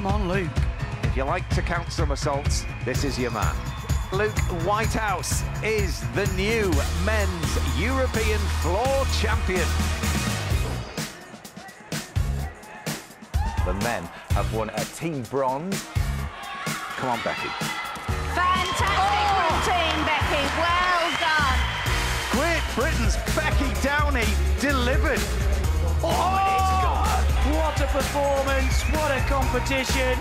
Come on, Luke. If you like to count somersaults, this is your man. Luke Whitehouse is the new men's European floor champion. The men have won a team bronze. Come on, Becky. Fantastic routine, Becky. Well done. Great Britain's Becky Downey delivered. What a performance, what a competition.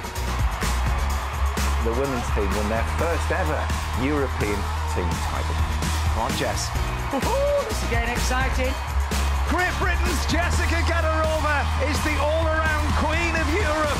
The women's team won their first ever European team title. Come on, Jess. This is getting exciting. Great Britain's Jessica Gadarova is the all-around queen of Europe.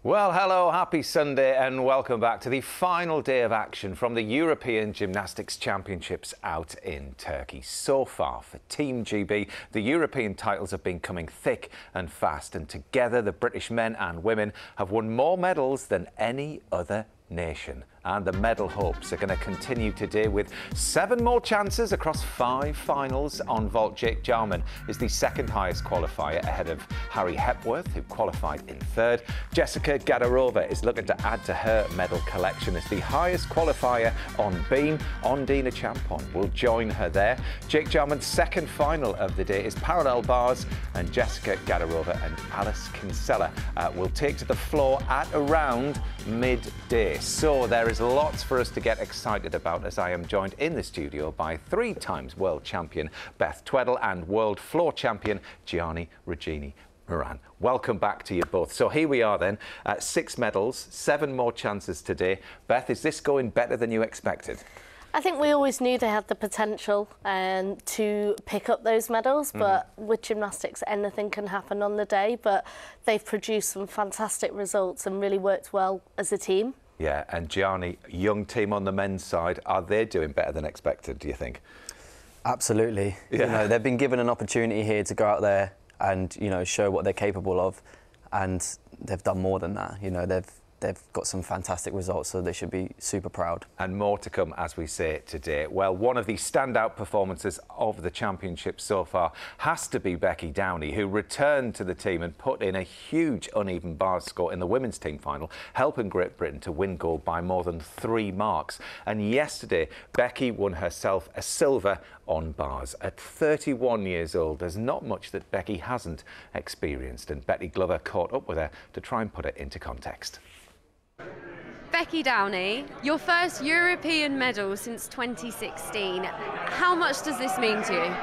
Well, hello, happy Sunday and welcome back to the final day of action from the European Gymnastics Championships out in Turkey. So far for Team GB, the European titles have been coming thick and fast, and together the British men and women have won more medals than any other nation. And the medal hopes are going to continue today with 7 more chances across 5 finals on vault. Jake Jarman is the second highest qualifier ahead of Harry Hepworth, who qualified in 3rd. Jessica Gadarova is looking to add to her medal collection as the highest qualifier on beam. Ondina Champon will join her there. Jake Jarman's second final of the day is parallel bars, and Jessica Gadarova and Alice Kinsella will take to the floor at around midday. So there is lots for us to get excited about, as I am joined in the studio by 3 times world champion Beth Tweddle and world floor champion Gianni Regini Moran. Welcome back to you both. So here we are then, 6 medals, 7 more chances today. Beth, is this going better than you expected? I think we always knew they had the potential to pick up those medals, but with gymnastics anything can happen on the day, but they've produced some fantastic results and really worked well as a team. Yeah, and Gianni, young team on the men's side, are they doing better than expected, do you think? Absolutely. Yeah. You know, they've been given an opportunity here to go out there and, you know, show what they're capable of, and they've done more than that. You know, they've got some fantastic results, so they should be super proud. And more to come, as we say today. Well, one of the standout performances of the championship so far has to be Becky Downey, who returned to the team and put in a huge uneven bar score in the women's team final, helping Great Britain to win gold by more than 3 marks. And yesterday, Becky won herself a silver on bars. At 31 years old, there's not much that Becky hasn't experienced, and Betty Glover caught up with her to try and put it into context. Becky Downey, your first European medal since 2016. How much does this mean to you?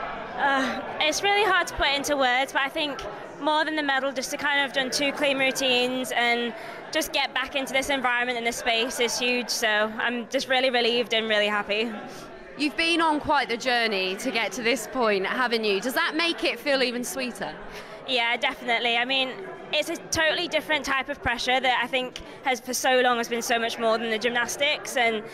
It's really hard to put into words, but I think more than the medal, just to kind of done 2 clean routines and just get back into this environment and this space is huge. So I'm just really relieved and really happy. You've been on quite the journey to get to this point, haven't you? Does that make it feel even sweeter? Yeah, definitely. I mean, it's a totally different type of pressure that I think has for so long has been so much more than the gymnastics. And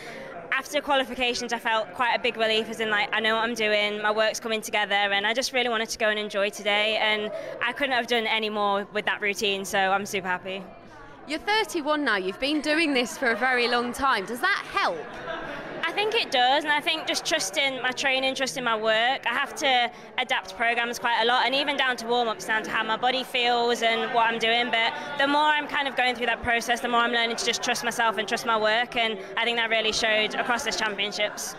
after qualifications, I felt quite a big relief, as in, like, I know what I'm doing, my work's coming together, and I just really wanted to go and enjoy today. And I couldn't have done any more with that routine, so I'm super happy. You're 31 now. You've been doing this for a very long time. Does that help? I think it does, and I think just trusting my training, trusting my work. I have to adapt programs quite a lot, and even down to warm-ups, down to how my body feels and what I'm doing. But the more I'm kind of going through that process, the more I'm learning to just trust myself and trust my work, and I think that really showed across this championships.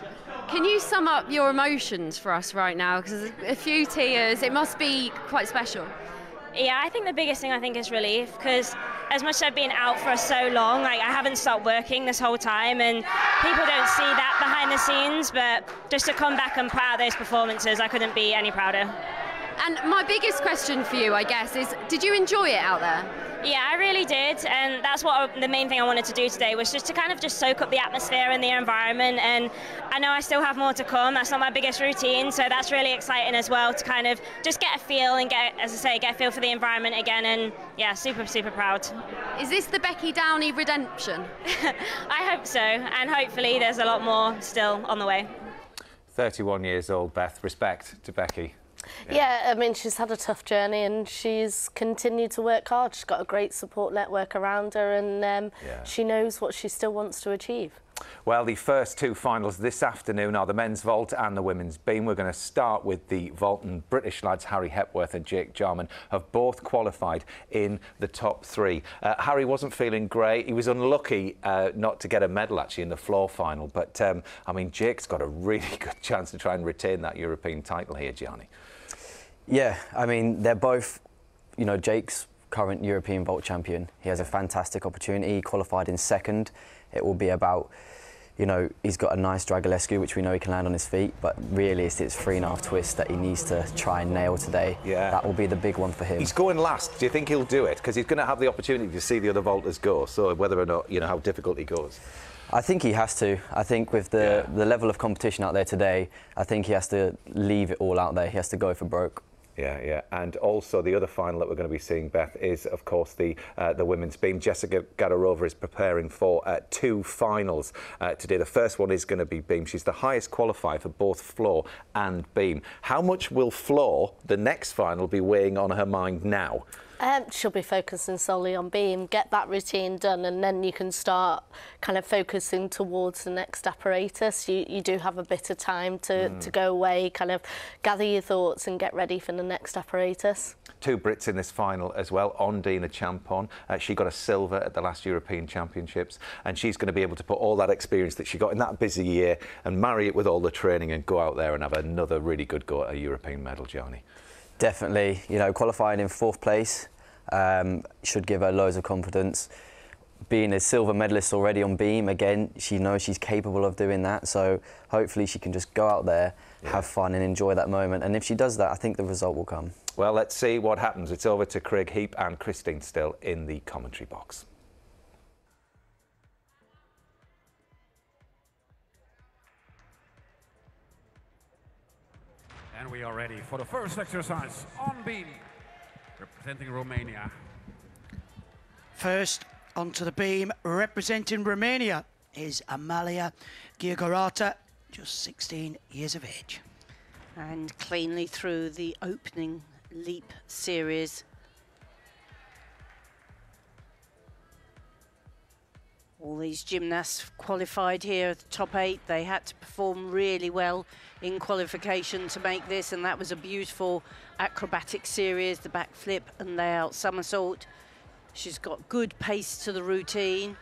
Can you sum up your emotions for us right now? Because there's a few tears. It must be quite special. Yeah, I think the biggest thing is relief, because as much as I've been out for so long, like, I haven't stopped working this whole time, and people don't see that behind the scenes, but just to come back and put out those performances, I couldn't be any prouder. And my biggest question for you, I guess, is did you enjoy it out there? Yeah, I really did, and that's what the main thing I wanted to do today was just to kind of just soak up the atmosphere and the environment. And I know I still have more to come. That's not my biggest routine, so that's really exciting as well, to kind of just get a feel and get a feel for the environment again. And yeah, super, super proud. Is this the Becky Downey redemption? I hope so, and hopefully there's a lot more still on the way. 31 years old, Beth. Respect to Becky. Yeah, I mean, she's had a tough journey and she's continued to work hard. She's got a great support network around her, and she knows what she still wants to achieve. Well, the first two finals this afternoon are the men's vault and the women's beam. We're going to start with the vault, and British lads Harry Hepworth and Jake Jarman have both qualified in the top three. Harry wasn't feeling great. He was unlucky not to get a medal, actually, in the floor final. But, I mean, Jake's got a really good chance to try and retain that European title here, Gianni. Yeah, I mean, they're both, you know, Jake's current European vault champion. He has a fantastic opportunity. He qualified in second. It will be about... You know, he's got a nice Dragolescu, which we know he can land on his feet, but really it's 3.5 twists that he needs to try and nail today. Yeah. That will be the big one for him. He's going last. Do you think he'll do it? Because he's going to have the opportunity to see the other vaulters go, so whether or not, you know, how difficult he goes. I think he has to. I think with the level of competition out there today, I think he has to leave it all out there. He has to go for broke. Yeah. And also the other final that we're going to be seeing, Beth, is, of course, the women's beam. Jessica Gadarova is preparing for two finals today. The first one is going to be beam. She's the highest qualifier for both floor and beam. How much will floor, the next final, be weighing on her mind now? She'll be focusing solely on beam, get that routine done, and then you can start kind of focusing towards the next apparatus. You do have a bit of time to go away, kind of gather your thoughts and get ready for the next apparatus. Two Brits in this final as well. Ondina Champon, she got a silver at the last European Championships, and she's going to be able to put all that experience that she got in that busy year and marry it with all the training and go out there and have another really good go at a European medal, Gianni. Definitely, you know, qualifying in 4th place should give her loads of confidence. Being a silver medalist already on beam, again, she knows she's capable of doing that, so hopefully she can just go out there, have fun and enjoy that moment, and if she does that, I think the result will come. Well, let's see what happens. It's over to Craig Heap and Christine Still in the commentary box. And we are ready for the first exercise on beam, representing Romania. First onto the beam, representing Romania, is Amalia Gheorgheta, just 16 years of age. And cleanly through the opening leap series. All these gymnasts qualified here at the top 8. They had to perform really well in qualification to make this, and that was a beautiful acrobatic series, the backflip and layout somersault. She's got good pace to the routine.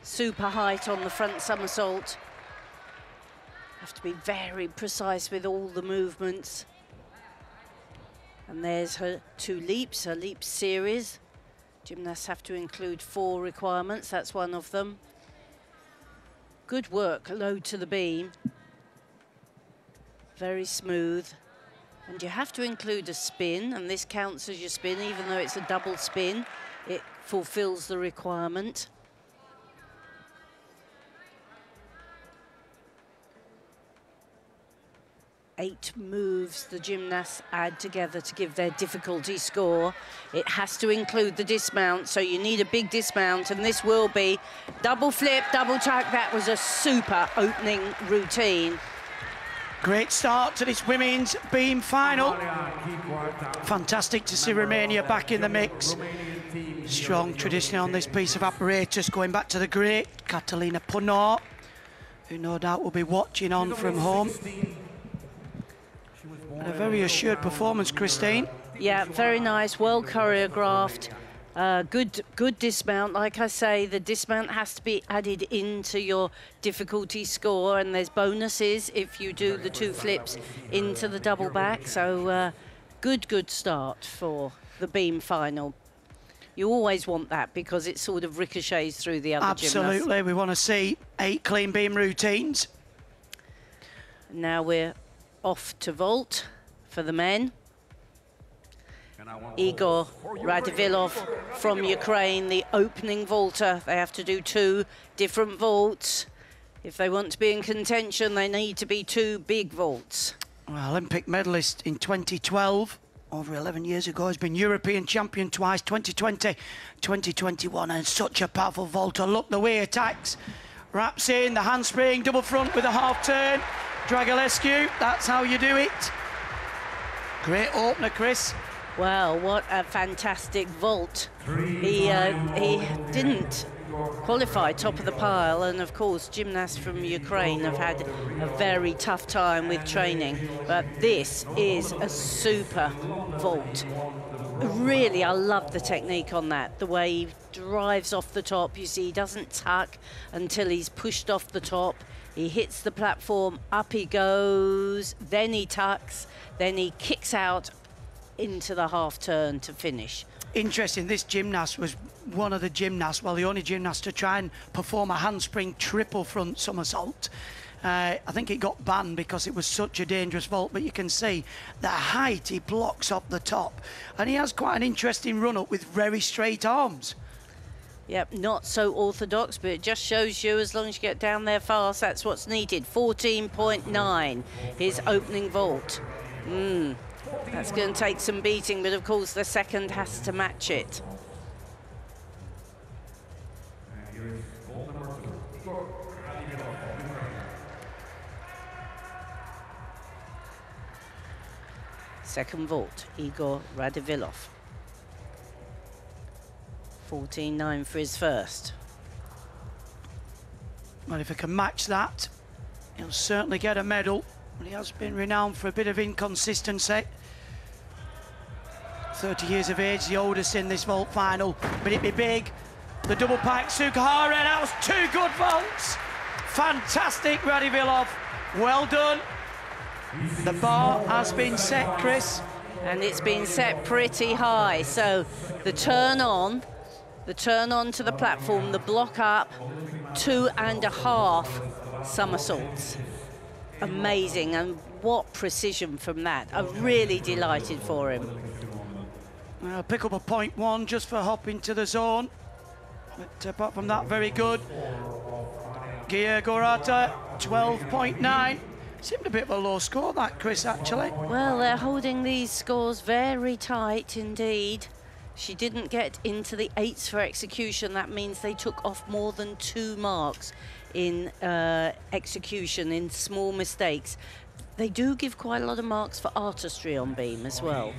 Super height on the front somersault. Have to be very precise with all the movements. And there's her 2 leaps, her leap series. Gymnasts have to include 4 requirements, that's one of them. Good work, low to the beam. Very smooth. And you have to include a spin, and this counts as your spin, even though it's a double spin. It fulfills the requirement. Eight moves the gymnasts add together to give their difficulty score. It has to include the dismount, so you need a big dismount, and this will be double flip, double tuck. That was a super opening routine. Great start to this women's beam final. Fantastic to see Romania back in the mix. Strong tradition on this piece of apparatus, going back to the great Catalina Punor, who no doubt will be watching on from home. And a very assured performance, Christine. Yeah, very nice, well choreographed. Good dismount. Like I say, the dismount has to be added into your difficulty score, and there's bonuses if you do the 2 flips into the double back. So good start for the beam final. You always want that because it sort of ricochets through the other gymnasts. Absolutely, we want to see 8 clean beam routines. Now we're off to vault for the men. Igor Radzivilov from Ukraine, the opening vaulter. They have to do 2 different vaults. If they want to be in contention, they need to be 2 big vaults. Well, Olympic medalist in 2012, over 11 years ago, has been European champion twice, 2020, 2021, and such a powerful vaulter. Look the way he attacks. Wraps in, the handspring, double front with a half turn. Dragolescu, that's how you do it. Great opener, Chris. Well, what a fantastic vault. He didn't qualified top of the pile, and of course gymnasts from Ukraine have had a very tough time with training, but this is a super vault. Really, I love the technique on that, the way he drives off the top. You see, he doesn't tuck until he's pushed off the top. He hits the platform, up he goes, then he tucks, then he kicks out into the half turn to finish. Interesting, this gymnast was one of the gymnasts, well, the only gymnast to try and perform a handspring triple front somersault. I think it got banned because it was such a dangerous vault, but you can see the height he blocks up the top. And he has quite an interesting run-up with very straight arms. Yep, not so orthodox, but it just shows you as long as you get down there fast, that's what's needed. 14.9, his opening vault. That's going to take some beating, but of course the second has to match it. Second vault, Igor Radivilov. 14.9 for his first. Well, if he can match that, he'll certainly get a medal. But he has been renowned for a bit of inconsistency. 30 years of age, the oldest in this vault final. But it'd be big. The double pike Sukahara, that was 2 good vaults. Fantastic, Radivilov. Well done. The bar has been set, Chris. And it's been set pretty high. So the turn on to the platform, the block up, 2.5 somersaults. Amazing, and what precision from that. I'm really delighted for him. Well, pick up a 0.1 just for hopping to the zone. But apart from that, very good. Gia Gorata, 12.9. Seemed a bit of a low score, that, Chris, actually. Well, they're holding these scores very tight indeed. She didn't get into the 8s for execution. That means they took off more than 2 marks in execution, in small mistakes. They do give quite a lot of marks for artistry on beam as well.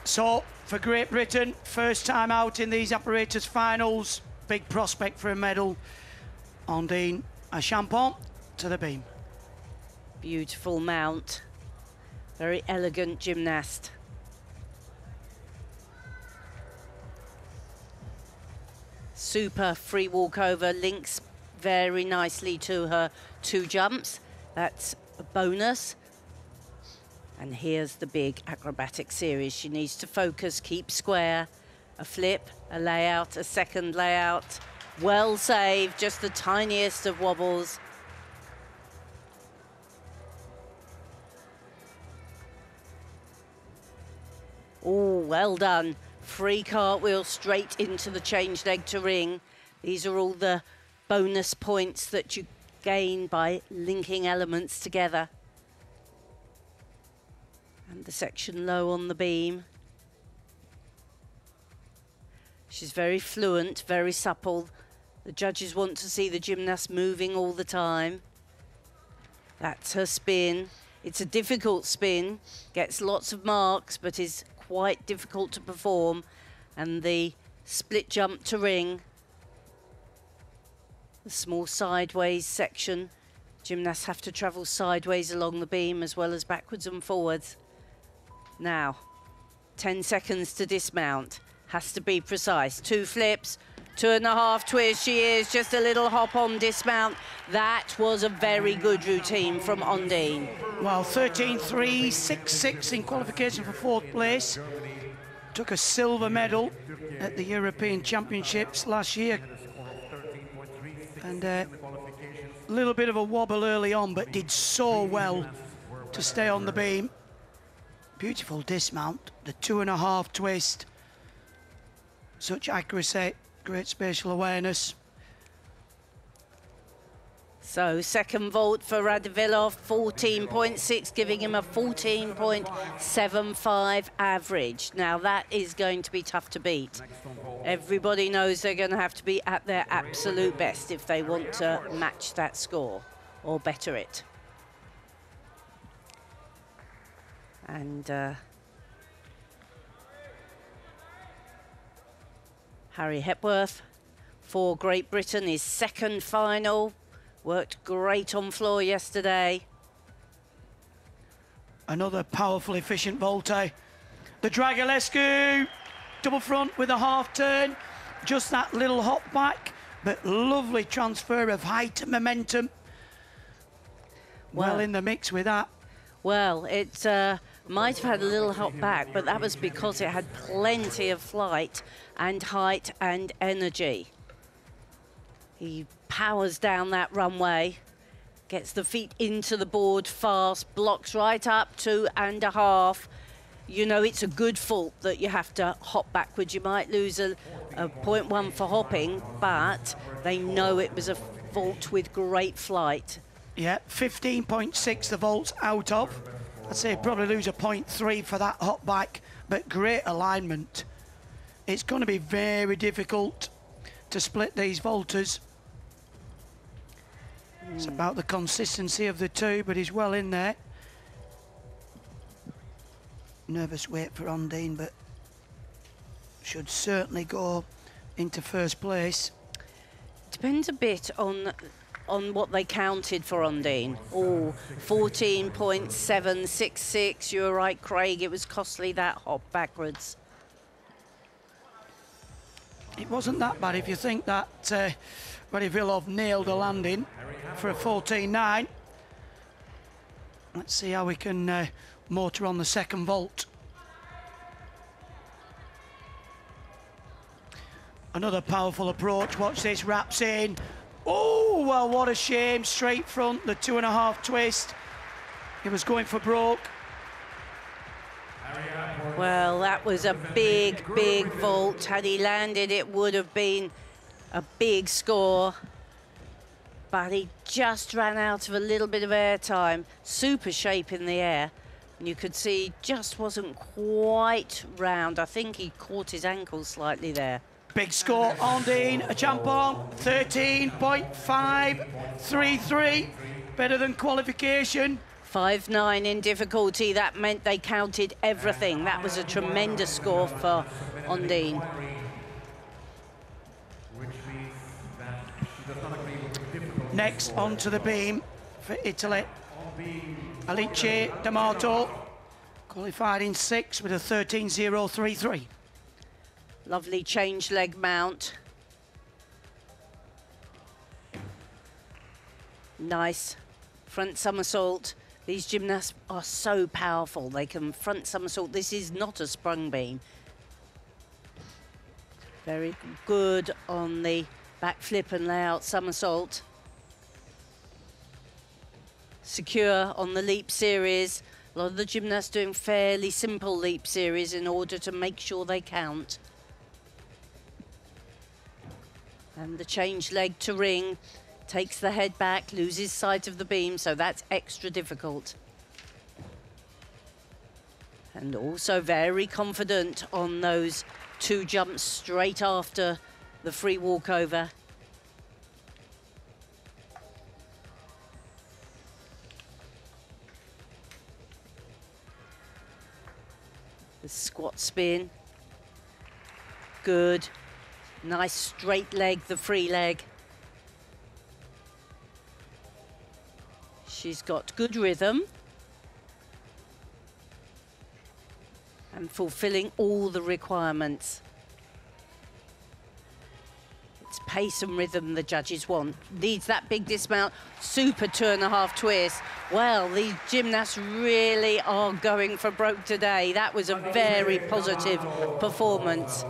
So, for Great Britain, first time out in these Apparatus finals. Big prospect for a medal. Ondine Champon to the beam. Beautiful mount. Very elegant gymnast. Super free walkover, links very nicely to her 2 jumps. That's a bonus. And here's the big acrobatic series. She needs to focus, keep square. A flip, a layout, a second layout. Well saved, just the tiniest of wobbles. Oh, well done. Free cartwheel straight into the change leg to ring. These are all the bonus points that you gain by linking elements together. And the section low on the beam. She's very fluent, very supple. The judges want to see the gymnast moving all the time. That's her spin. It's a difficult spin, gets lots of marks, but is quite difficult to perform. And the split jump to ring. The small sideways section. Gymnasts have to travel sideways along the beam as well as backwards and forwards. Now, 10 seconds to dismount. Has to be precise. 2 flips, 2.5 twists. She is just a little hop on dismount. That was a very good routine from Ondine. Well, 13.3, 6.6 in qualification for 4th place. Took a silver medal at the European Championships last year. And a little bit of a wobble early on, but did so well to stay on the beam. Beautiful dismount, the 2.5 twist. Such accuracy, great spatial awareness. So second vault for Radivilov, 14.6, giving him a 14.75 average. Now that is going to be tough to beat. Everybody knows they're going to have to be at their absolute best if they want to match that score or better it. And Harry Hepworth for Great Britain, his second final. Worked great on floor yesterday. Another powerful, efficient volte. The Dragulescu, double front with a half turn. Just that little hop back, but lovely transfer of height and momentum. Well in the mix with that. Well, it might have had a little hop back, but that was because it had plenty of flight and height and energy. He powers down that runway, gets the feet into the board fast, blocks right up 2.5. You know it's a good fault that you have to hop backwards. You might lose a 0.1 for hopping, but they know it was a vault with great flight. Yeah, 15.6 the vault's out of. I'd say probably lose a 0.3 for that hop back, but great alignment. It's going to be very difficult to split these vaulters. It's about the consistency of the two, but he's well in there. Nervous wait for Ondine, but should certainly go into first place. Depends a bit on what they counted for Ondine. Oh, 14.766. You're right, Craig. It was costly, that hop backwards. It wasn't that bad if you think that Radivillov nailed a landing for a 14.9. Let's see how we can motor on the second vault. Another powerful approach. Watch this, wraps in. Oh, well, what a shame. Straight front, the 2.5 twist. He was going for broke. Well, that was a big, big vault. Had he landed, it would have been a big score. But he just ran out of a little bit of air time. Super shape in the air. And you could see just wasn't quite round. I think he caught his ankle slightly there. Big score, Ondine, a Champon, 13.533. Better than qualification. 5.9 in difficulty. That meant they counted everything. That was a tremendous score for Ondine. Next onto the beam for Italy. Alice D'Amato, qualified in 6 with a 13.033. Lovely change leg mount. Nice front somersault. These gymnasts are so powerful. They can front somersault. This is not a sprung beam. Very good on the back flip and layout somersault. Secure on the leap series. A lot of the gymnasts doing fairly simple leap series in order to make sure they count. And the change leg to ring, takes the head back, loses sight of the beam, so that's extra difficult. And also very confident on those 2 jumps straight after the free walkover. The squat spin. Good. Nice straight leg, the free leg. She's got good rhythm. And fulfilling all the requirements. It's pace and rhythm the judges want. Needs that big dismount, super 2.5 twist. Well, these gymnasts really are going for broke today. That was a very positive performance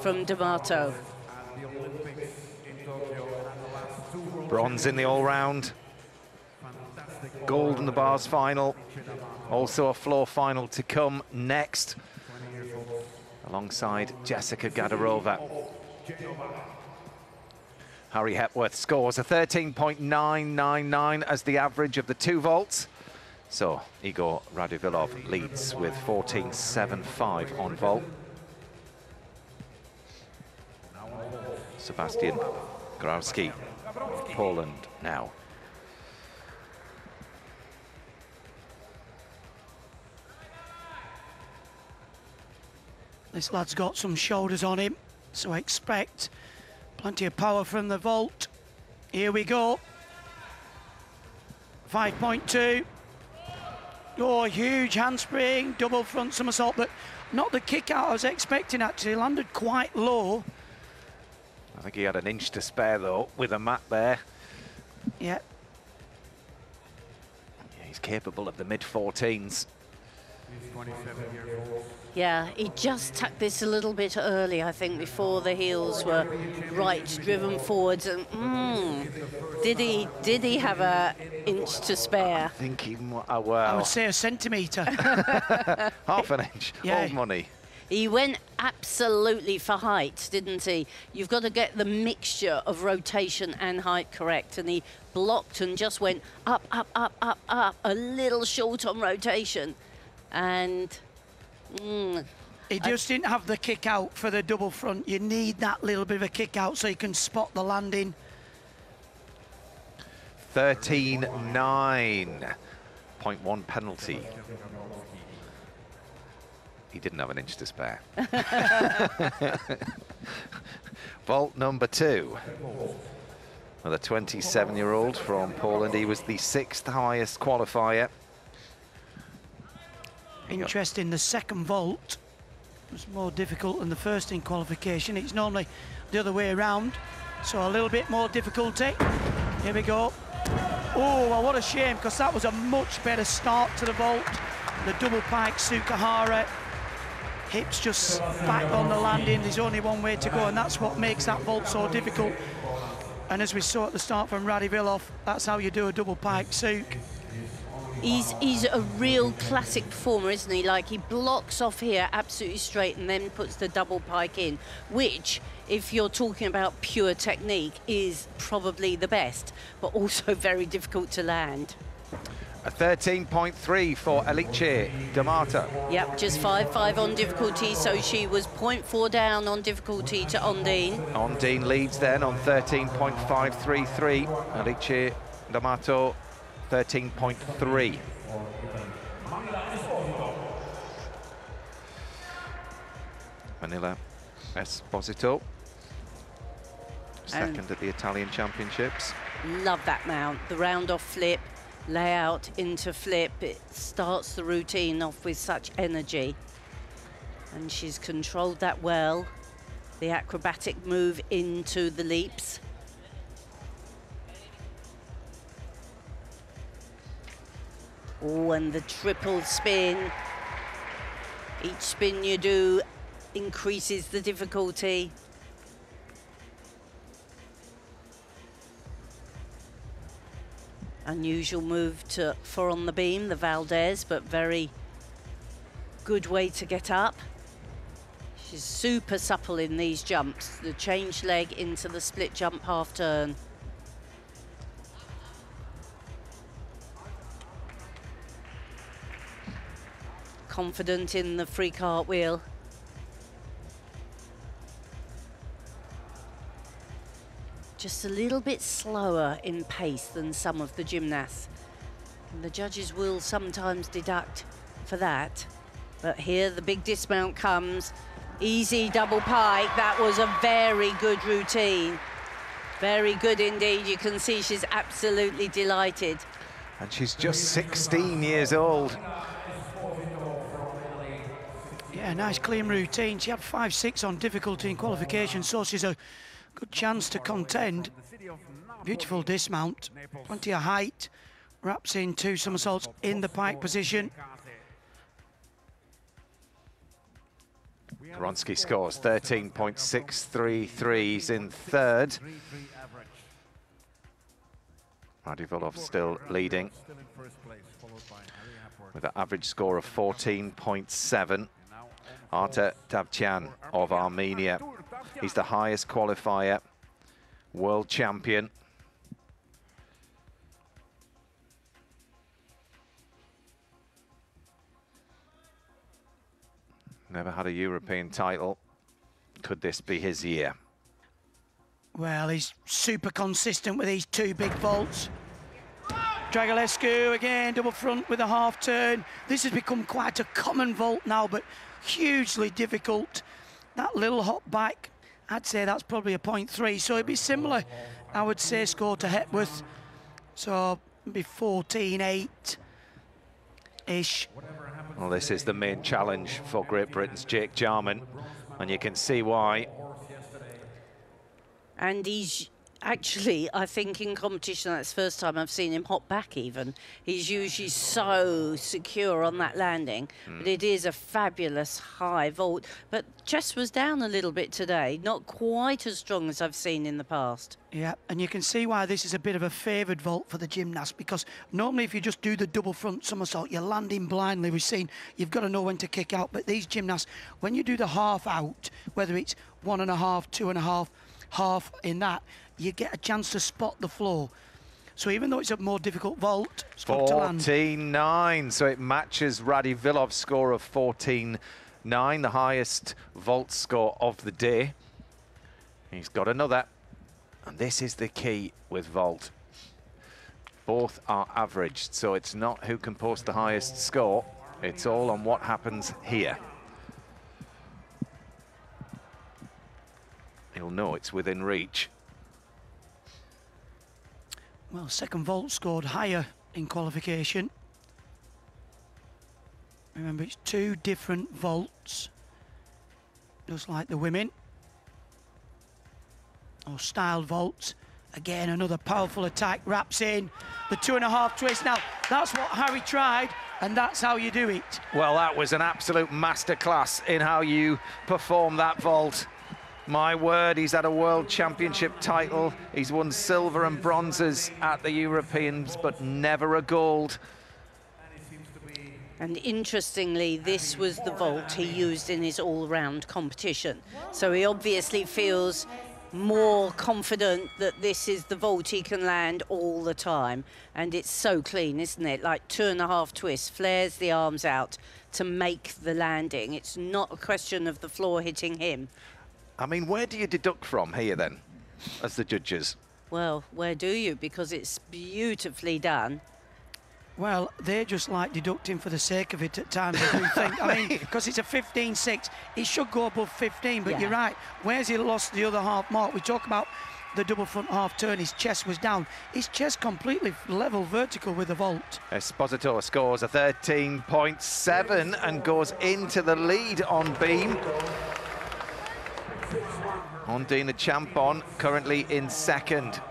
from D'Amato. Bronze in the all-round. Gold in the bars final. Also a floor final to come next, alongside Jessica Gadarova. Harry Hepworth scores a 13.999 as the average of the 2 vaults. So Igor Radivillov leads with 14.75 on vault. Sebastian Grauski, Poland now. This lad's got some shoulders on him. So expect plenty of power from the vault. Here we go. 5.2. Oh, huge handspring, double front somersault, but not the kick out I was expecting, actually. Landed quite low. I think he had an inch to spare, though, with a mat there. Yeah. He's capable of the mid-14s. Yeah, he just tucked this a little bit early, I think, before the heels were right, driven forwards. And did he have an inch to spare? I think he well, I would say a centimetre. half an inch, yeah. old money. He went absolutely for height, didn't he? You've got to get the mixture of rotation and height correct. And he blocked and just went up, up, up, up, up, a little short on rotation. And he just didn't have the kick out for the double front. You need that little bit of a kick out so you can spot the landing. 13.9. 0.1 penalty. He didn't have an inch to spare. Vault number 2. With a 27-year-old from Poland. He was the 6th highest qualifier. Interesting, the second vault was more difficult than the first in qualification. It's normally the other way around, so a little bit more difficulty. Here we go. Oh, well, what a shame, because that was a much better start to the vault. The double pike Sukahara. Hips just back on the landing. There's only one way to go, and that's what makes that vault so difficult. And as we saw at the start from Radivillov, that's how you do a double pike Suk. He's a real classic performer, isn't he? Like, he blocks off here absolutely straight and then puts the double pike in, which, if you're talking about pure technique, is probably the best, but also very difficult to land. A 13.3 for Alice D'Amato. Yep, just 5.5 on difficulty, so she was 0.4 down on difficulty to Ondine. Ondine leads then on 13.533. Alice D'Amato, 13.3. Manila Esposito, second at the Italian Championships. Love that mount, the round off flip, layout into flip. It starts the routine off with such energy. And she's controlled that well. The acrobatic move into the leaps. Oh, and the triple spin. Each spin you do increases the difficulty. Unusual move for on the beam, the Valdez, but very good way to get up. She's super supple in these jumps. The change leg into the split jump half turn. Confident in the free cartwheel. Just a little bit slower in pace than some of the gymnasts. And the judges will sometimes deduct for that. But here the big dismount comes. Easy double pike. That was a very good routine. Very good indeed. You can see she's absolutely delighted. And she's just 16 years old. Yeah, nice clean routine. She had 5.6 on difficulty in qualification, so she's a good chance to contend. Beautiful dismount, plenty of height. Wraps in 2 somersaults in the pike position. Gronsky scores 13.633. He's in third. Radivillov still leading with an average score of 14.7. Arta Davtyan of Armenia. He's the highest qualifier, world champion. Never had a European title. Could this be his year? Well, he's super consistent with these 2 big vaults. Dragulescu again, double front with a half turn. This has become quite a common vault now, but hugely difficult. That little hop back I'd say that's probably a 0.3, so it'd be similar, I would say, score to Hepworth. So maybe 14-8-ish. Well, this is the main challenge for Great Britain's Jake Jarman, and you can see why. And he's actually, I think in competition, that's the first time I've seen him hop back even. He's usually so secure on that landing, but it is a fabulous high vault. But chest was down a little bit today, not quite as strong as I've seen in the past. Yeah, and you can see why this is a bit of a favoured vault for the gymnast, because normally if you just do the double front somersault, you're landing blindly. We've seen you've got to know when to kick out, but these gymnasts, when you do the half out, whether it's 1.5, 2.5, half in that, you get a chance to spot the floor. So even though it's a more difficult vault, 14.9, so it matches Radivilov's score of 14.9, the highest vault score of the day. He's got another, and this is the key with vault. Both are averaged, so it's not who can post the highest score, it's all on what happens here. You'll know it's within reach. Well, second vault scored higher in qualification. Remember, it's 2 different vaults, just like the women. Or styled vaults. Again, another powerful attack, wraps in the 2.5 twist. Now, that's what Harry tried, and that's how you do it. Well, that was an absolute masterclass in how you perform that vault. My word, he's had a World Championship title. He's won silver and bronzes at the Europeans, but never a gold. And interestingly, this was the vault he used in his all-round competition. So he obviously feels more confident that this is the vault he can land all the time. And it's so clean, isn't it? Like 2.5 twists, flares the arms out to make the landing. It's not a question of the floor hitting him. I mean, where do you deduct from here then, as the judges? Well, where do you? Because it's beautifully done. Well, they just like deducting for the sake of it at times, I do think. I mean, because it's a 15.6, it should go above 15, but yeah. You're right. Where's he lost the other half mark? We talk about the double front half turn, his chest was down. His chest completely level vertical with the vault. Esposito scores a 13.7 and goes into the lead on beam. Ondina Champon currently in second.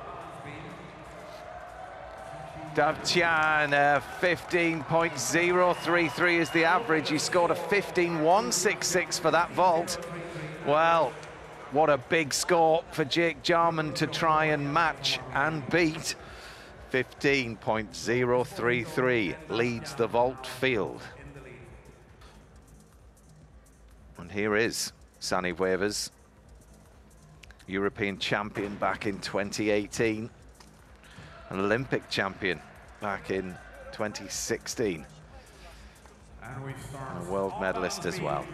Davtyan, 15.033 is the average. He scored a 15.166 for that vault. Well, what a big score for Jake Jarman to try and match and beat. 15.033 leads the vault field. And here is Sani Huevas, European champion back in 2018, an Olympic champion back in 2016, and a world medalist as well.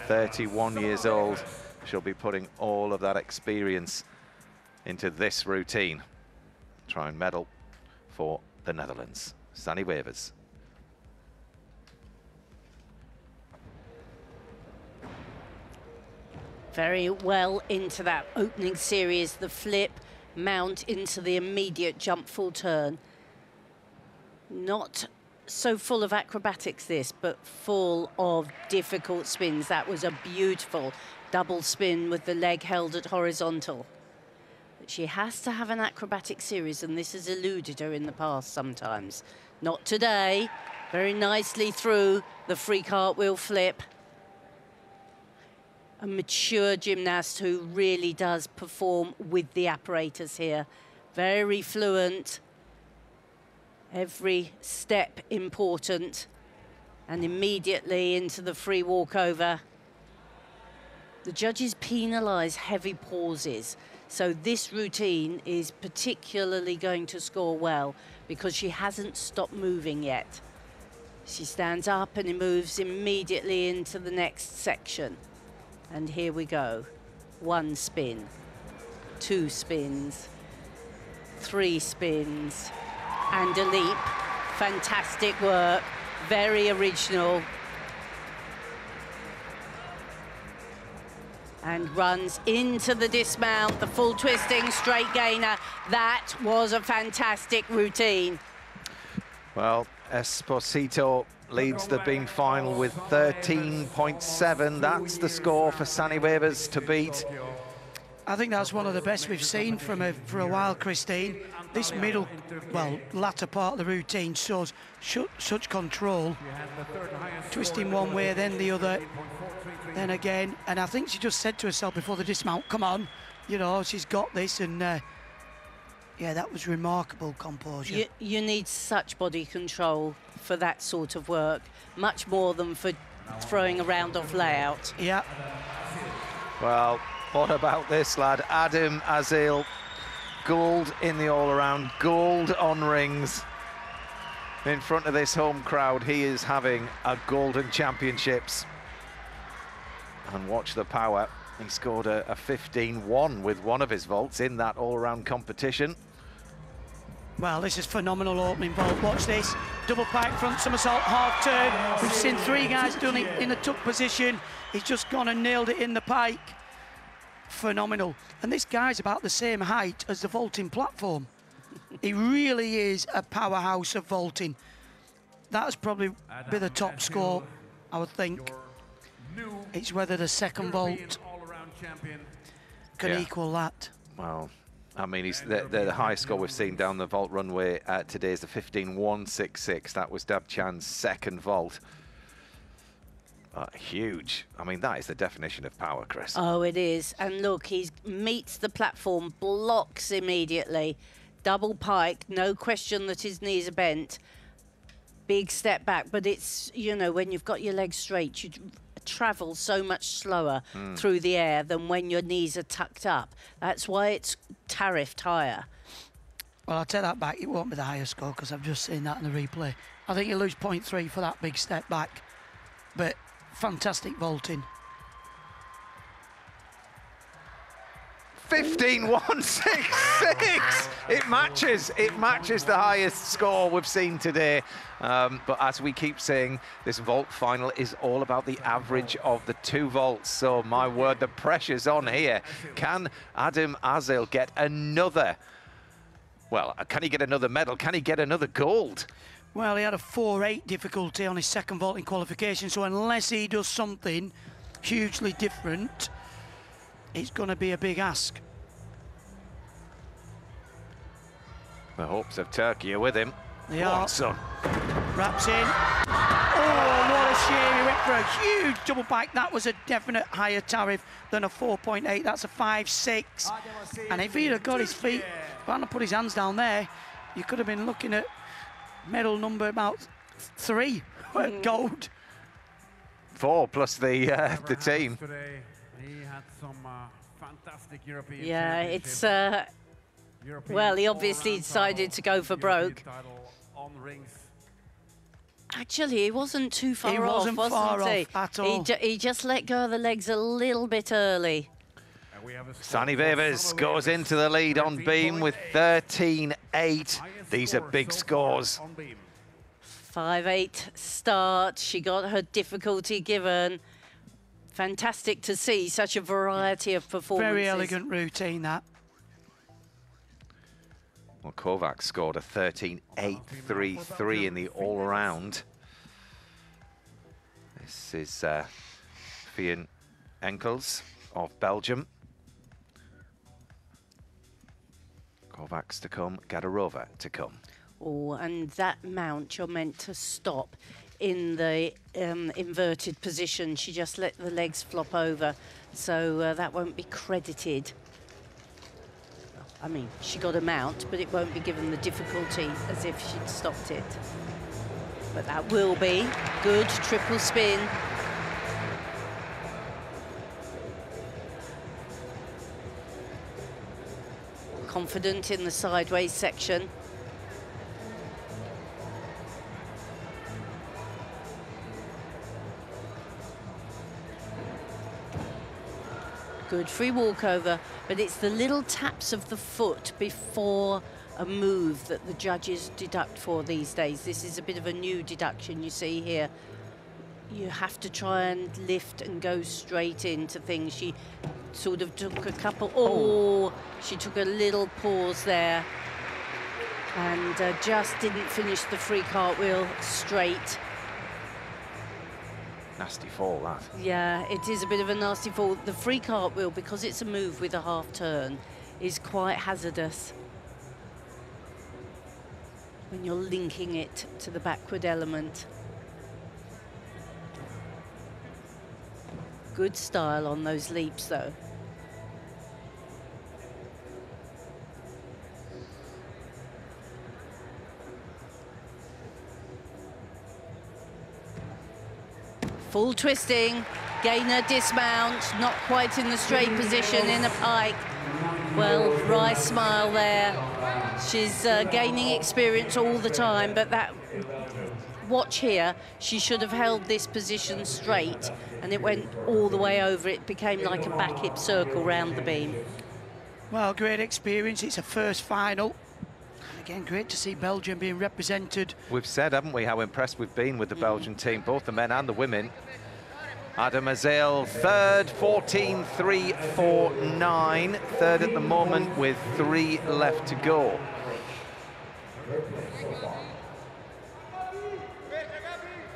31 years old, she'll be putting all of that experience into this routine. Try and medal for the Netherlands. Sani Huevas. Very well into that opening series, the flip, mount into the immediate jump full turn. Not so full of acrobatics this, but full of difficult spins. That was a beautiful double spin with the leg held at horizontal. But she has to have an acrobatic series, and this has eluded her in the past sometimes. Not today. Very nicely through the free cartwheel flip. A mature gymnast who really does perform with the apparatus here. Very fluent, every step important, and immediately into the free walkover. The judges penalise heavy pauses, so this routine is particularly going to score well because she hasn't stopped moving yet. She stands up and moves immediately into the next section. And here we go. 1 spin, 2 spins, 3 spins, and a leap. Fantastic work, very original. and runs into the dismount, the full twisting straight gainer. That was a fantastic routine. Well, Esposito leads the beam final with 13.7. That's the score for Sanny Webers to beat. I think that's one of the best we've seen from her for a while, Christine. This middle, well, latter part of the routine shows such control. Twisting one way, then the other, then again. And I think she just said to herself before the dismount, come on, you know, she's got this. And yeah, that was remarkable composure. You need such body control for that sort of work, much more than for throwing a round off layout. Yeah. Well, what about this lad? Adam Azil, gold in the all-around, gold on rings. In front of this home crowd, he is having a golden championships. And watch the power. He scored a 15-1 with one of his vaults in that all-around competition. Well, this is phenomenal opening vault. Watch this. Double pike front somersault, half turn. We've seen three guys doing it in a tuck position. He's just gone and nailed it in the pike. Phenomenal. And this guy's about the same height as the vaulting platform. He really is a powerhouse of vaulting. That's probably be the top score, I would think. It's whether the second vault can equal that. Well, I mean, the highest score we've seen down the vault runway today is the 15.166. That was Dab Chan's second vault. Huge. I mean, that is the definition of power, Chris. Oh, it is. And look, he meets the platform, blocks immediately. Double pike, no question that his knees are bent. Big step back, but it's, you know, when you've got your legs straight, you travel so much slower through the air than when your knees are tucked up. That's why it's tariffed higher. Well, I'll take that back. It won't be the highest score because I've just seen that in the replay. I think you lose 0.3 for that big step back. But fantastic vaulting. 15.166. It matches the highest score we've seen today. But as we keep saying, this vault final is all about the average of the two vaults. So my word, the pressure's on here. Can Adam Azil get another? Well, can he get another medal? Can he get another gold? Well, he had a 4.8 difficulty on his second vaulting qualification. So unless he does something hugely different, it's going to be a big ask. The hopes of Turkey are with him. They are. Son. Wraps in. Oh, what a shame. He went for a huge double pike. That was a definite higher tariff than a 4.8. That's a 5.6. And if he'd have got his feet, if he hadn't put his hands down there, you could have been looking at medal number about 3 gold. 4 plus the team. He had some fantastic European it's well, he obviously decided to go for broke. Actually, he wasn't too far off, wasn't he? At all. He just let go of the legs a little bit early. Sanny Webers goes into the lead on beam with 13.8. These are big scores. 5.8 start. She got her difficulty given. Fantastic to see such a variety of performances. Very elegant routine, that. Well, Kovac scored a 13.833 in the all-around. This is Fien Enkels of Belgium. Kovacs to come, Gadarova to come. Oh, and that mount, you're meant to stop in the inverted position. She just let the legs flop over, so that won't be credited. I mean, she got a mount, but it won't be given the difficulty as if she'd stopped it. But that will be good triple spin. Confident in the sideways section. Good free walkover, but it's the little taps of the foot before a move that the judges deduct for these days. This is a bit of a new deduction you see here. you have to try and lift and go straight into things. She sort of took a couple, she took a little pause there and just didn't finish the free cartwheel straight. Nasty fall, that. Yeah, it is a bit of a nasty fall. The free cartwheel, because it's a move with a half turn, is quite hazardous when you're linking it to the backward element. Good style on those leaps, though. Full twisting, gainer dismount, not quite in the straight position in a pike. Well, wry smile there. She's gaining experience all the time, but that watch here, she should have held this position straight, and it went all the way over. It became like a back hip circle round the beam. Well, great experience. It's a first final. And again, great to see Belgium being represented. We've said, haven't we, how impressed we've been with the Belgian team, both the men and the women. Adam Azale, third, 14.349. Third at the moment with 3 left to go.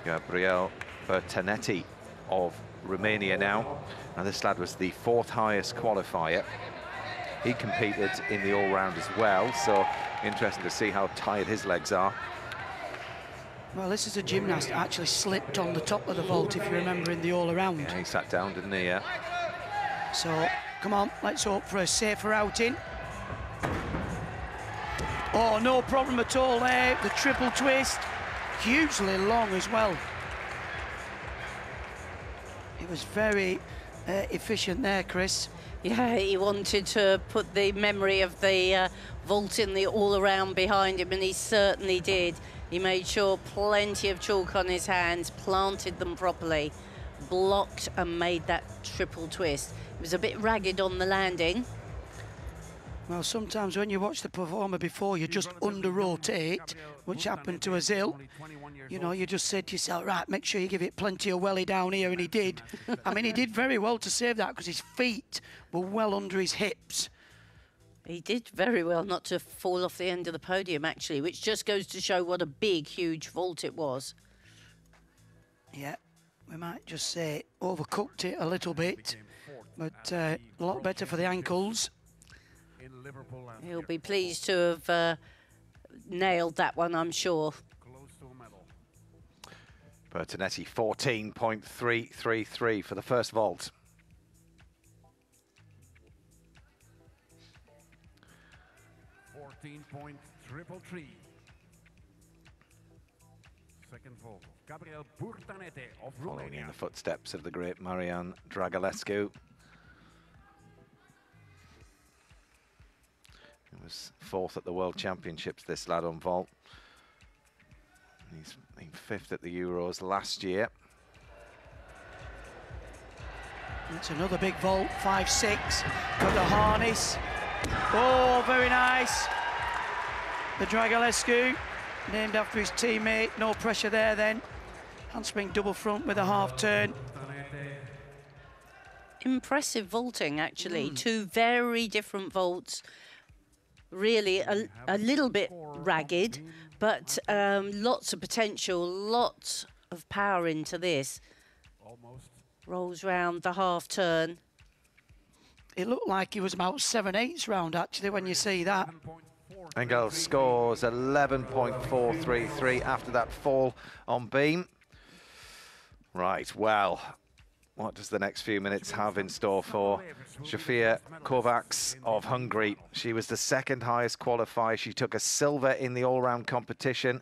Gabriel Bertanetti of Romania now. And this lad was the 4th highest qualifier. He competed in the all-round as well, so interesting to see how tired his legs are. Well, this is a gymnast that actually slipped on the top of the vault, if you remember, in the all-around. Yeah, he sat down, didn't he? Yeah. So, come on, let's hope for a safer outing. Oh, no problem at all there. The triple twist, hugely long as well. It was very efficient there, Chris. Yeah, he wanted to put the memory of the vault in the all-around behind him, and he certainly did. He made sure plenty of chalk on his hands, planted them properly, blocked and made that triple twist. It was a bit ragged on the landing. Well, sometimes when you watch the performer before, you just under-rotate, which happened to Azil. You know, you just said to yourself, right, make sure you give it plenty of welly down here, and he did. I mean, he did very well to save that because his feet were well under his hips. He did very well not to fall off the end of the podium, actually, which just goes to show what a big, huge vault it was. Yeah, we might just say overcooked it a little bit, but a lot better for the ankles. He'll be pleased to have nailed that one, I'm sure. Bertanetti, 14.333 for the first vault. Second vault, Gabriel Bertanetti of Following Romania. in the footsteps of the great Marian Dragulescu. He was 4th at the World Championships, this lad on vault. He's been 5th at the Euros last year. It's another big vault, 5-6, got the harness. Oh, very nice. The Dragulescu, named after his teammate, no pressure there then. Handspring double front with a half turn. Impressive vaulting, actually. 2 very different vaults. Really a little bit ragged, but lots of potential, lots of power into this. Rolls round the half turn. It looked like he was about 7/8 round, actually, when you see that. Engel scores 11.433 after that fall on beam. Right, well, what does the next few minutes have in store for Zsofia Kovacs of Hungary? She was the 2nd highest qualifier. She took a silver in the all-round competition.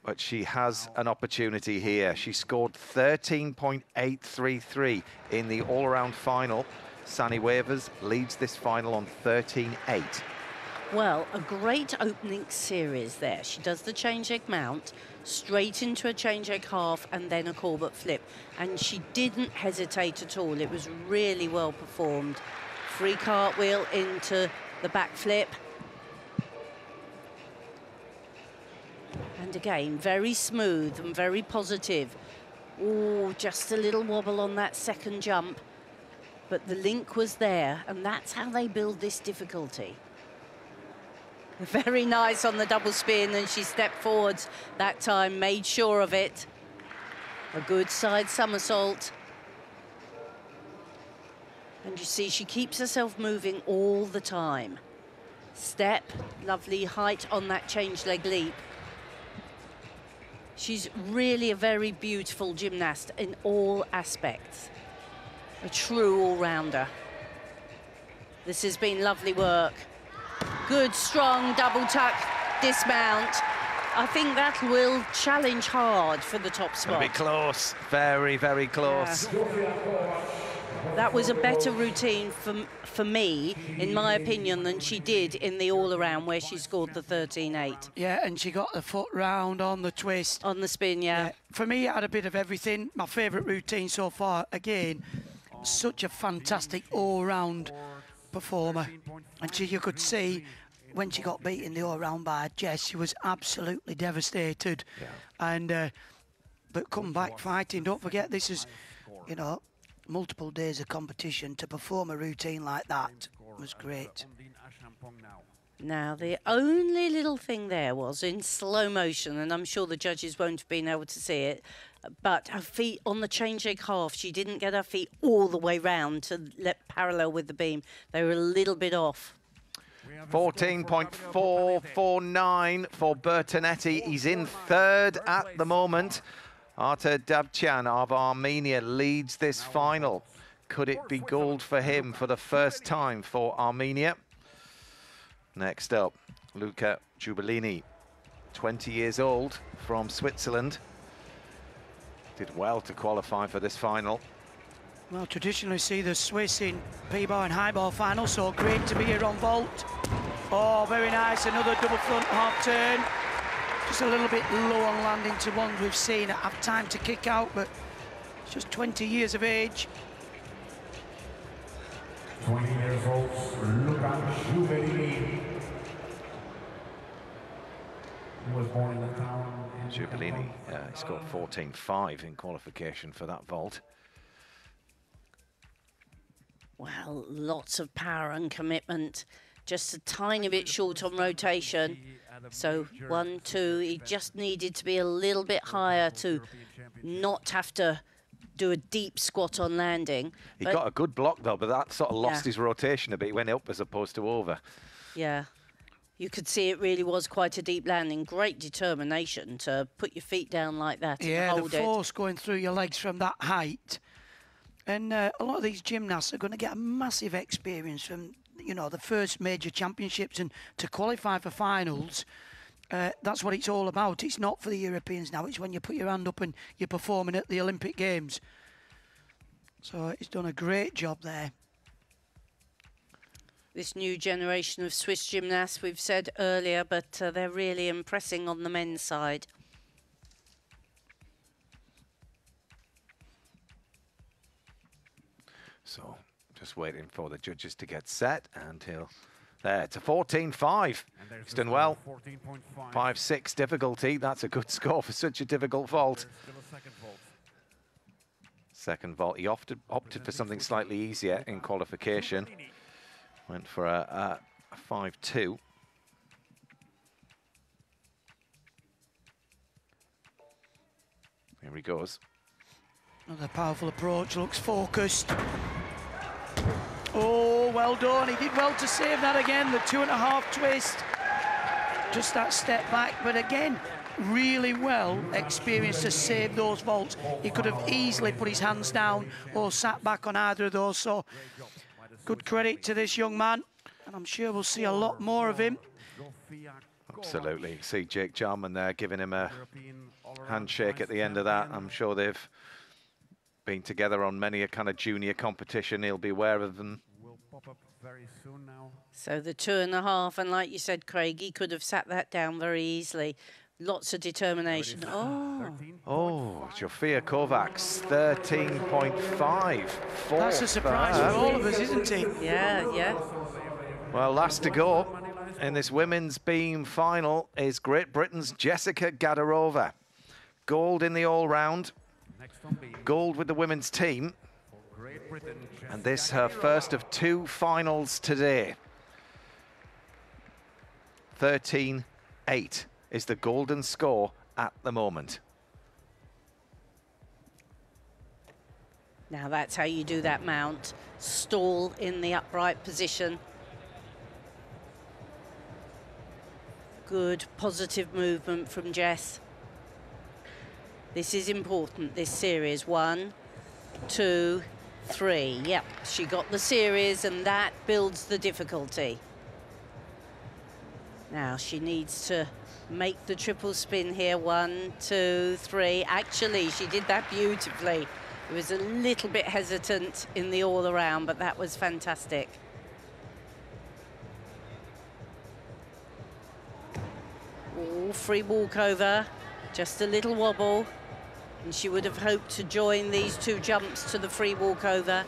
But she has an opportunity here. She scored 13.833 in the all-around final. Sani Wavers leads this final on 13.8. Well, a great opening series there. She does the change egg mount, straight into a change egg half, and then a Corbett flip. And she didn't hesitate at all. It was really well performed. Free cartwheel into the back flip. And again, very smooth and very positive. Oh, just a little wobble on that second jump. But the link was there, and that's how they build this difficulty. Very nice on the double spin, and she stepped forwards that time, made sure of it. A good side somersault. And you see, she keeps herself moving all the time. Step, lovely height on that change leg leap. She's really a very beautiful gymnast in all aspects. A true all-rounder. This has been lovely work. Good, strong double tuck dismount. I think that will challenge hard for the top spot. It'll be close, very, very close. Yeah. That was a better routine for me, in my opinion, than she did in the all-around where she scored the 13.8. Yeah, and she got the foot round on the twist. On the spin, yeah. For me, it had a bit of everything. My favourite routine so far, again, such a fantastic all-round performer. And you could see when she got beaten the all-round by Jess, she was absolutely devastated. Yeah. And but come back fighting. Don't forget, this is, you know, multiple days of competition. To perform a routine like that was great. Now, the only little thing there was in slow motion, and I'm sure the judges won't have been able to see it, but her feet on the change leg half, she didn't get her feet all the way round to let parallel with the beam. They were a little bit off. 14.449 for Bertanetti. He's in third at the moment. Artur Dabchan of Armenia leads this final. Could it be gold for him for the first time for Armenia? Next up, Luca Giubellini, 20 years old, from Switzerland. Did well to qualify for this final. Well, traditionally see the Swiss in P-bar and high-bar final, so great to be here on vault. Oh, very nice, another double front half turn. Just a little bit low on landing to ones we've seen have time to kick out, but it's just 20 years of age. 20 years old, Luca Giubellini. He was born in the town. Giubellini, he scored 14.5 in qualification for that vault. Well, lots of power and commitment. Just a tiny bit short on rotation. So 1, 2, he just needed to be a little bit higher to not have to do a deep squat on landing. He got a good block though, but that sort of lost his rotation a bit. He went up as opposed to over. Yeah. You could see it really was quite a deep landing. Great determination to put your feet down like that and hold it. Yeah, the force going through your legs from that height. And a lot of these gymnasts are going to get a massive experience from, you know, the first major championships, and to qualify for finals, that's what it's all about. It's not for the Europeans now. It's when you put your hand up and you're performing at the Olympic Games. So he's done a great job there. This new generation of Swiss gymnasts, we've said earlier, but they're really impressing on the men's side. So just waiting for the judges to get set, and there, it's a 14.5. He's done well. 5.6 difficulty. That's a good score for such a difficult vault. Second vault. He opted for something slightly easier in qualification. Went for a 5.2. Here he goes. Another powerful approach, looks focused. Oh, well done. He did well to save that again, the 2.5 twist. Just that step back, but again, really well experienced to save those vaults. He could have easily put his hands down or sat back on either of those, so good credit to this young man, and I'm sure we'll see a lot more of him. Absolutely. See Jake Jarman there giving him a handshake at the end of that. I'm sure they've been together on many a kind of junior competition. He'll be aware of them. So the 2.5, and like you said, Craig, he could have sat that down very easily. Lots of determination. Oh, Jofia Kovacs, 13.5. That's a surprise for all of us, isn't he? Yeah, yeah. Well, last to go. in this women's beam final is Great Britain's Jessica Gadarova. Gold in the all-round, gold with the women's team, and this her first of 2 finals today. 13-8 is the golden score at the moment. Now that's how you do that mount. Stall in the upright position. Good, positive movement from Jess. This is important, this series. 1, 2, 3. Yep, she got the series, and that builds the difficulty. Now she needs to make the triple spin here. 1, 2, 3. Actually, she did that beautifully. It was a little bit hesitant in the all-around, but that was fantastic. Oh, free walkover, just a little wobble. And she would have hoped to join these 2 jumps to the free walkover.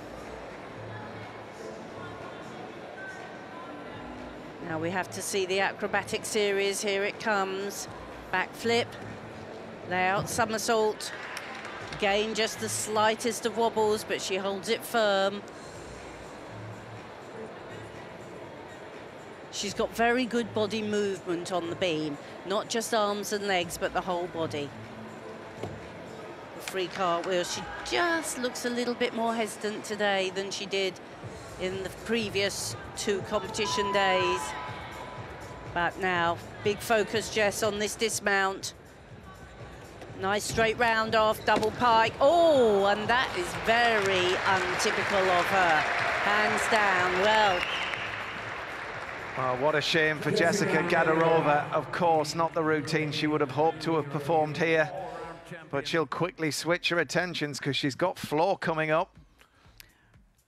Now we have to see the acrobatic series. Here it comes. Back flip, layout somersault. Again, just the slightest of wobbles, but she holds it firm. She's got very good body movement on the beam, not just arms and legs, but the whole body. The free cartwheel, she just looks a little bit more hesitant today than she did in the previous 2 competition days. But now, big focus, Jess, on this dismount. Nice straight round off, double pike. Oh, and that is very untypical of her. Hands down, well. Oh, what a shame for Jessica Gadarova. Of course, not the routine she would have hoped to have performed here. But she'll quickly switch her attentions because she's got floor coming up.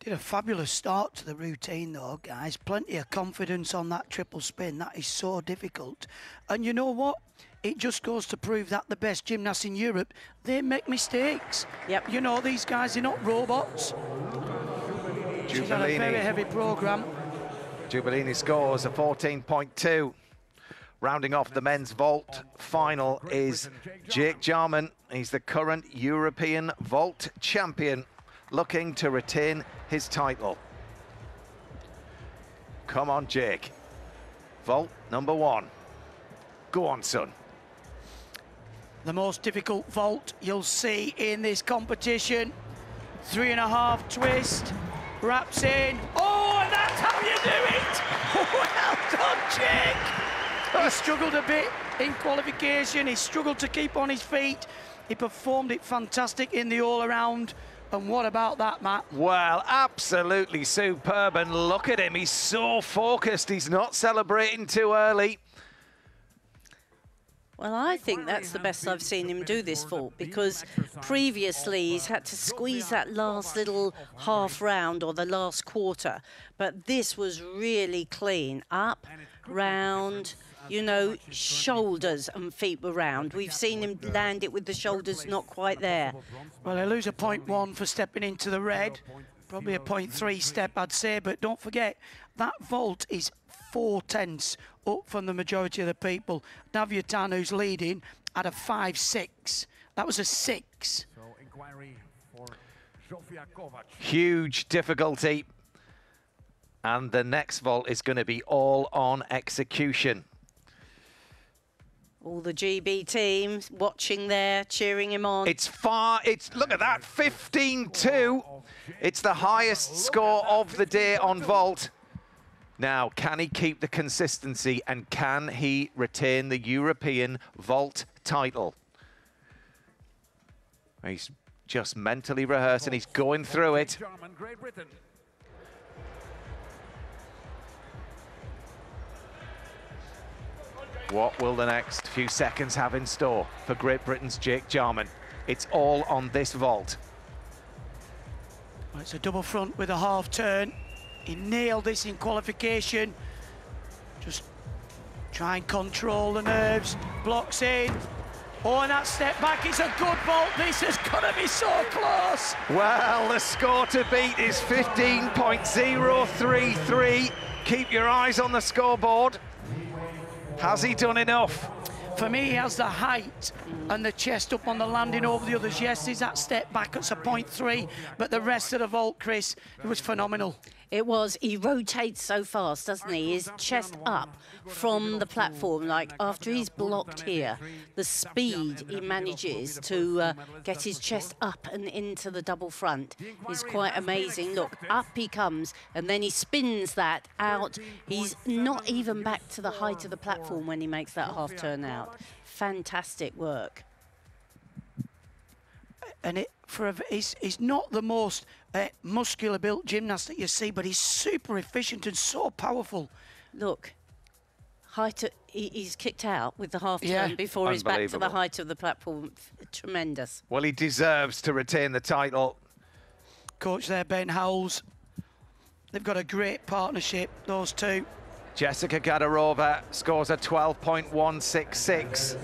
Did a fabulous start to the routine though, guys. Plenty of confidence on that triple spin. That is so difficult. And you know what? It just goes to prove that the best gymnasts in Europe, they make mistakes. Yep. You know, these guys are not robots. She's had a very heavy programme. Giubellini scores a 14.2. Rounding off the men's vault final is Jake Jarman. He's the current European vault champion, looking to retain his title. Come on, Jake. Vault number 1. Go on, son. The most difficult vault you'll see in this competition. 3.5 twist, wraps in. Oh, and that's how you do it! Well done, Jake! He struggled a bit in qualification. He struggled to keep on his feet. He performed it fantastic in the all-around. And what about that, Matt? Well, absolutely superb. And look at him. He's so focused. He's not celebrating too early. Well, I think that's the best I've seen him do this vault, because previously he's had to squeeze that last little half round or the last quarter. But this was really clean. Up, round, you know, shoulders and feet were round. We've seen him land it with the shoulders not quite there. Well, they lose a 0.1 for stepping into the red. Probably a 0.3 step, I'd say. But don't forget, that vault is 4/10 up from the majority of the people. Navyatan, who's leading, had a 5.6. That was a 6. Huge difficulty. And the next vault is going to be all on execution. All the GB teams watching there, cheering him on. It's look at that, 15-2. It's the highest score of the day on vault. Now, can he keep the consistency and can he retain the European vault title? He's just mentally rehearsing. He's going through it. What will the next few seconds have in store for Great Britain's Jake Jarman? It's all on this vault. Well, it's a double front with a half turn. He nailed this in qualification. Just try and control the nerves. Blocks in. Oh, and that step back, it's a good vault. This is gonna be so close. Well, the score to beat is 15.033. keep your eyes on the scoreboard. Has he done enough? For me, he has the height and the chest up on the landing over the others. Yes, there's that step back at a 0.3, but the rest of the vault, Chris, it was phenomenal. It was. He rotates so fast, doesn't he? His chest up from the platform, like after he's blocked here, the speed he manages to get his chest up and into the double front is quite amazing. Look, up he comes, and then he spins that out. He's not even back to the height of the platform when he makes that half turn out. Fantastic work. And he's not the most muscular built gymnast that you see, but he's super efficient and so powerful. Look, he's kicked out with the half turn before he's back to the height of the platform. Tremendous. Well, he deserves to retain the title. Coach there, Ben Howells. They've got a great partnership, those two. Jessica Gadarova scores a 12.166,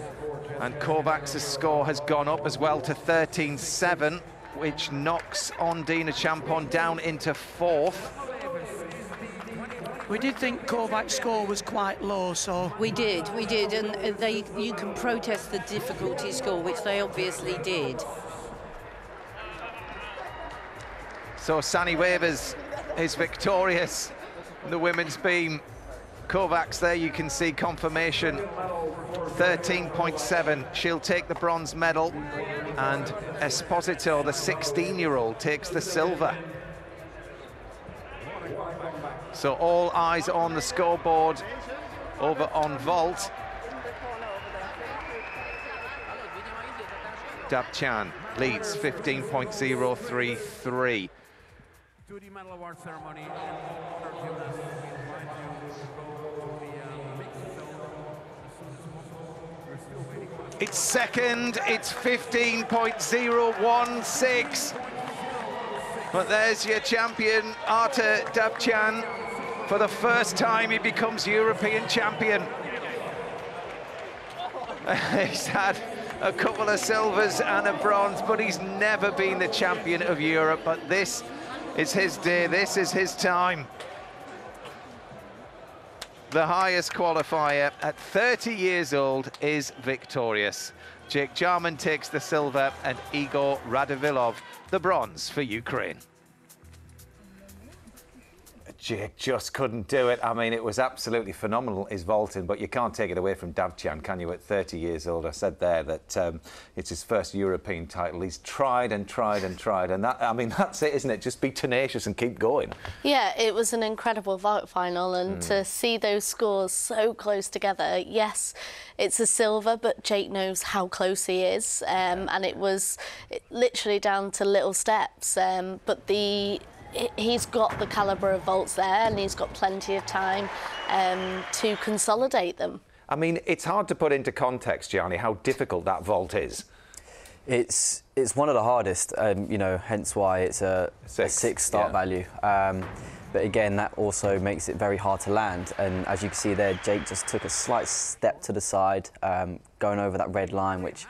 and Kovacs' score has gone up as well to 13.7, which knocks Ondina Champon down into 4th. We did think Kovacs' score was quite low, so... We did, and you can protest the difficulty score, which they obviously did. So Sanny Wavers is victorious in the women's beam. Kovacs there, you can see confirmation, 13.7. She'll take the bronze medal, and Esposito, the 16-year-old, takes the silver. So all eyes on the scoreboard over on vault. Dab Chan leads 15.033. To the medal award ceremony. It's second, it's 15.016. But there's your champion, Artur Dabchan. For the first time, he becomes European champion. He's had a couple of silvers and a bronze, but he's never been the champion of Europe. But this is his day, this is his time. The highest qualifier at 30 years old is victorious. Jake Jarman takes the silver and Igor Radovilov the bronze for Ukraine. Jake just couldn't do it. I mean, it was absolutely phenomenal, his vaulting, but you can't take it away from Dabchan, can you, at 30 years old? I said there that it's his first European title. He's tried and tried and tried, and that, I mean, that's it, isn't it? Just be tenacious and keep going. Yeah, it was an incredible vault final, and to see those scores so close together, yes, it's a silver, but Jake knows how close he is, and it was literally down to little steps, but he's got the calibre of vaults there, and he's got plenty of time to consolidate them. I mean, it's hard to put into context, Gianni, how difficult that vault is. It's one of the hardest, you know, hence why it's a 6 start value. But again, that also makes it very hard to land. And as you can see there, Jake just took a slight step to the side, going over that red line, which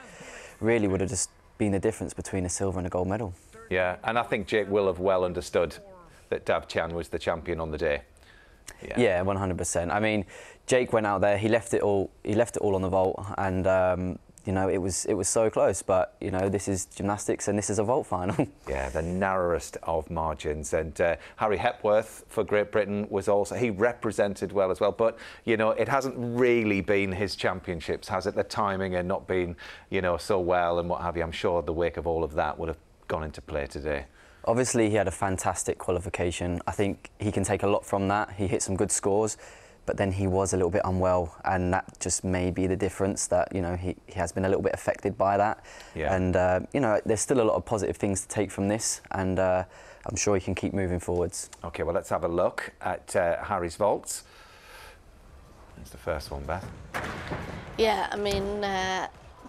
really would have just been the difference between a silver and a gold medal. Yeah, and I think Jake will have well understood that Dabchan was the champion on the day. Yeah, 100%. I mean, Jake went out there, he left it all on the vault, and you know, it was so close. But you know, this is gymnastics, and this is a vault final. Yeah, the narrowest of margins. And Harry Hepworth for Great Britain was also, he represented well as well. But you know, it hasn't really been his championships, has it? The timing and not being, you know, so well and what have you. I'm sure the wake of all of that would have gone into play today. Obviously, he had a fantastic qualification. I think he can take a lot from that. He hit some good scores, but then he was a little bit unwell, and that just may be the difference, that, you know, he has been a little bit affected by that. Yeah. And, you know, there's still a lot of positive things to take from this, and I'm sure he can keep moving forwards. OK, well, let's have a look at Harry's vaults. That's the first one, Beth. Yeah, I mean,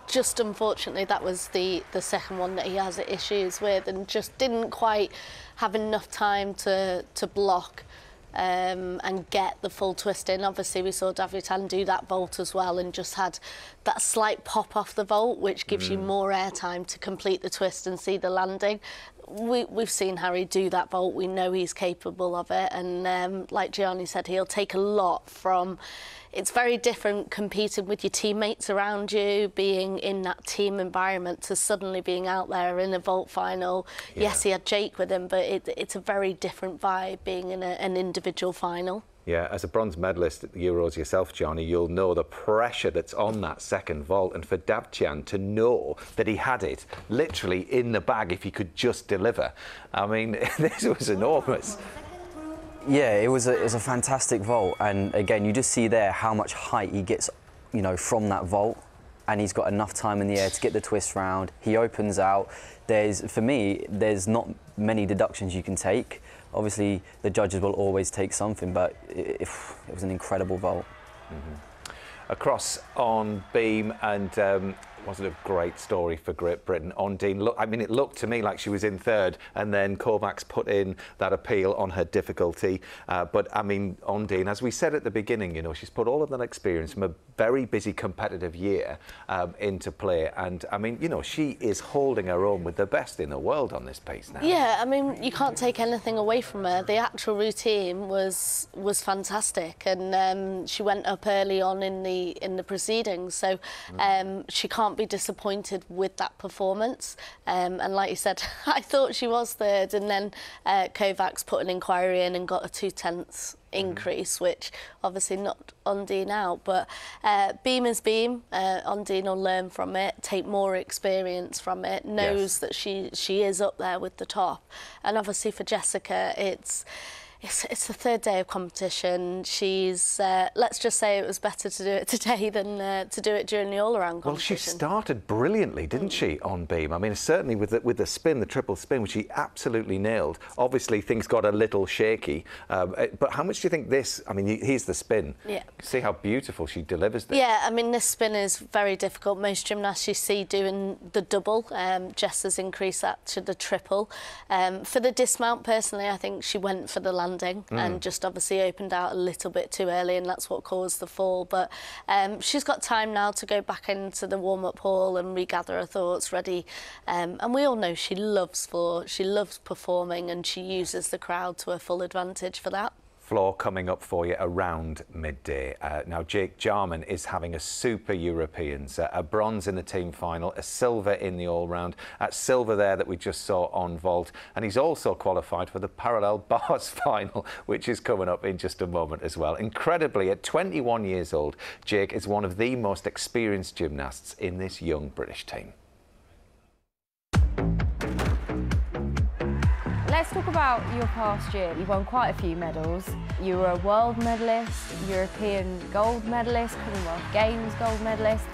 just unfortunately that was the second one that he has issues with, and just didn't quite have enough time to block and get the full twist in. Obviously we saw Davitan do that vault as well, and just had that slight pop off the vault, which gives you more airtime to complete the twist and see the landing. we've seen Harry do that vault. We know he's capable of it, and like Gianni said, he'll take a lot from. It's very different competing with your teammates around you, being in that team environment, to suddenly being out there in a vault final. Yeah. Yes, he had Jake with him, but it's a very different vibe being in an individual final. Yeah, as a bronze medalist at the Euros yourself, Johnny, you'll know the pressure that's on that second vault, and for Davtyan to know that he had it literally in the bag if he could just deliver. I mean, this was enormous. Yeah, it was a fantastic vault, and again, you just see there how much height he gets, you know, from that vault, and he's got enough time in the air to get the twist round. He opens out. For me, there's not many deductions you can take. Obviously, the judges will always take something, but it was an incredible vault. Mm-hmm. Across on beam, and wasn't a great story for Great Britain. Ondine, look, I mean, it looked to me like she was in third, and then Kovacs put in that appeal on her difficulty. But I mean, Ondine, as we said at the beginning, you know, she's put all of that experience from a very busy competitive year into play, and I mean, you know, she is holding her own with the best in the world on this pace now. Yeah, I mean, you can't take anything away from her. The actual routine was fantastic, and she went up early on in the proceedings, so she can't be disappointed with that performance. And like you said, I thought she was third, and then Kovacs put an inquiry in and got a 2/10 increase, which obviously knocked Ondine out. But beam is beam. Ondine will learn from it, take more experience from it, knows that she is up there with the top. And obviously for Jessica, it's the third day of competition. She's, let's just say it was better to do it today than to do it during the all-around competition. Well, she started brilliantly, didn't she, on beam? I mean, certainly with the spin, the triple spin, which she absolutely nailed. Obviously, things got a little shaky. But how much do you think this, I mean, here's the spin. Yeah. See how beautiful she delivers this. Yeah, I mean, this spin is very difficult. Most gymnasts you see doing the double. Jess has increased that to the triple. For the dismount, personally, I think she went for the landing and just obviously opened out a little bit too early, and that's what caused the fall. But she's got time now to go back into the warm-up hall and regather her thoughts, ready. And we all know she loves performing, and she uses the crowd to her full advantage for that. Floor coming up for you around midday. Now, Jake Jarman is having a super Europeans, a bronze in the team final, a silver in the all-round, silver there that we just saw on vault, and he's also qualified for the parallel bars final, which is coming up in just a moment as well. Incredibly, at 21 years old, Jake is one of the most experienced gymnasts in this young British team. Let's talk about your past year. You've won quite a few medals. You were a world medalist, European gold medalist, Commonwealth Games gold medalist.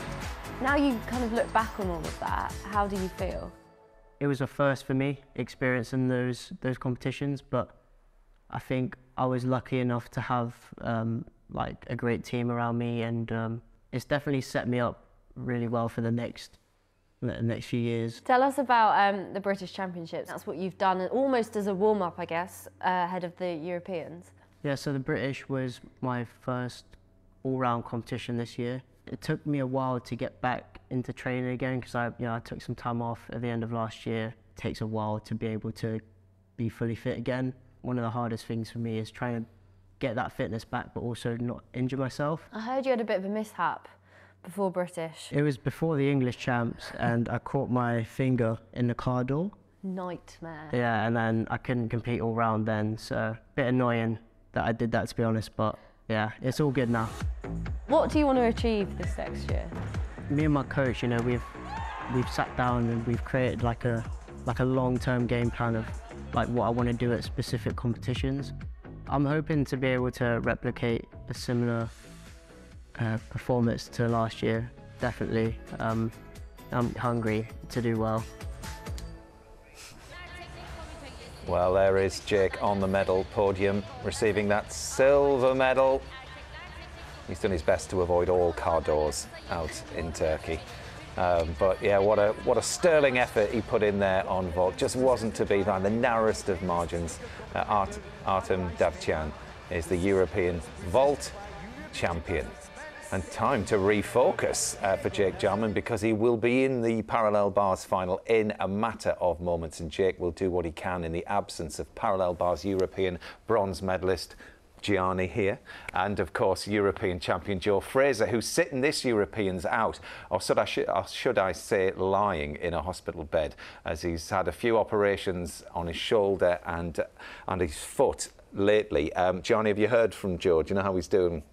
Now you kind of look back on all of that. How do you feel? It was a first for me, experiencing those competitions, but I think I was lucky enough to have like a great team around me, and it's definitely set me up really well for the next few years. Tell us about the British Championships. That's what you've done almost as a warm-up, I guess, ahead of the Europeans. Yeah, so the British was my first all-round competition this year. It took me a while to get back into training again, because I took some time off at the end of last year. It takes a while to be able to be fully fit again. One of the hardest things for me is trying to get that fitness back, but also not injure myself. I heard you had a bit of a mishap before British. It was before the English champs, and I caught my finger in the car door. Nightmare. Yeah, and then I couldn't compete all round then, so a bit annoying that I did that, to be honest, but yeah, it's all good now. What do you want to achieve this next year? Me and my coach, you know, we've sat down and we've created like a long-term game plan of like what I want to do at specific competitions. I'm hoping to be able to replicate a similar performance to last year, definitely. I'm hungry to do well. Well, there is Jake on the medal podium, receiving that silver medal. He's done his best to avoid all car doors out in Turkey. But yeah, what a sterling effort he put in there on vault. Just wasn't to be by the narrowest of margins. Artem Davtyan is the European vault champion. And time to refocus for Jake Jarman, because he will be in the parallel bars final in a matter of moments, and Jake will do what he can in the absence of parallel bars European bronze medalist Gianni here, and of course European champion Joe Fraser, who's sitting this Europeans out, or should I say lying in a hospital bed, as he's had a few operations on his shoulder and his foot lately. Gianni, have you heard from Joe? Do you know how he's doing?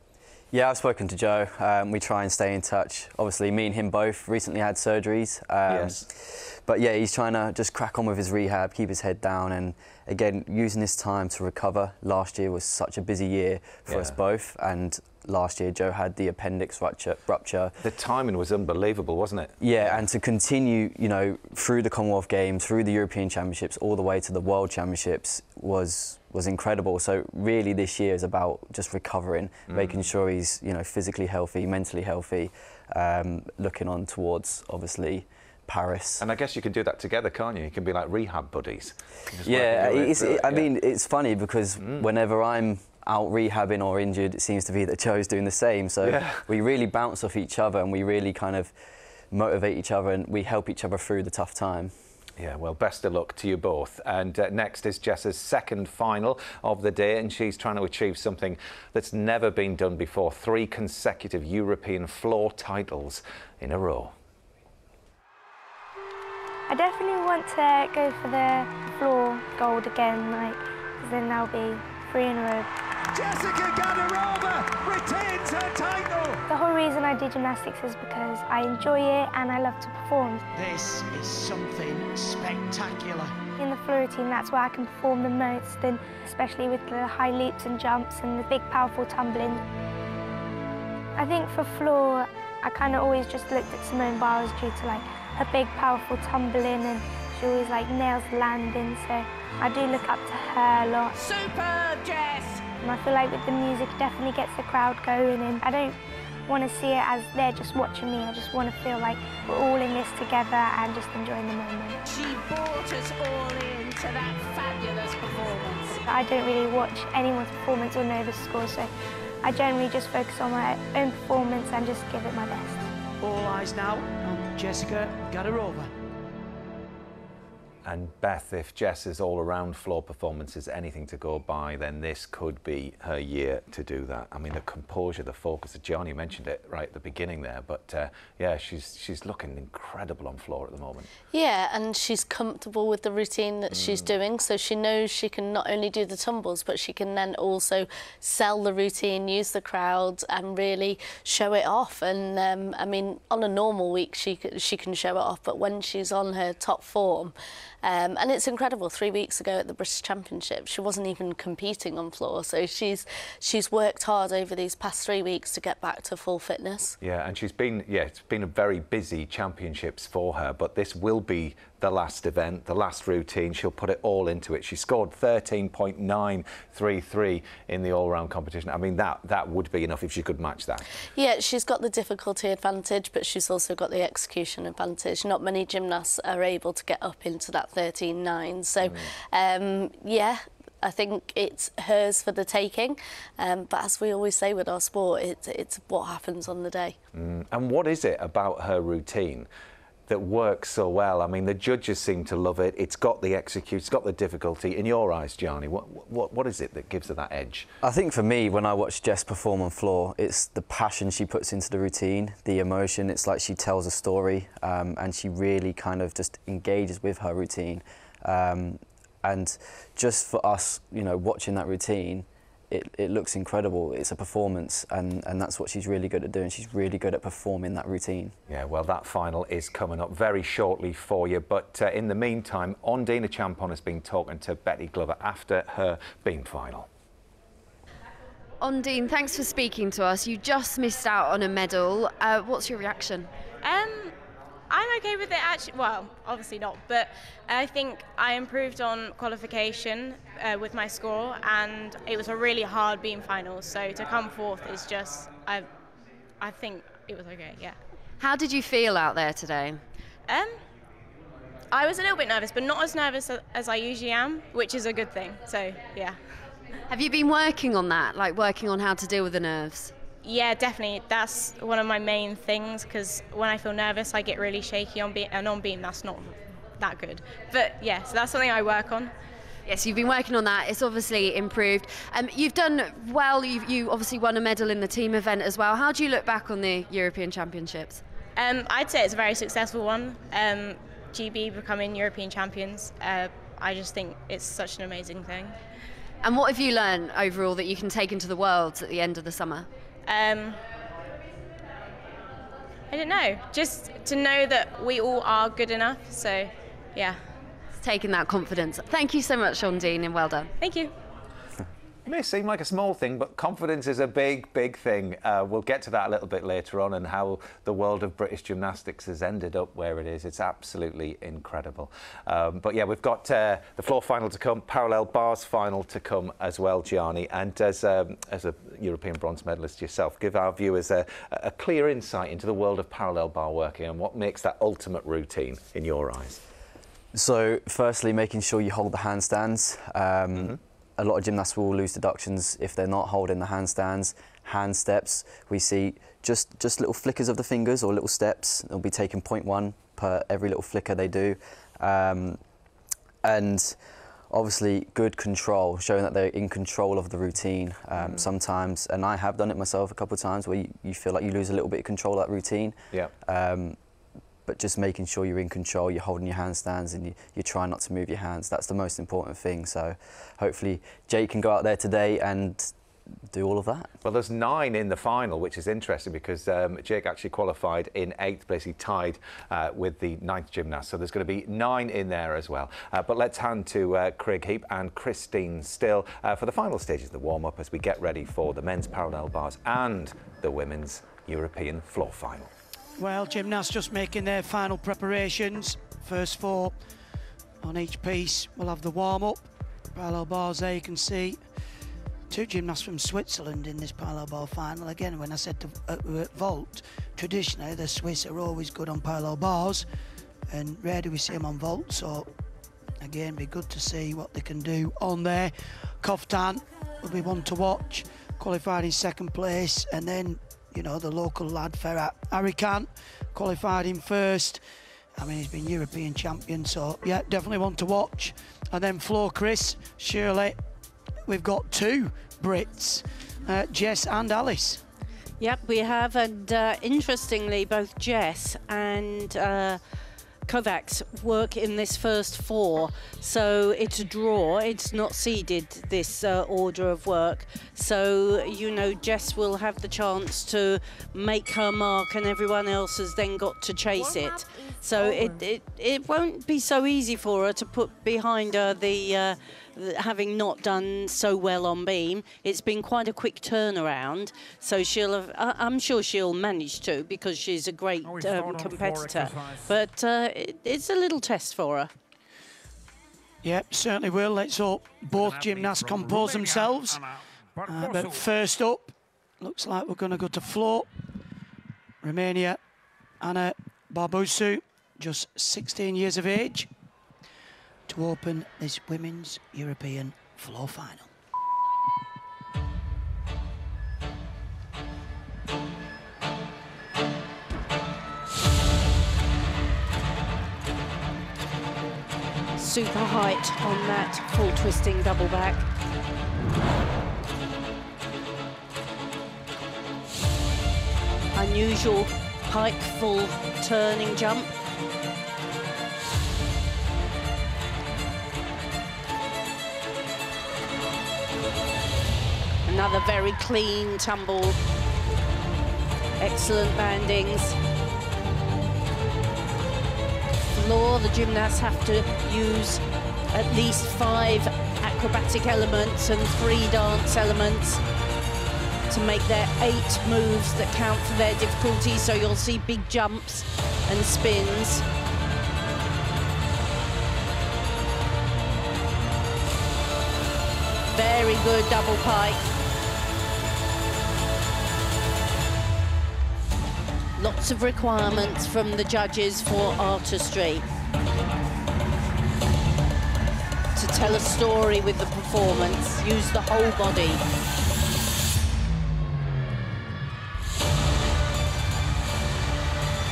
Yeah, I've spoken to Joe. We try and stay in touch. Obviously, me and him both recently had surgeries. Yes. But yeah, he's trying to just crack on with his rehab, keep his head down, and again, using this time to recover. Last year was such a busy year for us both, and last year Joe had the appendix rupture. The timing was unbelievable, wasn't it? Yeah, and to continue, you know, through the Commonwealth Games, through the European Championships, all the way to the World Championships was incredible. So really this year is about just recovering, making sure he's, you know, physically healthy, mentally healthy, looking on towards, obviously, Paris. And I guess you can do that together, can't you? You can be like rehab buddies. Yeah, I mean, it's funny because whenever I'm out rehabbing or injured, it seems to be that Joe's doing the same. So we really bounce off each other, and we really kind of motivate each other, and we help each other through the tough time. Yeah, well, best of luck to you both. And next is Jess's second final of the day, and she's trying to achieve something that's never been done before: 3 consecutive European floor titles in a row. I definitely want to go for the floor gold again, because then that'll be 3 in a row. Jessica Gadarova retains her title! The whole reason I do gymnastics is because I enjoy it and I love to perform. This is something spectacular. In the floor routine, that's where I can perform the most, and especially with the high leaps and jumps and the big powerful tumbling. I think for floor, I kind of always just looked at Simone Biles due to her big powerful tumbling, and she always nails the landing, so I do look up to her a lot. Superb, Jess! And I feel like with the music it definitely gets the crowd going, and I don't want to see it as they're just watching me. I just want to feel like we're all in this together and just enjoying the moment. She brought us all into that fabulous performance. I don't really watch anyone's performance or know the score, so I generally just focus on my own performance and just give it my best. All eyes now on Jessica Gadarova. And Beth, if Jess's all-around floor performance is anything to go by, then this could be her year to do that. I mean, the composure, the focus. Gianni mentioned it right at the beginning there, but yeah, she's looking incredible on floor at the moment. Yeah, and she's comfortable with the routine that she's doing, so she knows she can not only do the tumbles, but she can then also sell the routine, use the crowd, and really show it off. And I mean, on a normal week, she can show it off, but when she's on her top form. And it's incredible. 3 weeks ago at the British Championship, she wasn't even competing on floor. So she's worked hard over these past 3 weeks to get back to full fitness. Yeah, and it's been a very busy championships for her, but this will be the last event, the last routine. She'll put it all into it. She scored 13.933 in the all-round competition. I mean, that would be enough if she could match that. Yeah, she's got the difficulty advantage, but she's also got the execution advantage. Not many gymnasts are able to get up into that 13.9. So, yeah, I think it's hers for the taking. But as we always say with our sport, it's what happens on the day. And what is it about her routine that works so well? I mean, the judges seem to love it. It's got the execute, it's got the difficulty. In your eyes, Gianni, what is it that gives her that edge? I think for me, when I watch Jess perform on floor, it's the passion she puts into the routine, the emotion. It's like she tells a story, and she really kind of just engages with her routine. And just for us, you know, watching that routine, it looks incredible. It's a performance, and that's what she's really good at doing. She's really good at performing that routine. Yeah, well, that final is coming up very shortly for you. But in the meantime, Ondina Champon has been talking to Betty Glover after her beam final. Ondine, thanks for speaking to us. You just missed out on a medal. What's your reaction? I'm okay with it, actually. Well, obviously not, but I think I improved on qualification with my score, and it was a really hard beam final, so to come fourth is just, I think it was okay, yeah. How did you feel out there today? I was a little bit nervous, but not as nervous as I usually am, which is a good thing, so yeah. Have you been working on that, like working on how to deal with the nerves? Yeah, definitely. That's one of my main things, because when I feel nervous, I get really shaky on beam, and on beam, that's not that good. But yeah, so that's something I work on. Yes, you've been working on that. It's obviously improved. You've done well. You obviously won a medal in the team event as well. How do you look back on the European Championships? I'd say it's a very successful one. GB becoming European champions. I just think it's such an amazing thing. And what have you learned overall that you can take into the Worlds at the end of the summer? I don't know. Just to know that we all are good enough. So, yeah. Taking that confidence. Thank you so much, Shondine, and well done. Thank you. It may seem like a small thing, but confidence is a big, big thing. We'll get to that a little bit later on, and how the world of British gymnastics has ended up where it is. It's absolutely incredible. But yeah, we've got the floor final to come, parallel bars final to come as well, Gianni. And as a European bronze medalist yourself, give our viewers a clear insight into the world of parallel bar working and what makes that ultimate routine in your eyes. So, firstly, making sure you hold the handstands. A lot of gymnasts will lose deductions if they're not holding the handstands. Hand steps, we see just little flickers of the fingers or little steps. They'll be taking 0.1 per every little flicker they do. And obviously good control, showing that they're in control of the routine sometimes. And I have done it myself a couple of times where you feel like you lose a little bit of control of that routine. Yeah. But just making sure you're in control, you're holding your handstands and you try not to move your hands. That's the most important thing. So hopefully Jake can go out there today and do all of that. Well, there's 9 in the final, which is interesting because Jake actually qualified in 8th, basically tied with the 9th gymnast. So there's going to be 9 in there as well. But let's hand to Craig Heap and Christine Still for the final stages of the warm-up as we get ready for the men's parallel bars and the women's European floor final. Well, gymnasts just making their final preparations. First 4 on each piece. We'll have the warm-up. Parallel bars there, you can see 2 gymnasts from Switzerland in this parallel bar final. Again, when I said to vault, traditionally the Swiss are always good on parallel bars, and rare do we see them on vault. So again, be good to see what they can do on there. Koftan will be one to watch, qualified in 2nd place, and then, you know, the local lad Ferhat Arikan qualified in 1st. I mean, he's been European champion, so yeah, definitely one to watch. And then Flo Chris, Shirley, we've got 2 Brits, Jess and Alice. Yep, we have, and interestingly, both Jess and Kovacs work in this first 4, so it's a draw. It's not seeded, this order of work, so you know Jess will have the chance to make her mark and everyone else has then got to chase it, so it won't be so easy for her to put behind her the having not done so well on beam. It's been quite a quick turnaround, so she'll have, I'm sure she'll manage to, because she's a great competitor, but it's a little test for her. Yep, certainly will. Let's hope both gymnasts compose themselves. But first up, looks like we're going to go to Flo. Romania, Anna Barbusu, just 16 years of age, to open this women's European floor final. Super height on that full twisting double back. Unusual pike full turning jump. Another very clean tumble. Excellent landings. Floor, the gymnasts have to use at least 5 acrobatic elements and 3 dance elements to make their 8 moves that count for their difficulty. So you'll see big jumps and spins. Very good double pike. Lots of requirements from the judges for artistry. To tell a story with the performance, use the whole body.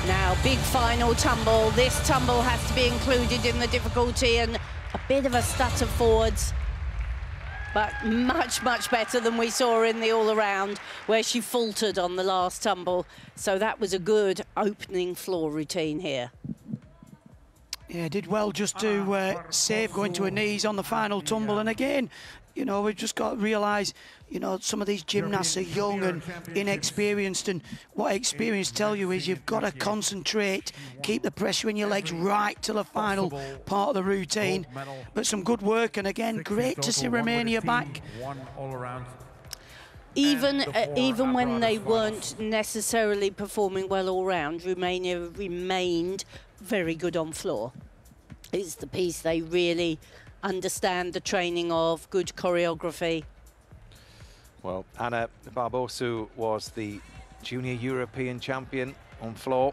Now, big final tumble. This tumble has to be included in the difficulty, and a bit of a stutter forwards, but much, much better than we saw in the all-around, where she faltered on the last tumble. So that was a good opening floor routine here. Yeah, did well just to save going to her knees on the final tumble. And again, you know, we've just got to realise, you know, some of these gymnasts are young and inexperienced, and what experience tell you is you've got to concentrate, keep the pressure in your legs right till the final part of the routine. But some good work, and again, great to see Romania back. Even when they weren't necessarily performing well all round, Romania remained very good on floor. It's the piece they really understand the training of, good choreography. Well, Anna Barbosu was the junior European champion on floor.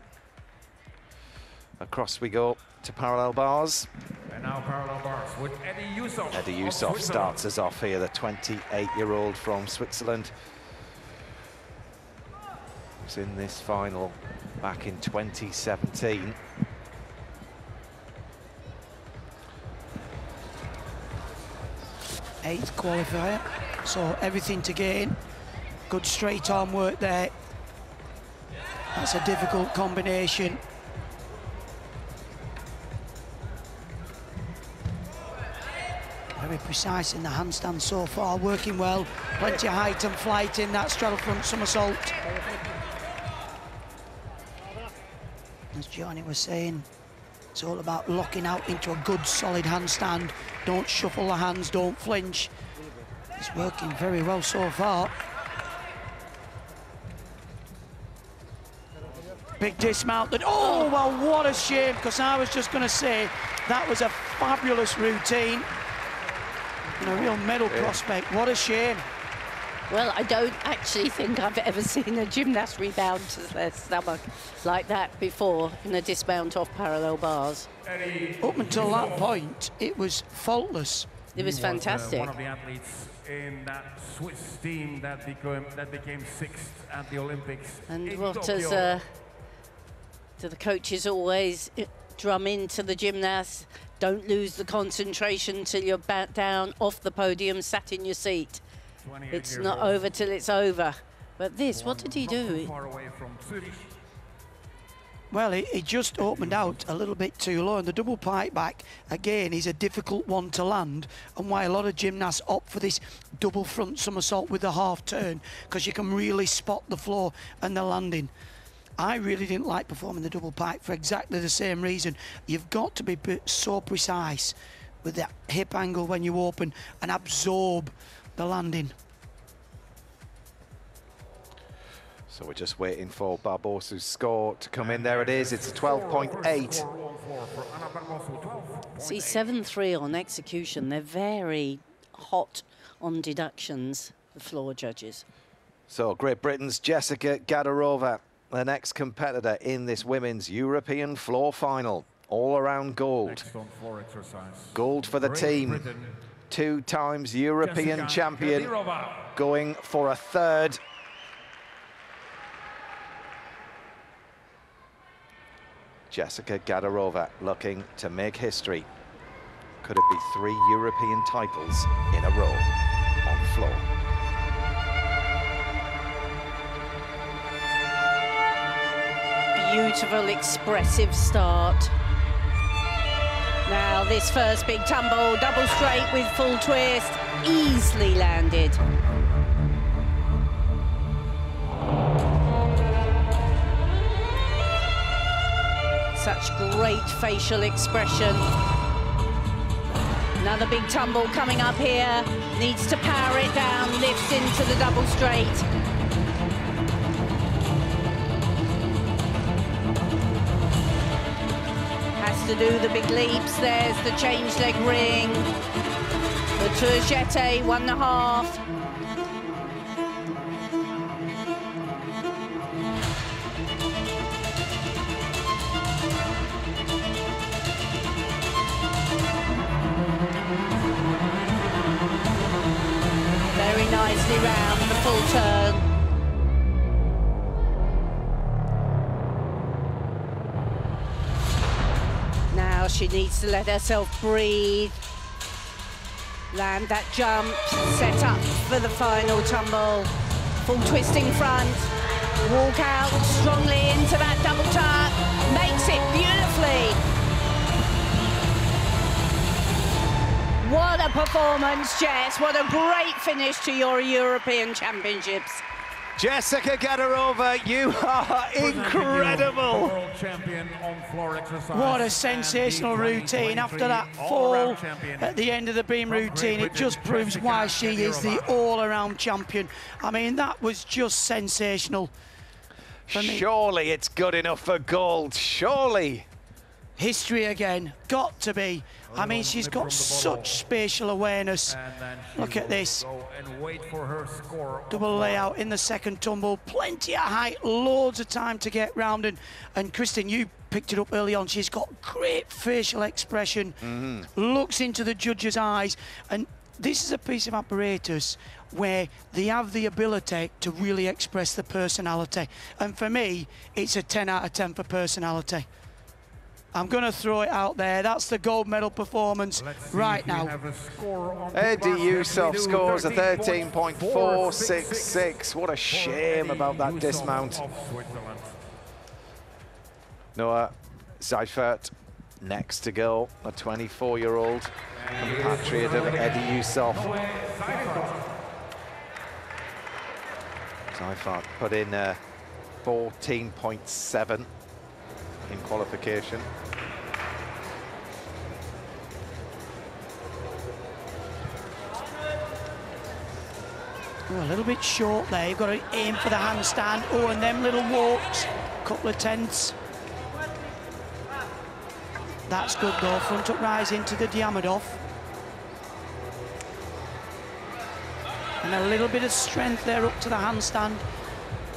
Across we go to parallel bars. And now parallel bars with Eddie Yusuf. Eddie Yusuf starts us off here, the 28-year-old from Switzerland. Was in this final back in 2017. Eighth qualifier, so everything to gain. Good straight arm work there. That's a difficult combination. Very precise in the handstand so far, working well. Plenty of height and flight in that straddle front somersault. As Johnny was saying, it's all about locking out into a good solid handstand. Don't shuffle the hands, don't flinch. It's working very well so far. Big dismount. Oh, well, what a shame, because I was just going to say that was a fabulous routine and a real medal prospect. What a shame. Well, I don't actually think I've ever seen a gymnast rebound to their stomach like that before in a dismount off parallel bars. Up until that point, it was faultless. It was fantastic. One of the athletes in that Swiss team that became sixth at the Olympics. And what do the coaches always drum into the gymnasts? Don't lose the concentration till you're back down off the podium, sat in your seat. It's not over till it's over. But this, what did he do? Well, he just opened out a little bit too low, and the double pipe back, again, is a difficult one to land, and why a lot of gymnasts opt for this double front somersault with the half turn, because you can really spot the floor and the landing. I really didn't like performing the double pipe for exactly the same reason. You've got to be so precise with that hip angle when you open and absorb the landing. So we're just waiting for Barbosu's score to come in. There it is. It's a 12.8. See, 7-3 on execution. They're very hot on deductions, the floor judges. So Great Britain's Jessica Gadarova, the next competitor in this women's European floor final. All around gold. Gold for the team. 2 times European champion, going for a third. Jessica Gadarova looking to make history. Could it be 3 European titles in a row on floor? Beautiful, expressive start. Now this first big tumble, double straight with full twist, easily landed. Such great facial expression. Another big tumble coming up here. Needs to power it down, lifts into the double straight. Has to do the big leaps. There's the change leg ring. The tourgette, 1.5. Very nicely round the full turn. she needs to let herself breathe. Land that jump, set up for the final tumble. Full twisting front, walk out strongly into that double tuck, makes it beautifully. What a performance, Jess. What a great finish to your European Championships. Jessica Gadarova, you are incredible. World champion on floor exercise. What a sensational routine. After that fall at the end of the beam routine, it just proves why she is the all-around champion. I mean, that was just sensational. Surely it's good enough for gold, surely. History again, got to be. I mean, she's got such spatial awareness. Look at this. Double layout in the second tumble, plenty of height, loads of time to get round. And Kristen, you picked it up early on. She's got great facial expression, looks into the judge's eyes. And this is a piece of apparatus where they have the ability to really express the personality. And for me, it's a 10 out of 10 for personality. I'm going to throw it out there. That's the gold medal performance right now. Eddie Yusuf scores a 13.466. What a shame about that dismount. Noah Seifert next to go, a 24-year-old compatriot of Eddie Yusuf. Seifert put in 14.7 in qualification. Oh, a little bit short there. You've got to aim for the handstand. Oh, and them little walks, couple of tenths. That's good though. Front up rise into the Diamondov. And a little bit of strength there up to the handstand.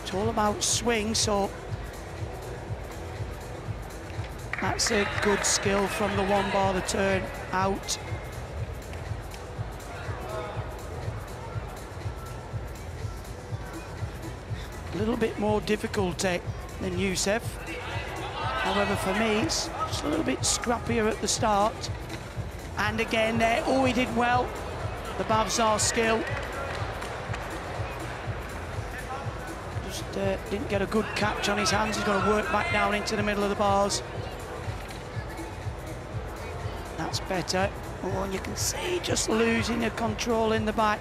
It's all about swing, so that's a good skill from the one bar, the turn out. A little bit more difficulty than Yusuf. However, for me, it's just a little bit scrappier at the start. And again there, oh, he did well. The Bavzar skill. Just didn't get a good catch on his hands. He's got to work back down into the middle of the bars. That's better. Oh, and you can see just losing the control in the back.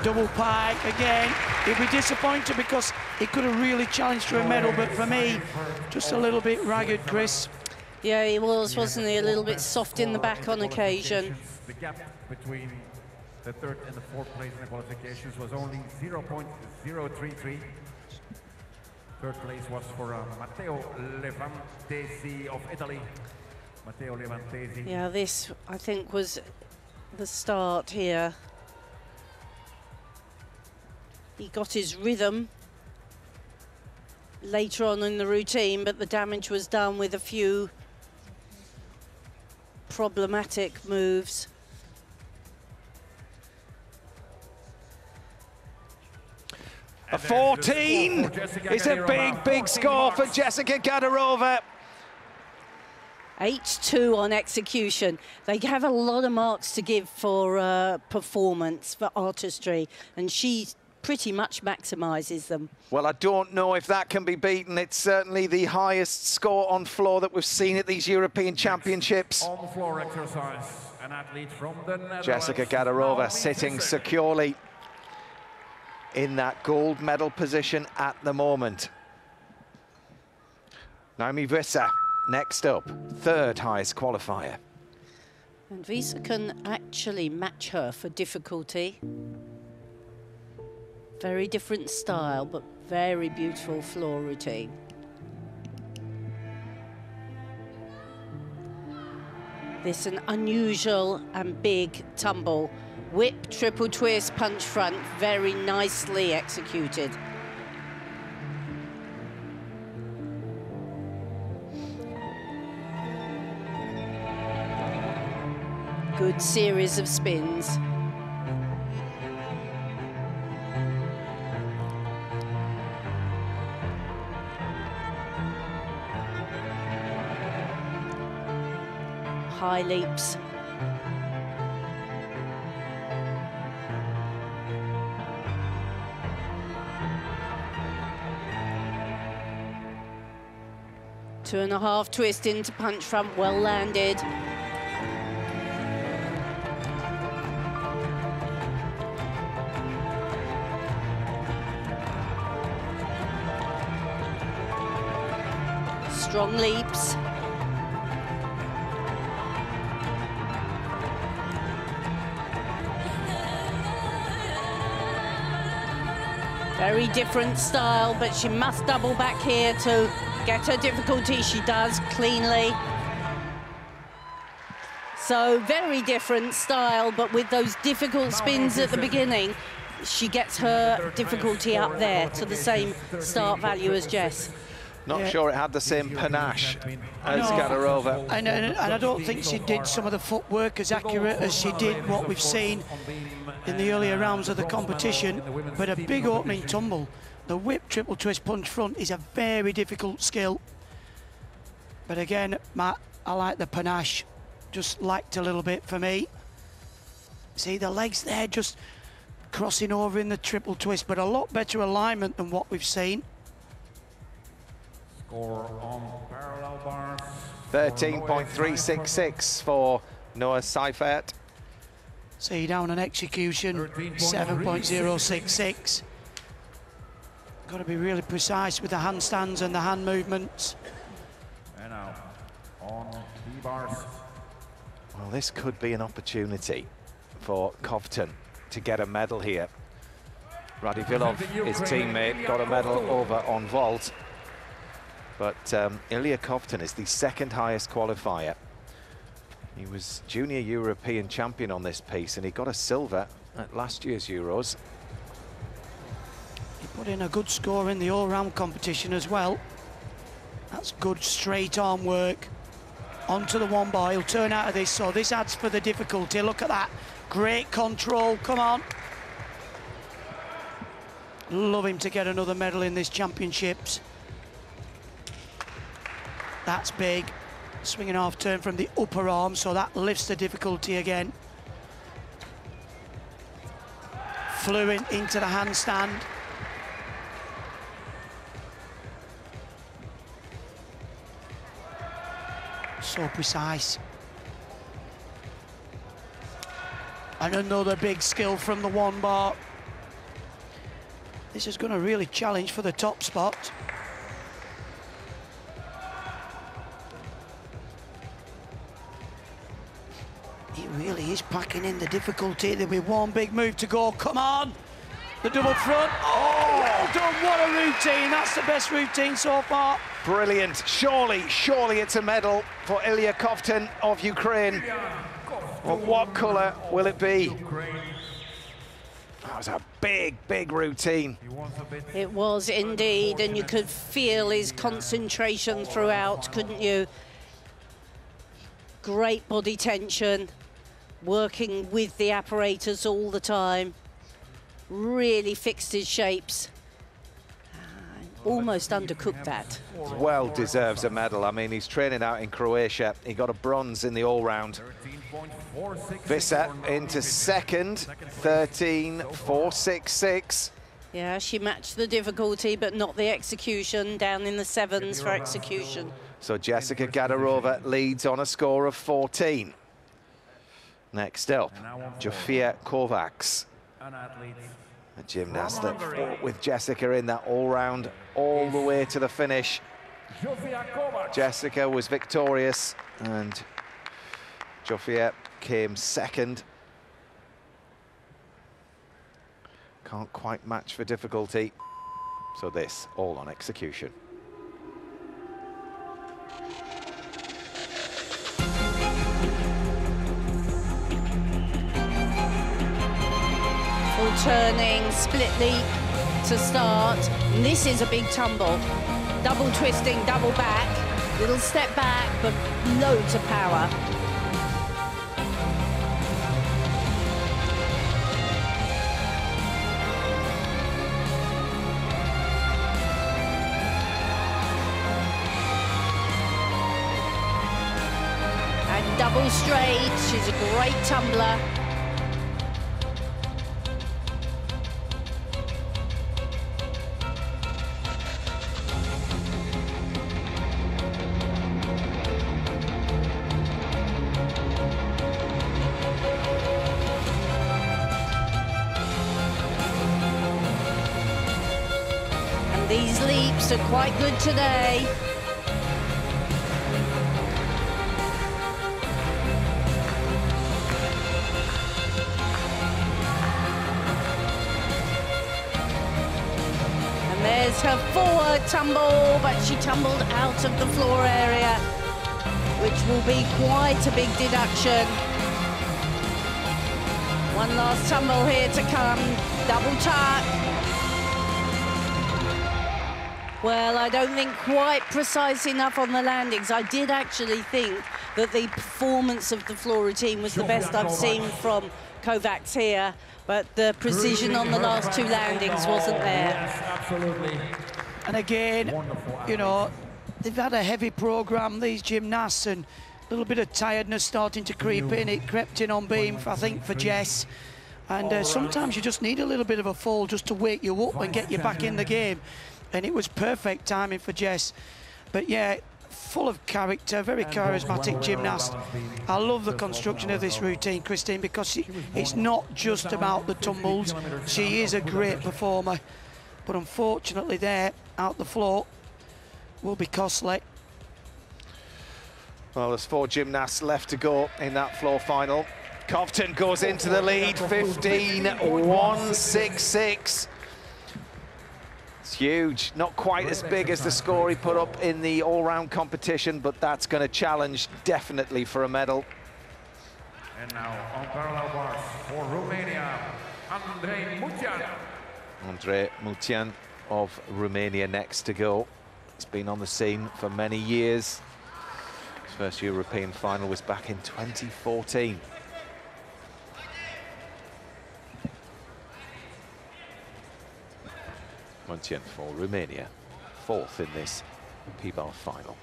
Double pike again. He'll be disappointed because he could have really challenged for a medal, but for me, just a little bit ragged, Chris. Yeah, he was, wasn't he? A little bit soft in the back on occasion. The gap between the third and the fourth place in the qualifications was only 0.033. Third place was for Matteo Levantesi of Italy. Matteo Levantesi. Yeah, this, I think, was the start here. He got his rhythm later on in the routine, but the damage was done with a few problematic moves. A 14 is a big, big score for Jessica Gadarova. 8-2 on execution. They have a lot of marks to give for performance, for artistry, and she pretty much maximises them. Well, I don't know if that can be beaten. It's certainly the highest score on floor that we've seen at these European Championships. On floor exercise, an athlete from the Netherlands. Jessica Gadarova sitting securely in that gold medal position at the moment. Naomi Visser next up, third highest qualifier. And Visser can actually match her for difficulty. Very different style, but very beautiful floor routine. This an unusual and big tumble. Whip, triple twist, punch front, very nicely executed. Good series of spins. high leaps. Two and a half twist into punch front, well landed. Strong leaps. Very different style, but she must double back here to get her difficulty. She does cleanly. So very different style, but with those difficult spins at the beginning, she gets her difficulty up there to the same start value as Jess. Not sure it had the same panache as Gadarova. And I don't think she did some of the footwork as accurate as she did what we've seen in the earlier rounds of the competition, but a big opening tumble. The whip triple twist punch front is a very difficult skill. But again, Matt, I like the panache, just lacked a little bit for me. See the legs there just crossing over in the triple twist, but a lot better alignment than what we've seen. Score on parallel bars. 13.366 for Noah Seifert. See down on execution, 7.066. Got to be really precise with the handstands and the hand movements. And now on T-bars. Well, this could be an opportunity for Kovtun to get a medal here. Radivillov, his teammate, got a medal over on vault. But Ilya Kovtun is the second highest qualifier. He was junior European champion on this piece and he got a silver at last year's Euros. He put in a good score in the all-round competition as well. That's good straight arm work. Onto the one bar, he'll turn out of this, so this adds for the difficulty. Look at that, great control, come on. Love him to get another medal in this championships. That's big. Swinging half turn from the upper arm, so that lifts the difficulty again. Fluent into the handstand. So precise. And another big skill from the one bar. This is going to really challenge for the top spot. It really is packing in the difficulty. There'll be one big move to go. Come on! The double front. Oh, well done. What a routine. That's the best routine so far. Brilliant. Surely it's a medal for Ilya Kovtun of Ukraine. Well, what colour will it be? That was a big routine. It was indeed, and you could feel his concentration throughout, couldn't you? Great body tension, working with the apparatus all the time. Really fixed his shapes. Almost undercooked that. Well deserves a medal. I mean, he's training out in Croatia. He got a bronze in the all-round. Vissa into second, 13.466. Yeah, she matched the difficulty, but not the execution, down in the sevens for execution. So Jessica Gadarova leads on a score of 14. Next up, Jofia Kovacs, a gymnast that fought with Jessica in that all-round all the way to the finish. Jessica was victorious and Jofia came second. Can't quite match for difficulty. So this, all on execution. Full turning, split leap to start. And this is a big tumble. Double twisting, double back. Little step back, but loads of power. And double straight. She's a great tumbler. And these leaps are quite good today. There's her forward tumble, but she tumbled out of the floor area, which will be quite a big deduction. One last tumble here to come, double tuck. Well, I don't think quite precise enough on the landings. I did actually think that the performance of the floor routine was the best I've seen from Kovacs here, but the precision on the last two landings wasn't there. Yes, absolutely. And again, you know, they've had a heavy programme, these gymnasts, and a little bit of tiredness starting to creep in. It crept in on beam, I think, for Jess. And sometimes you just need a little bit of a fall just to wake you up and get you back in the game. And it was perfect timing for Jess. But yeah, full of character, very charismatic gymnast. I love the construction of this routine, Christine, because it's not just about the tumbles. She is a great performer, but unfortunately there, out the floor, will be costly. Well, there's 4 gymnasts left to go in that floor final. Cofton goes into the lead, 15.166. It's huge, not quite as big as the score he put up in the all-round competition, but that's going to challenge definitely for a medal. And now on parallel bars for Romania, Andrei Mutian. Andrei Mutian of Romania next to go. He's been on the scene for many years. His first European final was back in 2014. Mutian for Romania, 4th in this P-bar final.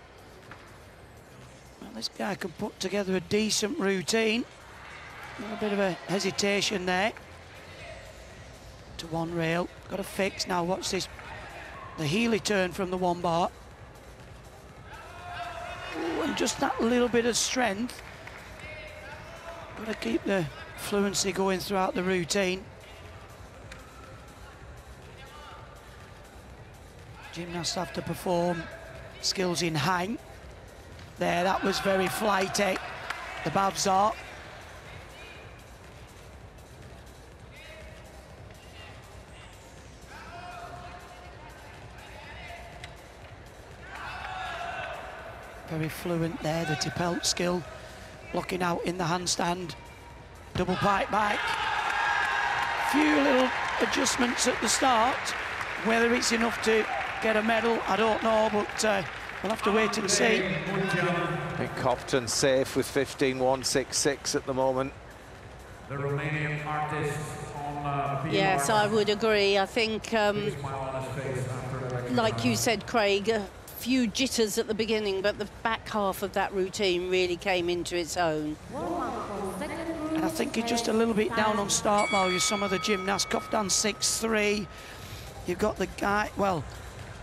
Well, this guy can put together a decent routine. A little bit of a hesitation there. To one rail, got a fix. Now watch this, the Healy turn from the one bar. Ooh, and just that little bit of strength. Got to keep the fluency going throughout the routine. Gymnasts have to perform skills in hang. There, that was very flighty. The Babs are. Very fluent there, the Tipelt skill. Blocking out in the handstand. Double pipe back. Few little adjustments at the start. Whether it's enough to get a medal, I don't know, but we'll have to wait and see. I think Cofton safe with 15.166 at the moment. The Romanian artist on Yes, I would agree. I think, like you said, Craig, a few jitters at the beginning, but the back half of that routine really came into its own. And I think he's just a little bit down on start value, some of the gymnasts. Cofton 6'3". You've got the guy, well,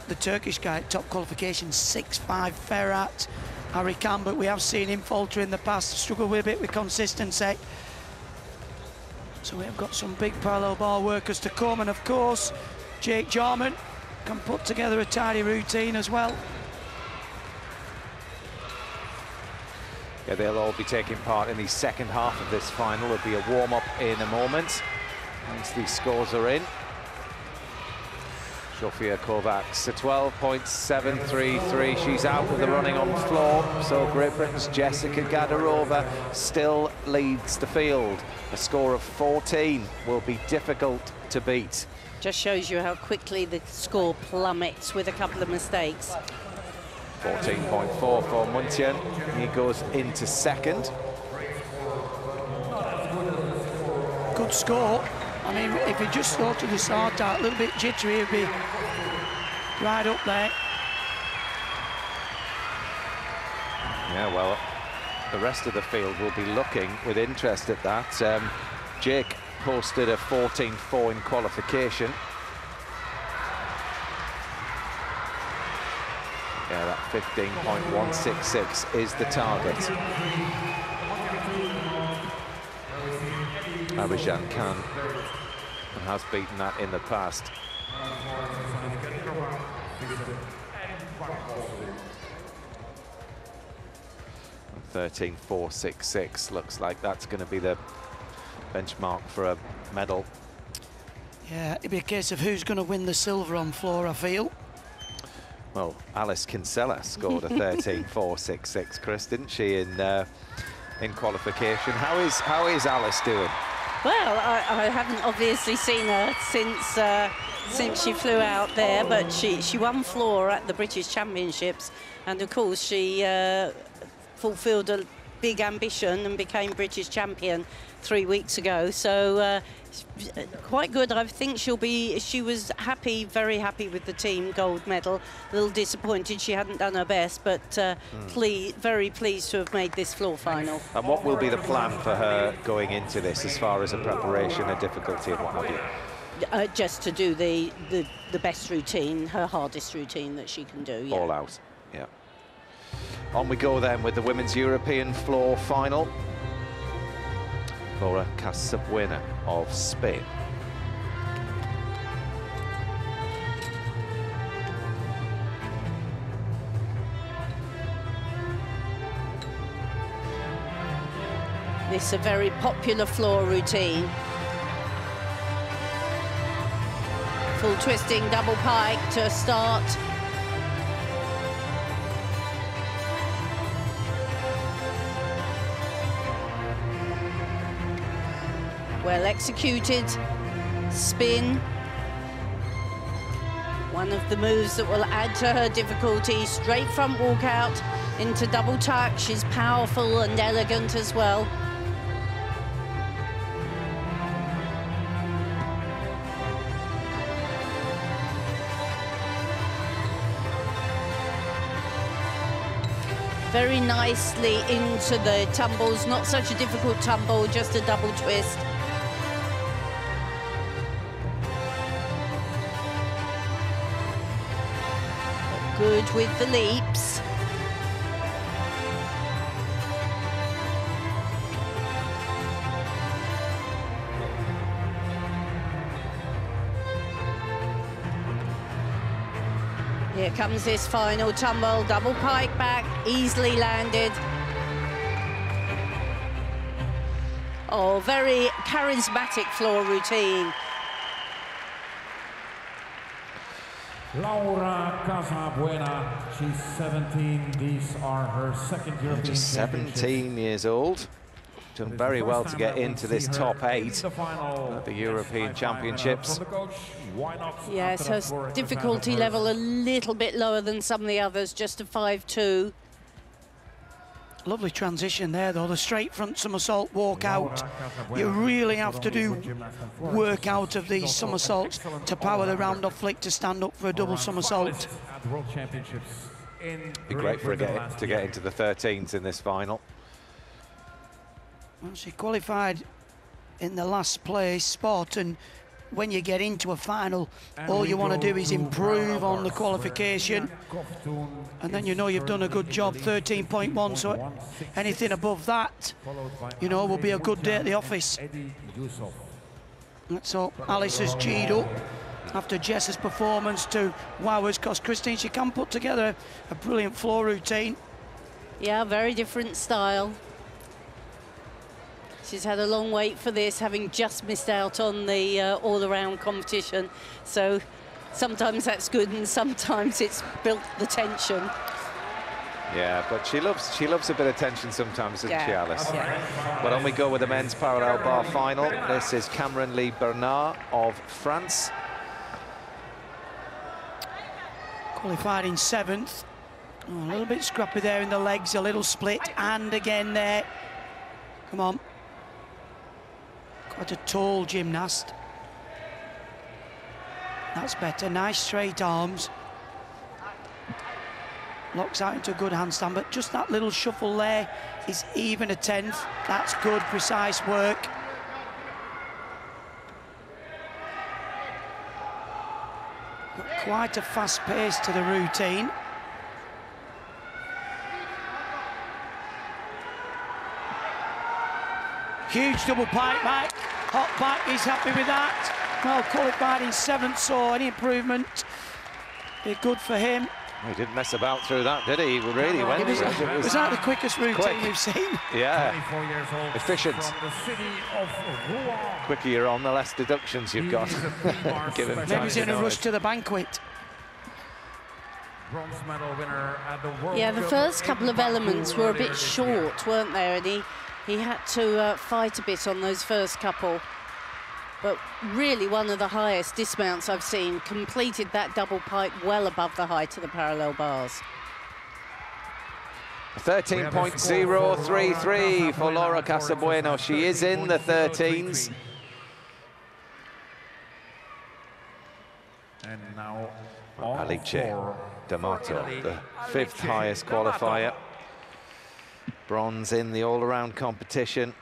the Turkish guy at top qualification, 6'5", Ferhat. Harry Khan, but we have seen him falter in the past, struggle with a bit with consistency. So we have got some big parallel bar workers to come, and of course, Jake Jarman can put together a tidy routine as well. Yeah, they'll all be taking part in the second half of this final. There'll be a warm-up in a moment once these scores are in. Sofia Kovacs, a 12.733. She's out with the running on the floor. So Great Britain's Jessica Gadarova still leads the field. A score of 14 will be difficult to beat. Just shows you how quickly the score plummets with a couple of mistakes. 14.4 for Mutian. He goes into second. Good score. I mean, if he just started the start out a little bit jittery, he'd be right up there. Yeah, well, the rest of the field will be looking with interest at that. Jake posted a 14.4 in qualification. Yeah, that 15.166 is the target. Abhijan can and has beaten that in the past. 13.466 looks like that's going to be the benchmark for a medal. Yeah, it'd be a case of who's going to win the silver on floor, I feel. Well, Alice Kinsella scored a 13.466, Chris, didn't she, in qualification? How is Alice doing? Well, I haven't obviously seen her since she flew out there, but she won floor at the British Championships, and of course she fulfilled a big ambition and became British champion 3 weeks ago. So quite good. I think she was happy, very happy with the team gold medal. A little disappointed she hadn't done her best, but very pleased to have made this floor final. And what will be the plan for her going into this as far as a preparation, a difficulty and what have you? Just to do the best routine, her hardest routine that she can do. Yeah. All out, yeah. On we go then with the Women's European floor final. Laura Casabuena of Spain. This is a very popular floor routine. Full twisting double pike to start. Well executed, spin. One of the moves that will add to her difficulty, straight front walkout into double tuck. She's powerful and elegant as well. Very nicely into the tumbles, not such a difficult tumble, just a double twist. Good with the leaps. Here comes this final tumble, double pike back, easily landed. Oh, very charismatic floor routine. Laura Casabuena, she's 17. These are her second European Just 17 years old. Done very well to get into this top 8 at the European Championships. Yes, her difficulty level a little bit lower than some of the others, just a 5.2. Lovely transition there, though. The straight front somersault walk out. You really have to do work out of these somersaults to power the round off flick to stand up for a double somersault. Be great for her to get into the 13s in this final. Well, she qualified in the last place spot, and when you get into a final, all you want to do is improve on the qualification, and then you know you've done a good job. 13.1, so anything above that, you know, will be a good day at the office. So Alice has G'd up after Jess's performance to wow us, because Christine, she can put together a brilliant floor routine. Yeah, very different style. She's had a long wait for this, having just missed out on the all-around competition. So sometimes that's good, and sometimes it's built the tension. Yeah, but she loves a bit of tension sometimes, doesn't she, Alice? Yeah. But on we go with the men's parallel bar final. This is Cameron Lee Bernard of France. Qualified in 7th. Oh, a little bit scrappy there in the legs, a little split, and again there. Come on. Quite a tall gymnast. That's better. Nice straight arms. Locks out into a good handstand, but just that little shuffle there is even a 10th. That's good, precise work. Got quite a fast pace to the routine. Huge double pipe back. Hot back, he's happy with that. Well qualified in 7th, so any improvement be good for him. He didn't mess about through that, did he? He really went. Was that the quickest routine we've seen? Yeah. 24 years old, efficient. From the city of Rouen. Quicker you're on, the less deductions you've got. Give him time. Maybe he's in a rush to the banquet. Bronze medal winner at the World Yeah, the Cup first couple of elements were a bit this short, weren't they? And he had to fight a bit on those first couple. But really one of the highest dismounts I've seen. Completed that double pipe well above the height of the parallel bars. 13.033 for Laura Casabueno. She is in the 13s. And now Alice D'Amato, the 5th highest qualifier. Bronze in the all-around competition.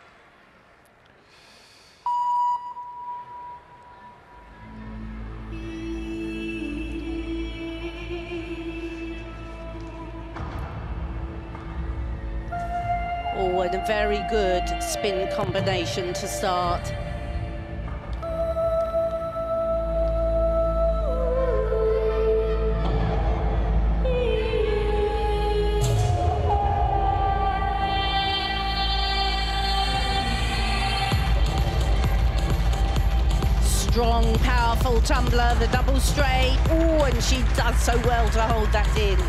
Oh, and a very good spin combination to start. Strong, powerful tumbler, the double straight. Oh, and she does so well to hold that in.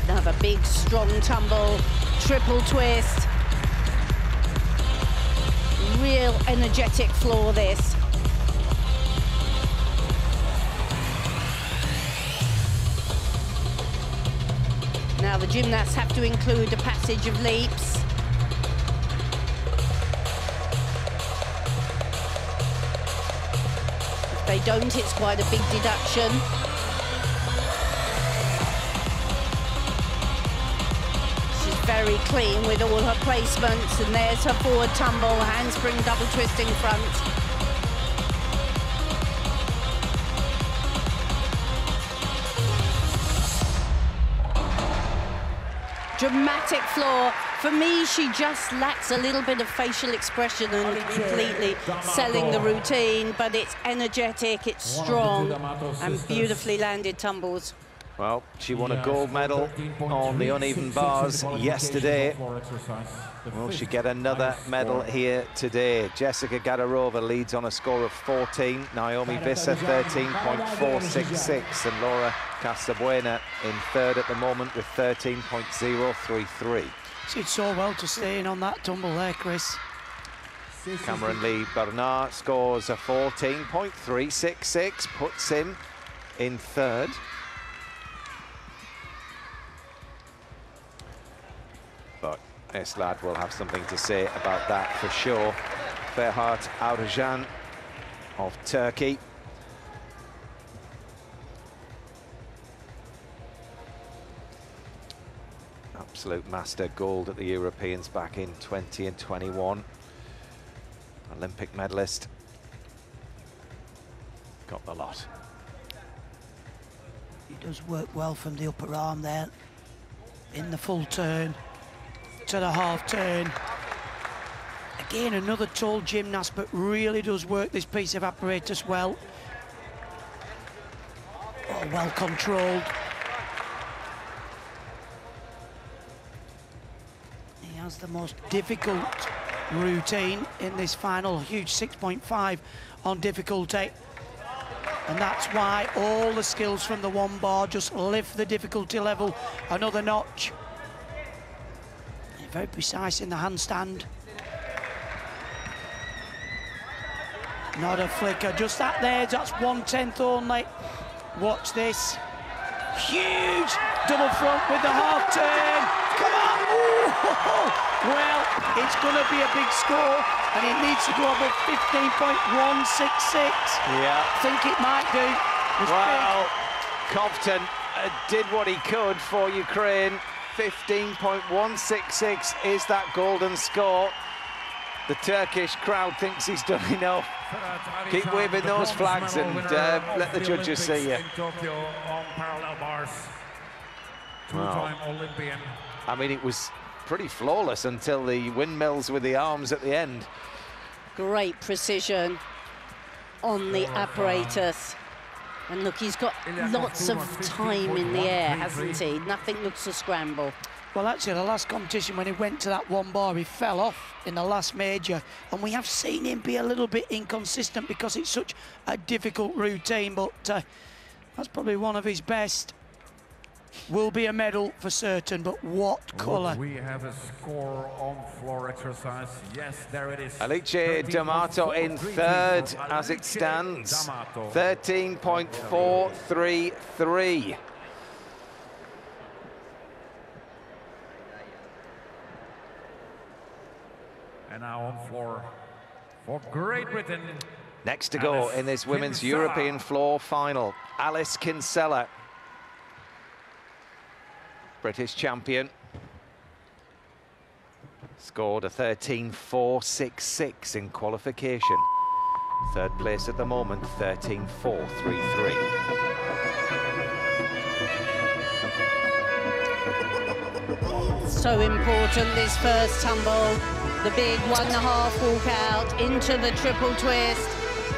Another big, strong tumble, triple twist. Real energetic floor, this. Now the gymnasts have to include a passage of leaps. If they don't, it's quite a big deduction. Very clean with all her placements, and there's her forward tumble, handspring double twist in front. Dramatic floor. For me, she just lacks a little bit of facial expression and completely selling the routine, but it's energetic, it's strong, and beautifully landed tumbles. Well, she won a gold medal on the uneven bars yesterday. Will she get another medal here today? Jessica Gadarova leads on a score of 14. Naomi Visser 13.466, and Laura Casabuena in 3rd at the moment with 13.033. She did so well to stay in on that tumble there, Chris. Cameron Lee Bernard scores a 14.366, puts him in 3rd. But Eslad will have something to say about that for sure. Ferhat Aurajan of Turkey. Absolute master, gold at the Europeans back in 20 and 21. Olympic medalist. Got the lot. He does work well from the upper arm there. In the full turn. To the half turn. Again, another tall gymnast, but really does work this piece of apparatus well. Oh, well controlled. He has the most difficult routine in this final, huge 6.5 on difficulty. And that's why all the skills from the one bar just lift the difficulty level another notch. Very precise in the handstand. Not a flicker, just that there, that's 1/10 only. Watch this. Huge double front with the half turn. Come on! Well, it's going to be a big score, and it needs to go above 15.166. Yeah. I think it might do. Well, Cobden did what he could for Ukraine. 15.166 is that golden score. The Turkish crowd thinks he's done enough. Keep waving those flags and let the judges see you. In Tokyo on parallel bars. Two-time Olympian. I mean, it was pretty flawless until the windmills with the arms at the end. Great precision on the apparatus. And look, he's got lots of time in the air, hasn't he? Nothing looks a scramble. Well, actually, the last competition, when he went to that one bar, he fell off in the last major. And we have seen him be a little bit inconsistent because it's such a difficult routine. But that's probably one of his best. Will be a medal for certain, but what colour? We have a score on floor exercise. Yes, there it is. Alice D'Amato in third as it stands. 13.433. And now on floor for Great Britain. Next to go in this women's European floor final, Alice Kinsella. British champion. Scored a 13.466 in qualification. Third place at the moment, 13.433. So important, this first tumble. The big 1.5 walk out into the triple twist.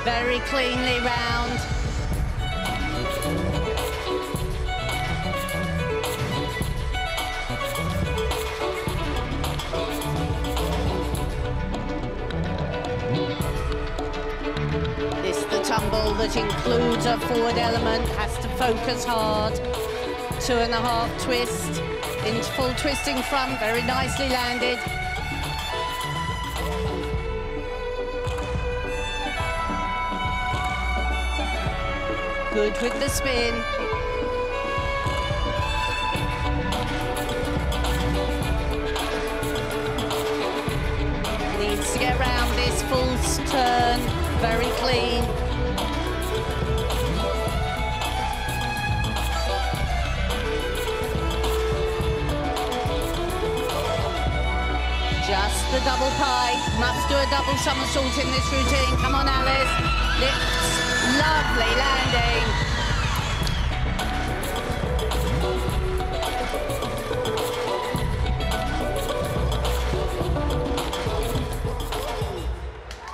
Very cleanly round. It's the tumble that includes a forward element, has to focus hard. 2.5 twist, into full twisting front, very nicely landed. Good with the spin. Needs to get around this full turn, very clean. Just the double pike, must do a double somersault in this routine. Come on, Alice. Lifts, lovely landing.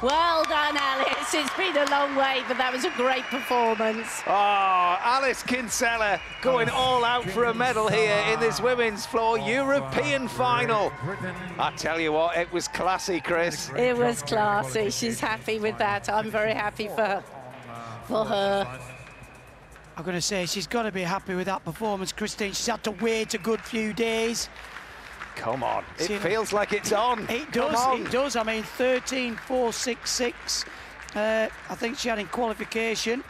Well done, Alice. It's been a long way, but that was a great performance. Oh, Alice Kinsella going all out for a medal here in this women's floor European final. I tell you what, it was classy, Chris. It was classy. She's happy with that. I'm very happy for her. I'm going to say she's got to be happy with that performance, Christine. She's had to wait a good few days. Come on, it feels like it's on. It does, it does. I mean, 13.466. I think she had in qualification.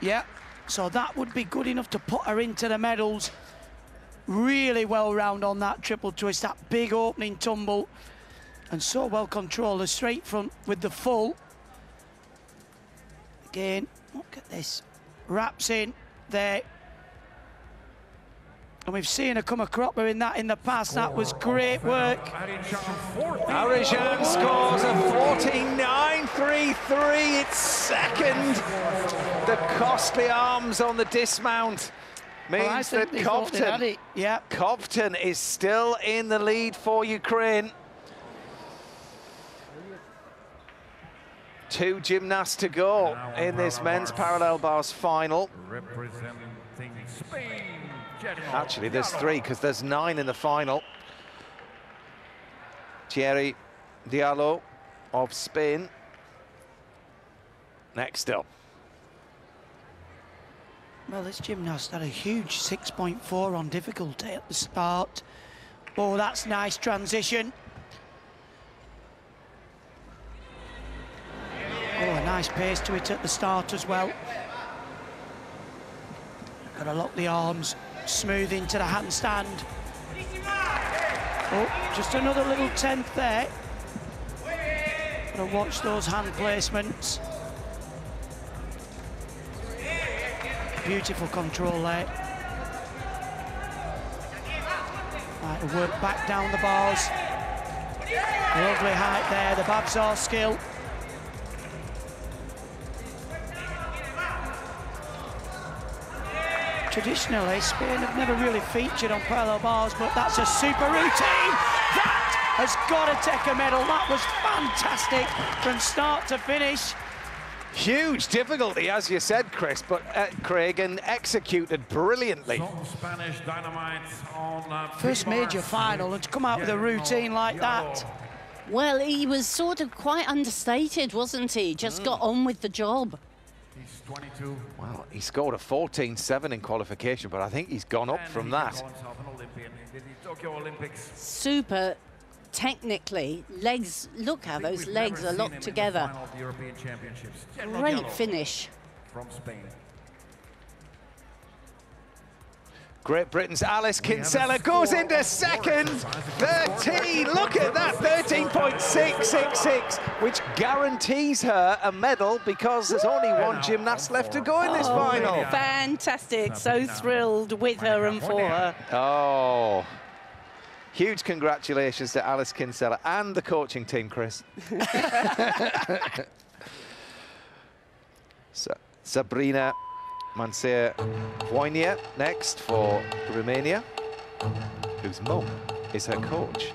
Yeah, so that would be good enough to put her into the medals. Really well round on that triple twist, that big opening tumble. And so well controlled, the straight front with the full. Again, look at this. Wraps in there. And we've seen her come a cropper in that in the past. That was great work. Arijan scores a 14.933. It's second. The costly arms on the dismount means that Cobden is still in the lead for Ukraine. 2 gymnasts to go in this men's parallel bars final. Representing Spain. Actually, there's 3 because there's 9 in the final. Thierry Diallo of Spain. Next up. Well, this gymnast had a huge 6.4 on difficulty at the start. Oh, that's nice transition. Oh, a nice pace to it at the start as well. Got to lock the arms. Smooth into the handstand. Oh, just another little tenth there. Gotta watch those hand placements. Beautiful control there. Right, work back down the bars. Lovely height there, the Babzar skill. Traditionally, Spain have never really featured on parallel bars, but that's a super routine. That has got to take a medal. That was fantastic from start to finish. Huge difficulty, as you said, Chris, but Craig, and executed brilliantly. Spanish dynamite on First major final, and to come out with a routine like that. Well, he was sort of quite understated, wasn't he? Just got on with the job. He's 22. Well, he scored a 14.7 in qualification, but I think he's gone up from that. Super technically, legs, look how those legs are locked together. Great finish. From Spain. Great Britain's Alice Kinsella goes into second, 13, look at that, 13.666, which guarantees her a medal because there's only one gymnast left to go in this final. Fantastic, so thrilled with her and for her. Oh, huge congratulations to Alice Kinsella and the coaching team, Chris. Sabrina Mansea-Voinia next for Romania, whose mum is her coach.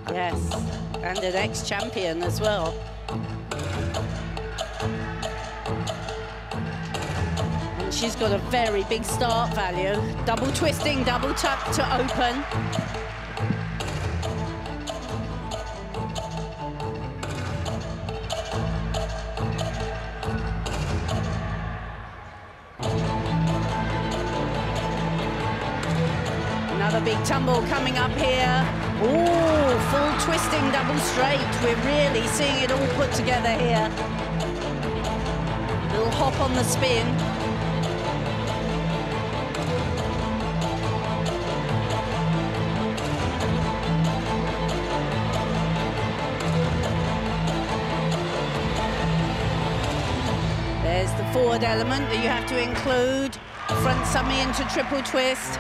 Yes, and an ex-champion as well. And she's got a very big start value. Double twisting, double tuck to open. Another big tumble coming up here. Ooh, full twisting, double straight. We're really seeing it all put together here. Little hop on the spin. There's the forward element that you have to include. Front summy into triple twist.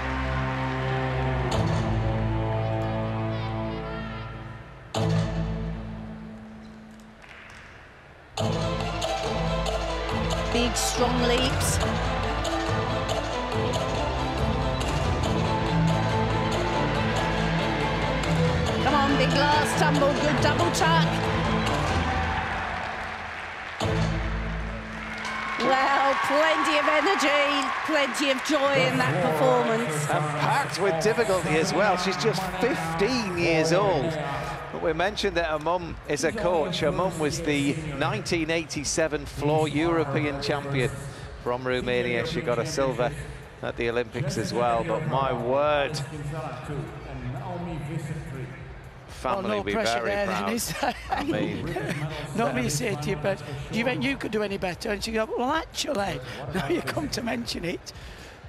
Big, strong leaps. Come on, big last tumble, good double tuck. Well, plenty of energy, plenty of joy in that performance. And packed with difficulty as well. She's just 15 years old. But we mentioned that her mum is a coach. Her mum was the 1987 floor European champion from Romania. She got a silver at the Olympics as well. But my word, family no will be pressure very there, proud. then, is there? I mean, not me saying to you, but do you think you could do any better? And she go, well, actually, now you come to mention it.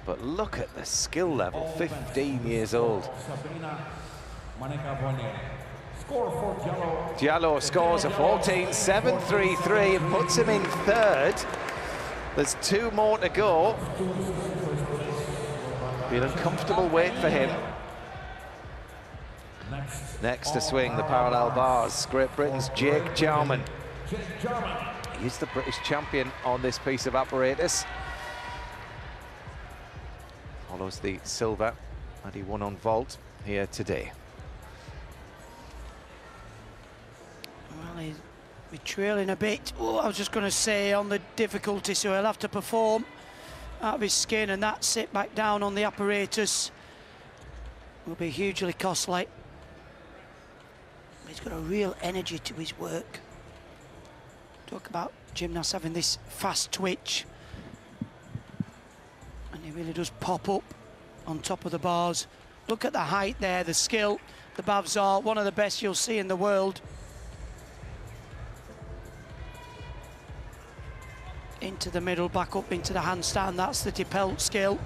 but look at the skill level, 15 years old. Diallo scores a 14.733 and puts him in third. There's two more to go. Be an uncomfortable wait for him. Next to swing the parallel bars, Great Britain's Jake Jarman. He's the British champion on this piece of apparatus. Follows the silver that he won on vault here today. Well, he's trailing a bit. Oh, I was just going to say on the difficulty, so he'll have to perform out of his skin, and that sit back down on the apparatus will be hugely costly. He's got a real energy to his work. Talk about gymnasts having this fast twitch, and he really does pop up on top of the bars. Look at the height there, the skill. The Babzar, one of the best you'll see in the world. Into the middle, back up into the handstand. That's the Depelt skill.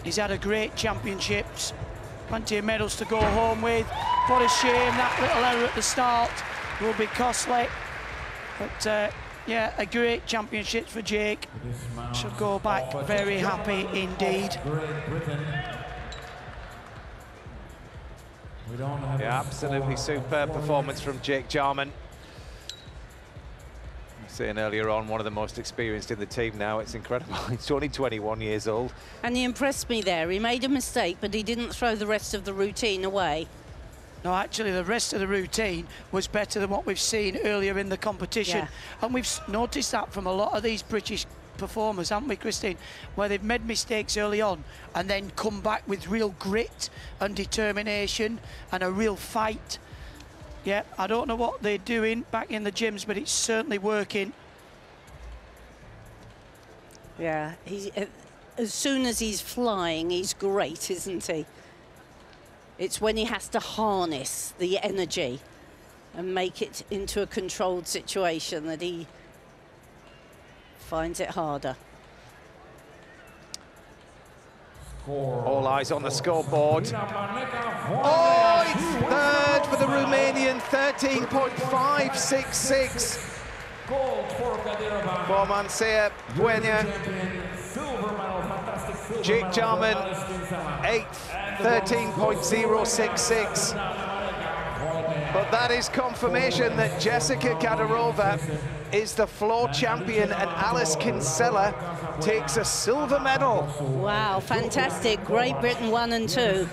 He's had a great championships, plenty of medals to go home with. What a shame, that little error at the start will be costly. But yeah, a great championships for Jake. Should go back very happy indeed. Yeah, absolutely superb performance from Jake Jarman. Saying earlier on, one of the most experienced in the team now. It's incredible. He's only 21 years old. And he impressed me there. He made a mistake, but he didn't throw the rest of the routine away. No, actually, the rest of the routine was better than what we've seen earlier in the competition. Yeah. And we've noticed that from a lot of these British performers, haven't we, Christine? Where they've made mistakes early on and then come back with real grit and determination and a real fight. Yeah, I don't know what they're doing back in the gyms, but it's certainly working. Yeah, as soon as he's flying, he's great, isn't he? It's when he has to harness the energy and make it into a controlled situation that he finds it harder. All eyes on the scoreboard. Oh, it's third for the Romanian, 13.566. For Mansea Buenia. Jake Jarman, 8th, 13.066. But that is confirmation that Jessica Gadarova is the floor champion and Alice Kinsella takes a silver medal. Wow, fantastic. Great Britain 1 and 2.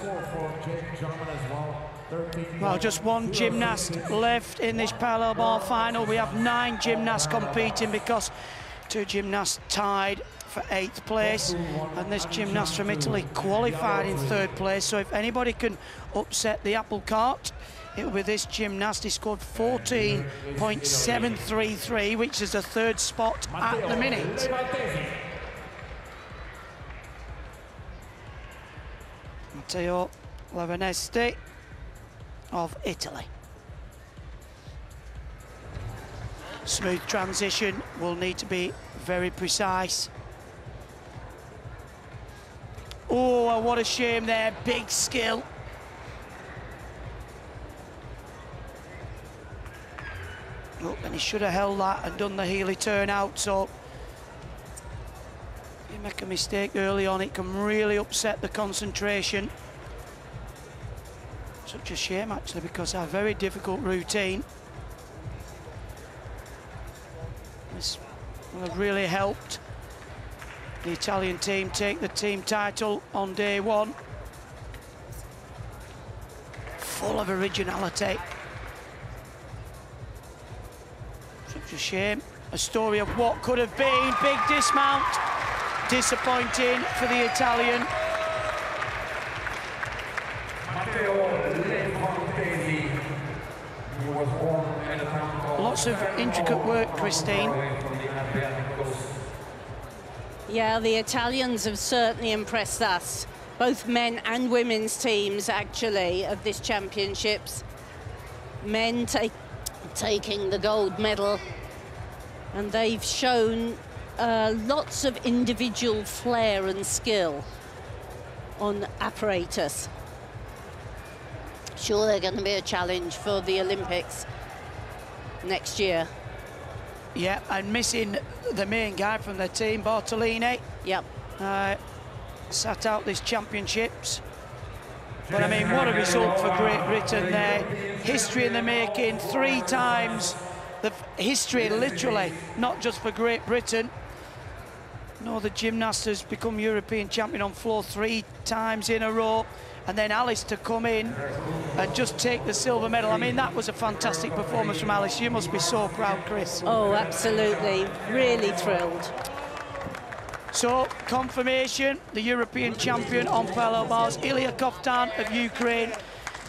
Well, just one gymnast left in this parallel bar final. We have 9 gymnasts competing because 2 gymnasts tied for 8th place, and this gymnast from Italy qualified in 3rd place. So if anybody can upset the apple cart, it will be this gymnast. He scored 14.733, which is the 3rd spot at the minute. Matteo Levanesti of Italy. Smooth transition, will need to be very precise. Oh, what a shame there, big skill. Oh, and he should have held that and done the Healy turn out, so if you make a mistake early on, it can really upset the concentration. Such a shame, actually, because I have a very difficult routine. This will have really helped the Italian team take the team title on day 1. Full of originality. Such a shame. A story of what could have been. Big dismount. Disappointing for the Italian. Lots of intricate work, Christine. Yeah, the Italians have certainly impressed us. Both men and women's teams, actually, of this championships. Men taking the gold medal. And they've shown lots of individual flair and skill on Apparatus. Sure, they're going to be a challenge for the Olympics next year. Yeah, and missing the main guy from their team, Bartolini. Yep. Sat out this championships. But I mean, what a result for Great Britain there. History in the making, 3 times. The history, literally, not just for Great Britain. No, the gymnast has become European champion on floor 3 times in a row. And then Alice to come in and just take the silver medal. I mean, that was a fantastic performance from Alice. You must be so proud, Chris. Oh, absolutely. Really thrilled. So, confirmation, the European champion on parallel bars, Ilya Koftan of Ukraine.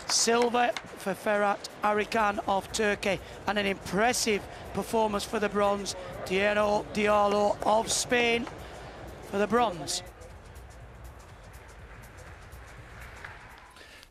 Silver for Ferhat Arikan of Turkey. And an impressive performance for the bronze, Diego Diallo of Spain for the bronze.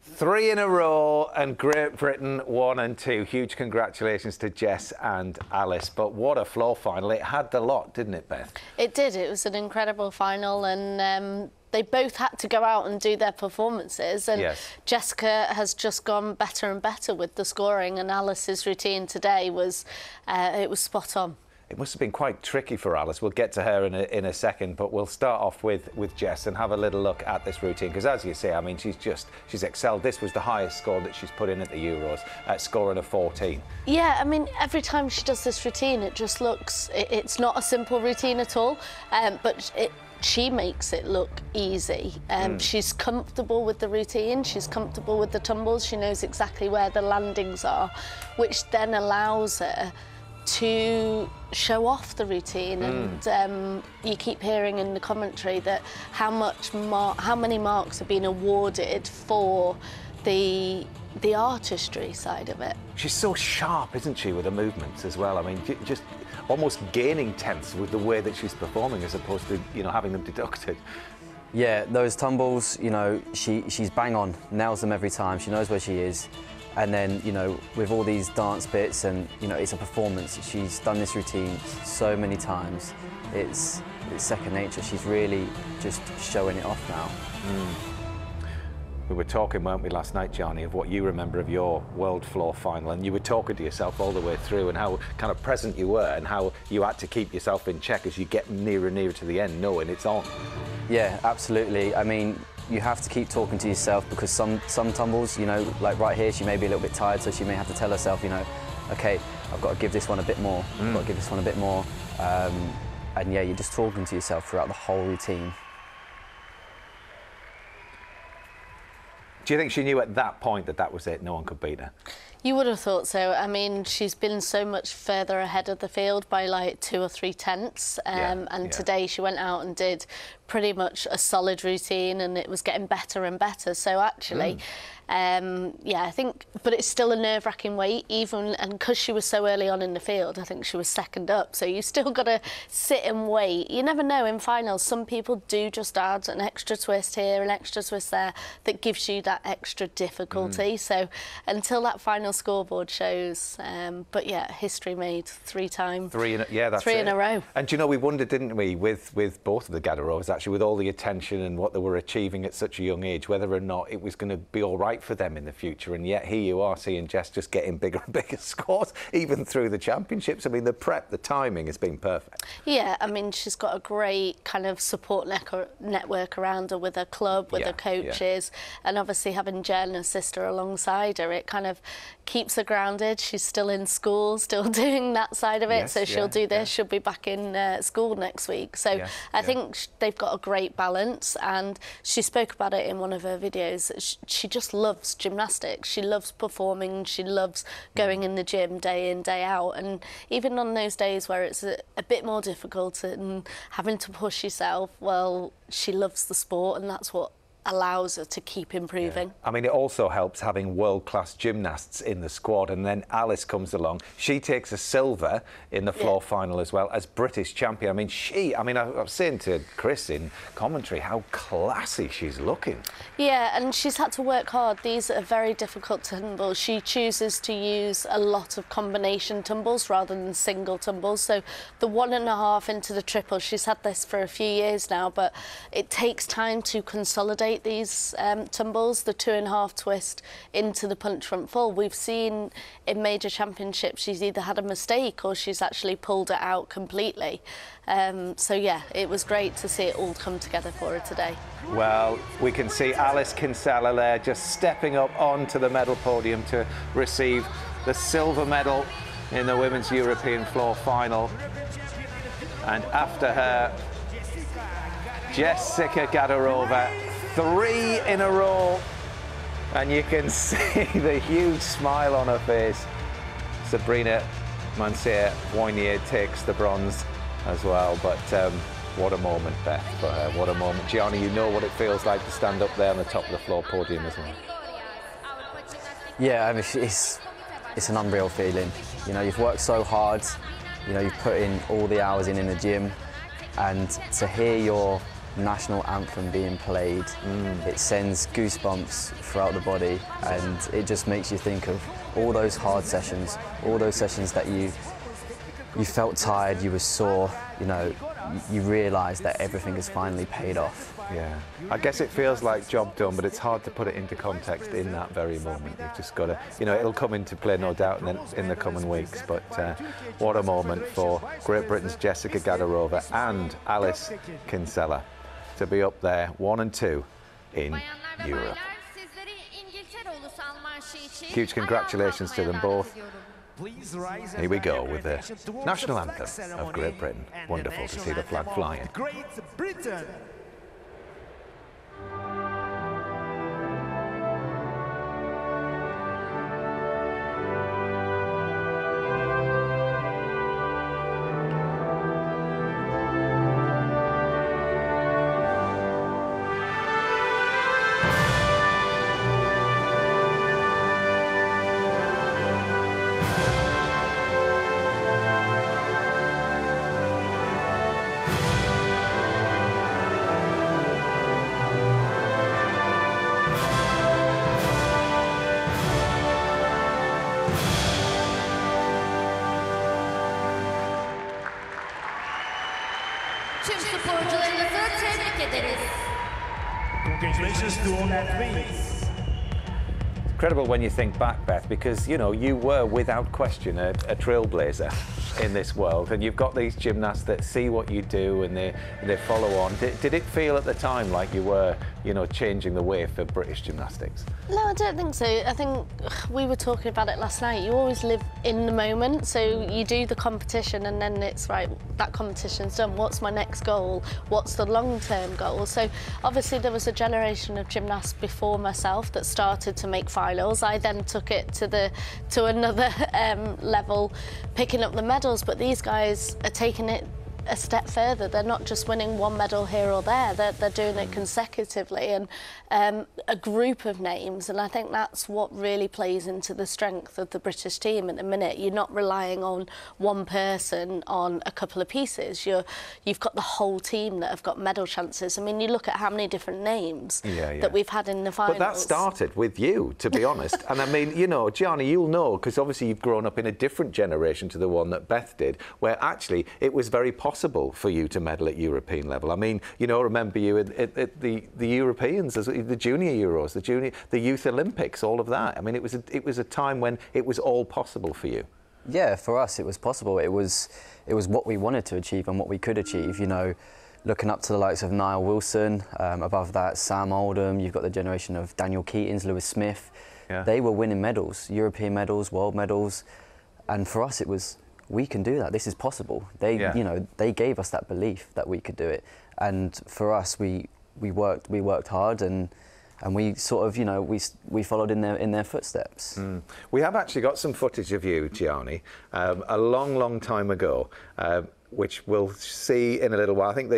3 in a row, and Great Britain 1 and 2. Huge congratulations to Jess and Alice. But what a floor final. It had the lot, didn't it, Beth? It did. It was an incredible final, and they both had to go out and do their performances, and Jessica has just gone better and better with the scoring, and Alice's routine today was it was spot on. It must have been quite tricky for Alice. We'll get to her in a second, but we'll start off with Jess and have a little look at this routine, because as you say, I mean, she's excelled. This was the highest score that she's put in at the Euros, scoring a 14. Yeah, I mean, every time she does this routine, it just looks, it's not a simple routine at all, but she makes it look easy. She's comfortable with the routine, she's comfortable with the tumbles, she knows exactly where the landings are, which then allows her to show off the routine. And you keep hearing in the commentary that how many marks have been awarded for the artistry side of it. She's so sharp, isn't she, with her movements as well? I mean, just almost gaining tenths with the way that she's performing as opposed to, you know, having them deducted. Yeah, those tumbles, you know, she's bang on, nails them every time. She knows where she is. And then, you know, with all these dance bits and, you know, it's a performance. She's done this routine so many times. It's second nature. She's really just showing it off now. We were talking, weren't we, last night, Johnny, of what you remember of your World Floor final, and you were talking to yourself all the way through and how kind of present you were and how you had to keep yourself in check as you get nearer and nearer to the end, knowing it's on. Yeah, absolutely. I mean, you have to keep talking to yourself, because some tumbles, you know, like right here, she may be a little bit tired, so she may have to tell herself, you know, okay, I've got to give this one a bit more, I've got to give this one a bit more. And yeah, you're just talking to yourself throughout the whole routine. Do you think she knew at that point that that was it, no one could beat her? You would have thought so. I mean, she's been so much further ahead of the field by like 2 or 3 tenths. And today she went out and did pretty much a solid routine, and it was getting better and better. So actually, yeah, I think, but it's still a nerve-wracking wait, even, and because she was so early on in the field, I think she was second up. So you still got to sit and wait. You never know in finals. Some people do just add an extra twist here, an extra twist there, that gives you that extra difficulty. So until that final scoreboard shows, but yeah, history made 3 times. Three in a row. And you know, we wondered, didn't we, with both of the Gadarovas, actually, with all the attention and what they were achieving at such a young age, whether or not it was going to be all right for them in the future. And yet here you are seeing Jess just getting bigger and bigger scores, even through the championships. I mean, the prep, the timing has been perfect. Yeah, I mean, she's got a great kind of support network around her, with her club, with her coaches, and obviously having Jen, her sister, alongside her, it kind of keeps her grounded. She's still in school, still doing that side of it, so she'll do this, she'll be back in school next week. So I think they've got a great balance, and she spoke about it in one of her videos. She just loves gymnastics. She loves performing. She loves going in the gym day in, day out, and even on those days where it's a bit more difficult and having to push yourself, well, she loves the sport, and that's what allows her to keep improving. I mean, it also helps having world-class gymnasts in the squad, and then Alice comes along. She takes a silver in the floor final as well as British champion. I mean, I was saying to Chris in commentary how classy she's looking. Yeah, and she's had to work hard. These are very difficult tumbles. She chooses to use a lot of combination tumbles rather than single tumbles. So the 1.5 into the triple, she's had this for a few years now, but it takes time to consolidate these tumbles. The 2.5 twist into the punch front full, we've seen in major championships she's either had a mistake or she's actually pulled it out completely. So yeah, it was great to see it all come together for her today. Well, we can see Alice Kinsella there just stepping up onto the medal podium to receive the silver medal in the women's European floor final. And after her, Jessica Gadarova, 3 in a row, and you can see the huge smile on her face. Sabrina Mancier-Fournier takes the bronze as well, but what a moment, Beth, for her, what a moment. Gianni, you know what it feels like to stand up there on the top of the floor podium as well. Yeah, I mean, it's an unreal feeling. You know, you've worked so hard, you know, you've put in all the hours in the gym, and to hear your national anthem being played, it sends goosebumps throughout the body, and it just makes you think of all those hard sessions, all those sessions that you felt tired, you were sore, you know, you realise that everything has finally paid off. Yeah, I guess it feels like job done, but it's hard to put it into context in that very moment. You've just got to, you know, it'll come into play, no doubt, in the coming weeks. But what a moment for Great Britain's Jessica Gadarova and Alice Kinsella to be up there 1 and 2 in Europe. Huge congratulations to them both. Here we go with the national anthem of Great Britain. Wonderful to see the flag flying. Great Britain. Tüm sporcularımızı tebrik ederiz. Congratulations to all athletes. Incredible when you think back, Beth, because, you know, you were without question a trailblazer in this world, and you've got these gymnasts that see what you do and they follow on. Did it feel at the time like you were, you know, changing the way for British gymnastics? No, I don't think so. I think we were talking about it last night. You always live in the moment, so you do the competition and then it's right, that competition's done. What's my next goal? What's the long-term goal? So obviously there was a generation of gymnasts before myself that started to make finals. I then took it to another level, picking up the medals, but these guys are taking it a step further. They're not just winning one medal here or there, they're doing it consecutively, and a group of names, and I think that's what really plays into the strength of the British team at the minute. You're not relying on one person on a couple of pieces. You've got the whole team that have got medal chances. I mean, you look at how many different names that we've had in the finals. But that started with you, to be honest. And I mean, you know, Gianni, you'll know, because obviously you've grown up in a different generation to the one that Beth did, where actually it was very possible for you to medal at European level. I mean, you know, remember you at the Europeans, the Junior Euros, the Youth Olympics, all of that. I mean, it was a time when it was all possible for you. Yeah, for us it was possible. It was what we wanted to achieve and what we could achieve. You know, looking up to the likes of Niall Wilson, above that Sam Oldham. You've got the generation of Daniel Keatings, Lewis Smith. Yeah. They were winning medals, European medals, world medals, and for us it was, we can do that. This is possible. You know, they gave us that belief that we could do it, and for us, we worked hard, and we sort of, you know, we followed in their footsteps. We have actually got some footage of you, Gianni, a long time ago, which we'll see in a little while. I think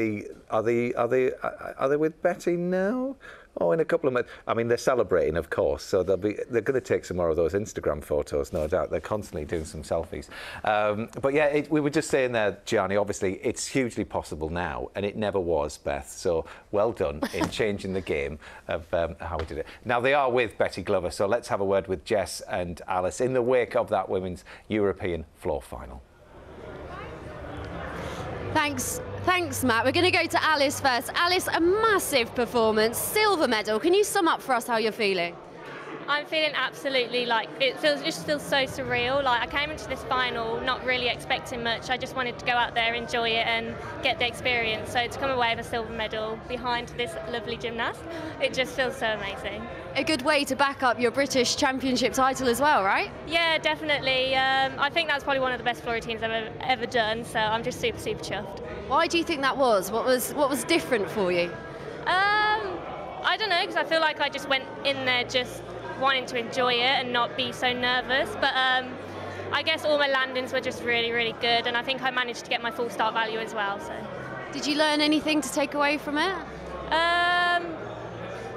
are they with Betty now? Oh, in a couple of minutes. I mean, they're celebrating, of course, so they're going to take some more of those Instagram photos, no doubt. They're constantly doing some selfies. But yeah, we were just saying there, Gianni, obviously it's hugely possible now, and it never was, Beth. So well done in changing the game of how we did it. Now they are with Betty Glover, so let's have a word with Jess and Alice in the wake of that women's European floor final. Thanks, Matt. We're going to go to Alice first. Alice, a massive performance, silver medal. Can you sum up for us how you're feeling? I'm feeling absolutely like just feels so surreal. Like I came into this final not really expecting much. I just wanted to go out there, enjoy it, and get the experience. So to come away with a silver medal behind this lovely gymnast, it just feels so amazing. A good way to back up your British Championship title as well, right? Yeah, definitely. I think that's probably one of the best floor routines I've ever done. So I'm just super chuffed. Why do you think that was? What was different for you? I don't know, because I feel like I just went in there just wanting to enjoy it and not be so nervous, but I guess all my landings were just really good, and I think I managed to get my full start value as well. So, did you learn anything to take away from it?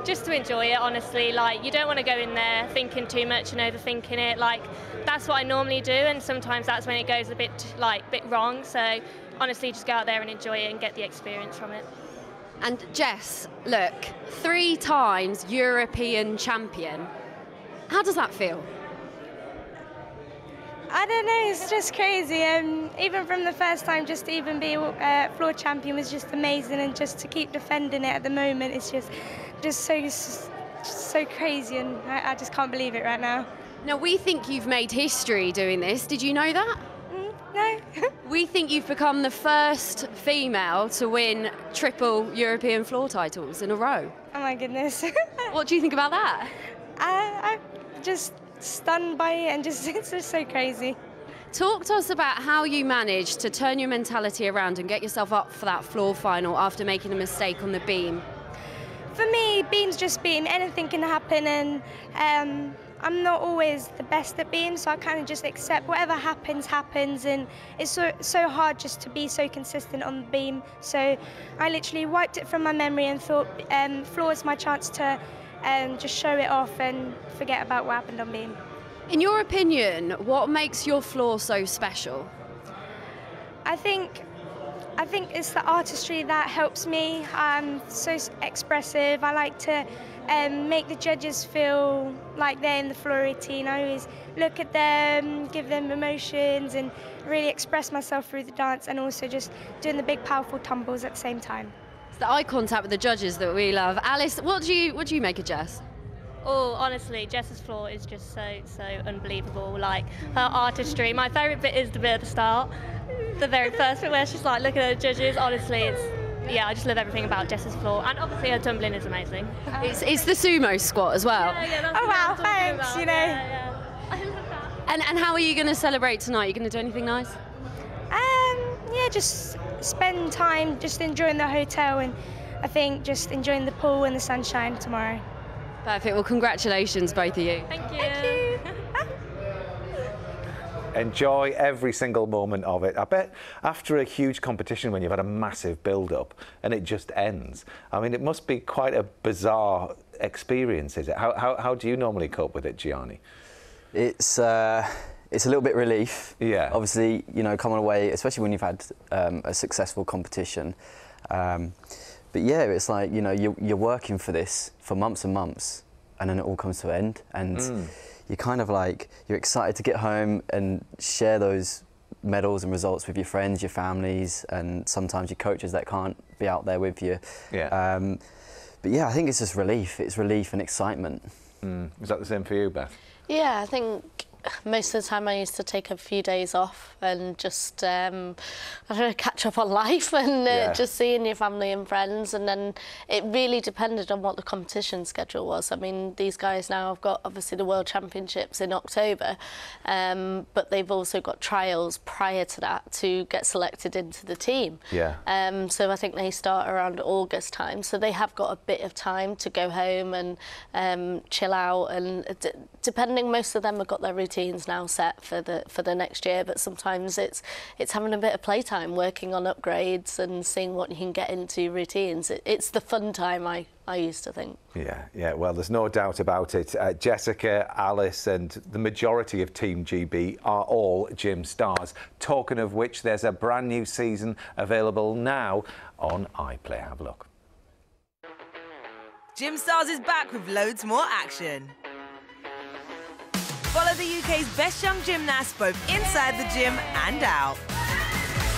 Just to enjoy it, honestly. Like, you don't want to go in there thinking too much and overthinking it. Like, that's what I normally do, and sometimes that's when it goes a bit wrong. So honestly, just go out there and enjoy it and get the experience from it. And Jess, look, 3 times European champion. How does that feel? I don't know, it's just crazy. Even from the first time, just to even be floor champion was just amazing, and just to keep defending it at the moment, it's just so crazy, and I just can't believe it right now. Now, we think you've made history doing this. Did you know that? No. We think you've become the first female to win triple European floor titles in a row. Oh my goodness. What do you think about that? I'm just stunned by it, and it's just so crazy. Talk to us about how you managed to turn your mentality around and get yourself up for that floor final after making a mistake on the beam. For me, beam's just beam. Anything can happen, and I'm not always the best at beam, so I kind of just accept whatever happens, and it's so hard just to be so consistent on the beam. So I literally wiped it from my memory and thought floor is my chance to just show it off and forget about what happened on beam. In your opinion, what makes your floor so special? I think it's the artistry that helps me. I'm so expressive. I like to make the judges feel like they're in the floor routine. I always look at them, give them emotions, and really express myself through the dance, and also just doing the big powerful tumbles at the same time. It's the eye contact with the judges that we love. Alice, what do you make of Jess? Oh, honestly, Jess's floor is just so unbelievable. Like, her artistry. My favourite bit is the bit at the start, the very first bit where she's like looking at the judges. Honestly, yeah, I just love everything about Jess's floor, and obviously her tumbling is amazing. It's the sumo squat as well. Yeah, that's oh wow, what I'm talking thanks. about. You know. Yeah. I love that. And how are you going to celebrate tonight? Are you going to do anything nice? Yeah, just spend time just enjoying the hotel, and I think just enjoying the pool and the sunshine tomorrow. Perfect. Well, congratulations, both of you. Thank you. Thank you. Enjoy every single moment of it. I bet after a huge competition, when you've had a massive build-up and it just ends, I mean, it must be quite a bizarre experience, is it? How do you normally cope with it, Gianni? It's a little bit relief. Yeah. Obviously, you know, coming away, especially when you've had a successful competition. But yeah, it's like, you know, you're working for this for months and months, and then it all comes to an end, and you're kind of like, you're excited to get home and share those medals and results with your friends, your families, and sometimes your coaches that can't be out there with you. Yeah. But yeah, I think it's just relief. It's relief and excitement. Is that the same for you, Beth? Yeah, I think most of the time I used to take a few days off and just I don't know, catch up on life and just seeing your family and friends, and then it really depended on what the competition schedule was. I mean, these guys now have got obviously the World Championships in October, but they've also got trials prior to that to get selected into the team. Yeah. So I think they start around August time, so they have got a bit of time to go home and chill out, and depending, most of them have got their routines now set for the next year, but sometimes it's having a bit of playtime, working on upgrades and seeing what you can get into routines. It's the fun time, I used to think. Yeah, well, there's no doubt about it. Jessica, Alice and the majority of Team GB are all gym stars. Talking of which, there's a brand new season available now on iPlayer. Have a look. Gym Stars is back with loads more action. Follow the UK's best young gymnasts both inside the gym and out.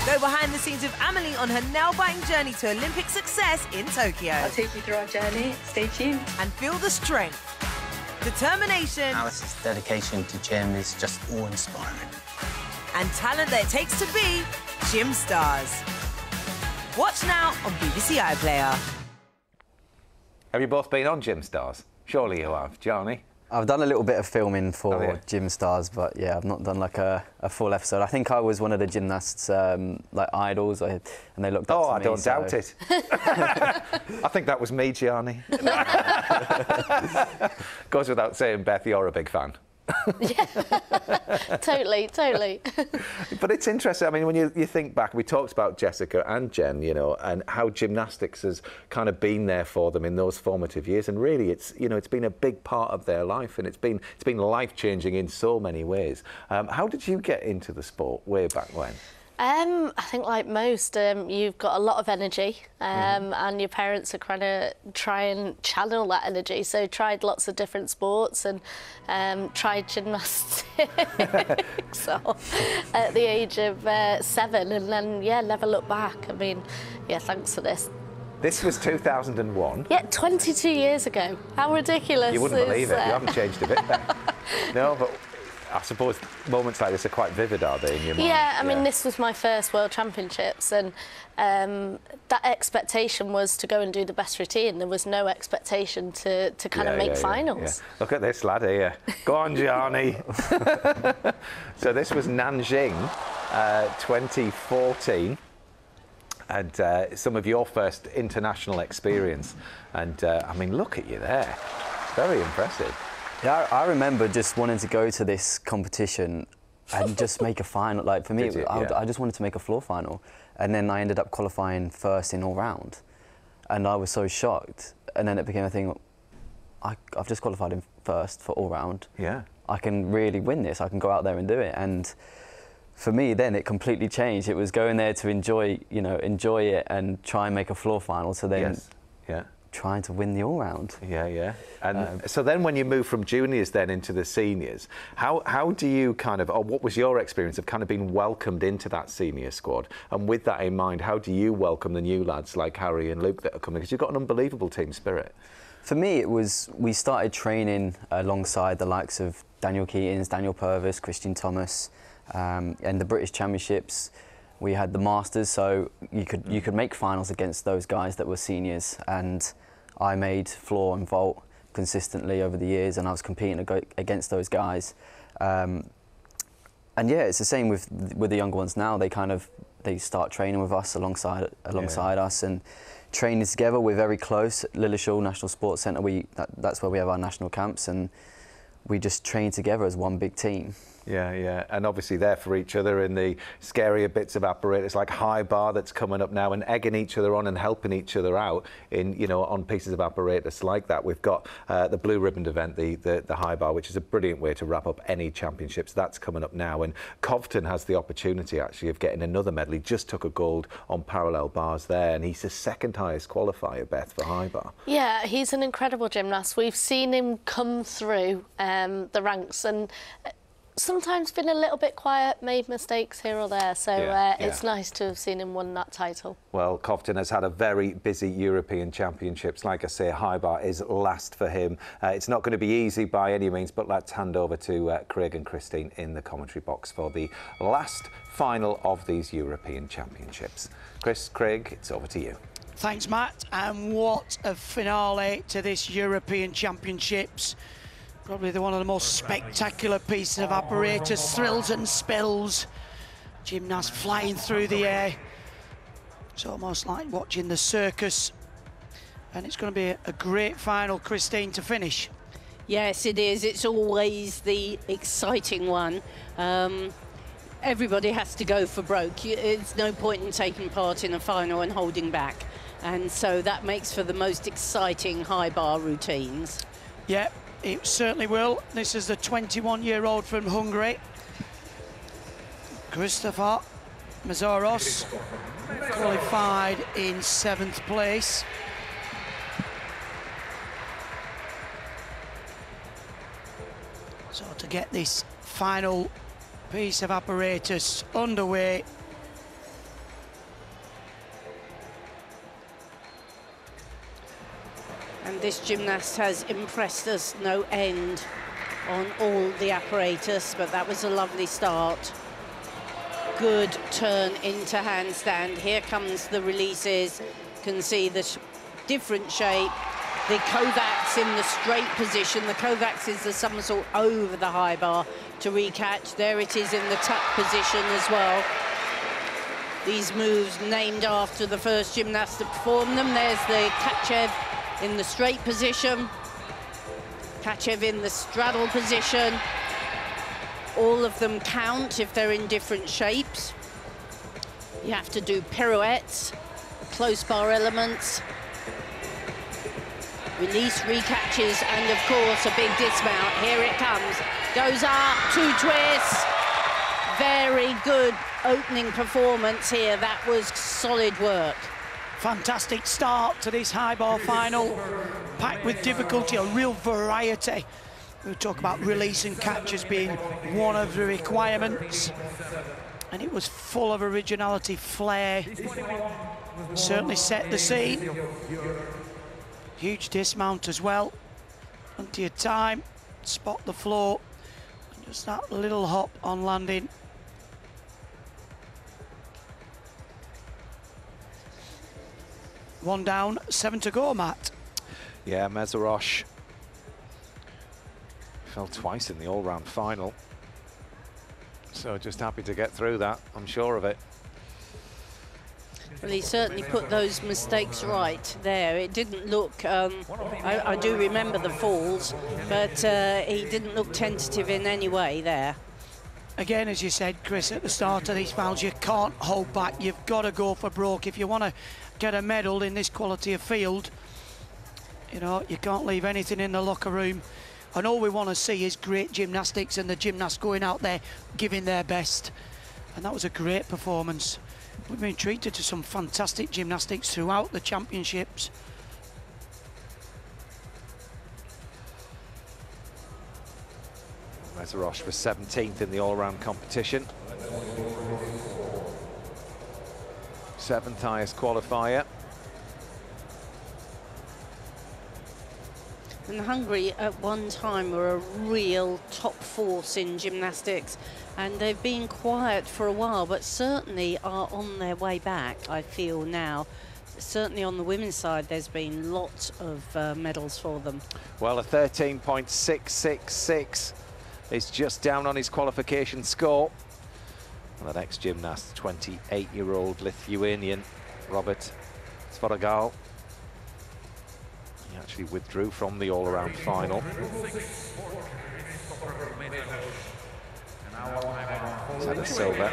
Go behind the scenes with Amelie on her nail-biting journey to Olympic success in Tokyo. I'll take you through our journey. Stay tuned. And feel the strength, determination, Alice's dedication to gym is just awe-inspiring. and talent that it takes to be Gym Stars. Watch now on BBC iPlayer. Have you both been on Gym Stars? Surely you have, Gianni. I've done a little bit of filming for Gym Stars, but yeah, I've not done like a full episode. I think I was one of the gymnasts, like idols, and they looked up to me. I don't doubt it. I think that was me, Gianni. Goes without saying, Beth, you're a big fan. Totally. But it's interesting. I mean, when you think back, we talked about Jessica and Jen, you know, and how gymnastics has kind of been there for them in those formative years. And really, it's been a big part of their life, and it's been life changing in so many ways. How did you get into the sport way back when? I think like most, you've got a lot of energy and your parents are trying to try and channel that energy. So tried lots of different sports and tried gymnastics at the age of 7 and then, yeah, never looked back. I mean, yeah, thanks for this. This was 2001. Yeah, 22 years ago. How ridiculous. You wouldn't believe it. You haven't changed a bit there. No, but I suppose moments like this are quite vivid, are they, in your mind? Yeah, I mean, this was my first World Championships, and that expectation was to go and do the best routine. There was no expectation to kind of make finals. Yeah. Look at this lad here. Go on, Gianni. So this was Nanjing, 2014. And some of your first international experience. And, I mean, look at you there. Very impressive. Yeah, I remember just wanting to go to this competition and just make a final. Like, for me, I just wanted to make a floor final. And then I ended up qualifying first in all round. And I was so shocked. And then it became a thing, I've just qualified in first for all round. Yeah. I can really win this. I can go out there and do it. And for me, then it completely changed. It was going there to enjoy it and try and make a floor final. So then, trying to win the all-round. Yeah. And so then, when you move from juniors then into the seniors, how do you kind of, or what was your experience of kind of being welcomed into that senior squad? And with that in mind, how do you welcome the new lads like Harry and Luke that are coming? Because you've got an unbelievable team spirit. For me, it was we started training alongside the likes of Daniel Keatings, Daniel Purvis, Christian Thomas. And the British Championships, we had the Masters, so you could make finals against those guys that were seniors, and I made floor and vault consistently over the years, and I was competing against those guys. And yeah, it's the same with the younger ones now. They start training with us alongside us and training together. We're very close at Lilleshall National Sports Centre. That's where we have our national camps, and we just train together as one big team. Yeah, and obviously there for each other in the scarier bits of apparatus like high bar that's coming up now, and egging each other on and helping each other out in on pieces of apparatus like that. We've got the blue ribbon event, the high bar, which is a brilliant way to wrap up any championships. That's coming up now, and Covton has the opportunity actually of getting another medal. He just took a gold on parallel bars there, and he's the second highest qualifier, Beth, for high bar. Yeah, he's an incredible gymnast. We've seen him come through the ranks and sometimes been a little bit quiet, made mistakes here or there, so it's nice to have seen him win that title. Well, Covton has had a very busy European Championships. Like I say, high bar is last for him. It's not going to be easy by any means, but let's hand over to Craig and Christine in the commentary box for the last final of these European Championships. Craig, it's over to you. Thanks, Matt, and what a finale to this European Championships. Probably one of the most spectacular pieces of apparatus, thrills and spills. Gymnasts flying through the air. It's almost like watching the circus. And it's going to be a great final, Christine, to finish. Yes, it is. It's always the exciting one. Everybody has to go for broke. It's no point in taking part in a final and holding back. And so that makes for the most exciting high bar routines. Yeah. It certainly will. This is the 21-year-old from Hungary, Christopher Mazaros, qualified in 7th place. So to get this final piece of apparatus underway, and this gymnast has impressed us no end on all the apparatus, but that was a lovely start. Good turn into handstand. Here comes the releases. You can see the different shape. The Kovacs in the straight position. The Kovacs is the somersault over the high bar to recatch. There it is in the tuck position as well. These moves named after the first gymnast that performed them. There's the Kachev in the straight position, Kachev in the straddle position. All of them count if they're in different shapes. You have to do pirouettes, close bar elements, release recatches, and of course a big dismount. Here it comes, goes up, 2 twists. Very good opening performance here. That was solid work. Fantastic start to this high ball final, packed with difficulty, a real variety. We talk about release and catch as being one of the requirements. And it was full of originality, flair. Certainly set the scene. Huge dismount as well. Plenty of time, spot the floor. And just that little hop on landing. One down, 7 to go, Matt. Yeah, Mezerosh fell twice in the all-round final. So just happy to get through that, I'm sure of it. Well, he certainly put those mistakes right there. It didn't look, I do remember the falls, but he didn't look tentative in any way there. Again, as you said, Chris, at the start of these finals, you can't hold back. You've got to go for broke. If you want to get a medal in this quality of field, you know, you can't leave anything in the locker room. And all we want to see is great gymnastics and the gymnasts going out there giving their best. And that was a great performance. We've been treated to some fantastic gymnastics throughout the championships. Mezerosh was 17th in the all-round competition. 7th highest qualifier. And Hungary at one time were a real top force in gymnastics, and they've been quiet for a while, but certainly are on their way back, I feel now. Certainly on the women's side, there's been lots of medals for them. Well, a 13.666 is just down on his qualification score. And the next gymnast, 28-year-old Lithuanian Robert Svoboda. He actually withdrew from the all-around final. He's had a silver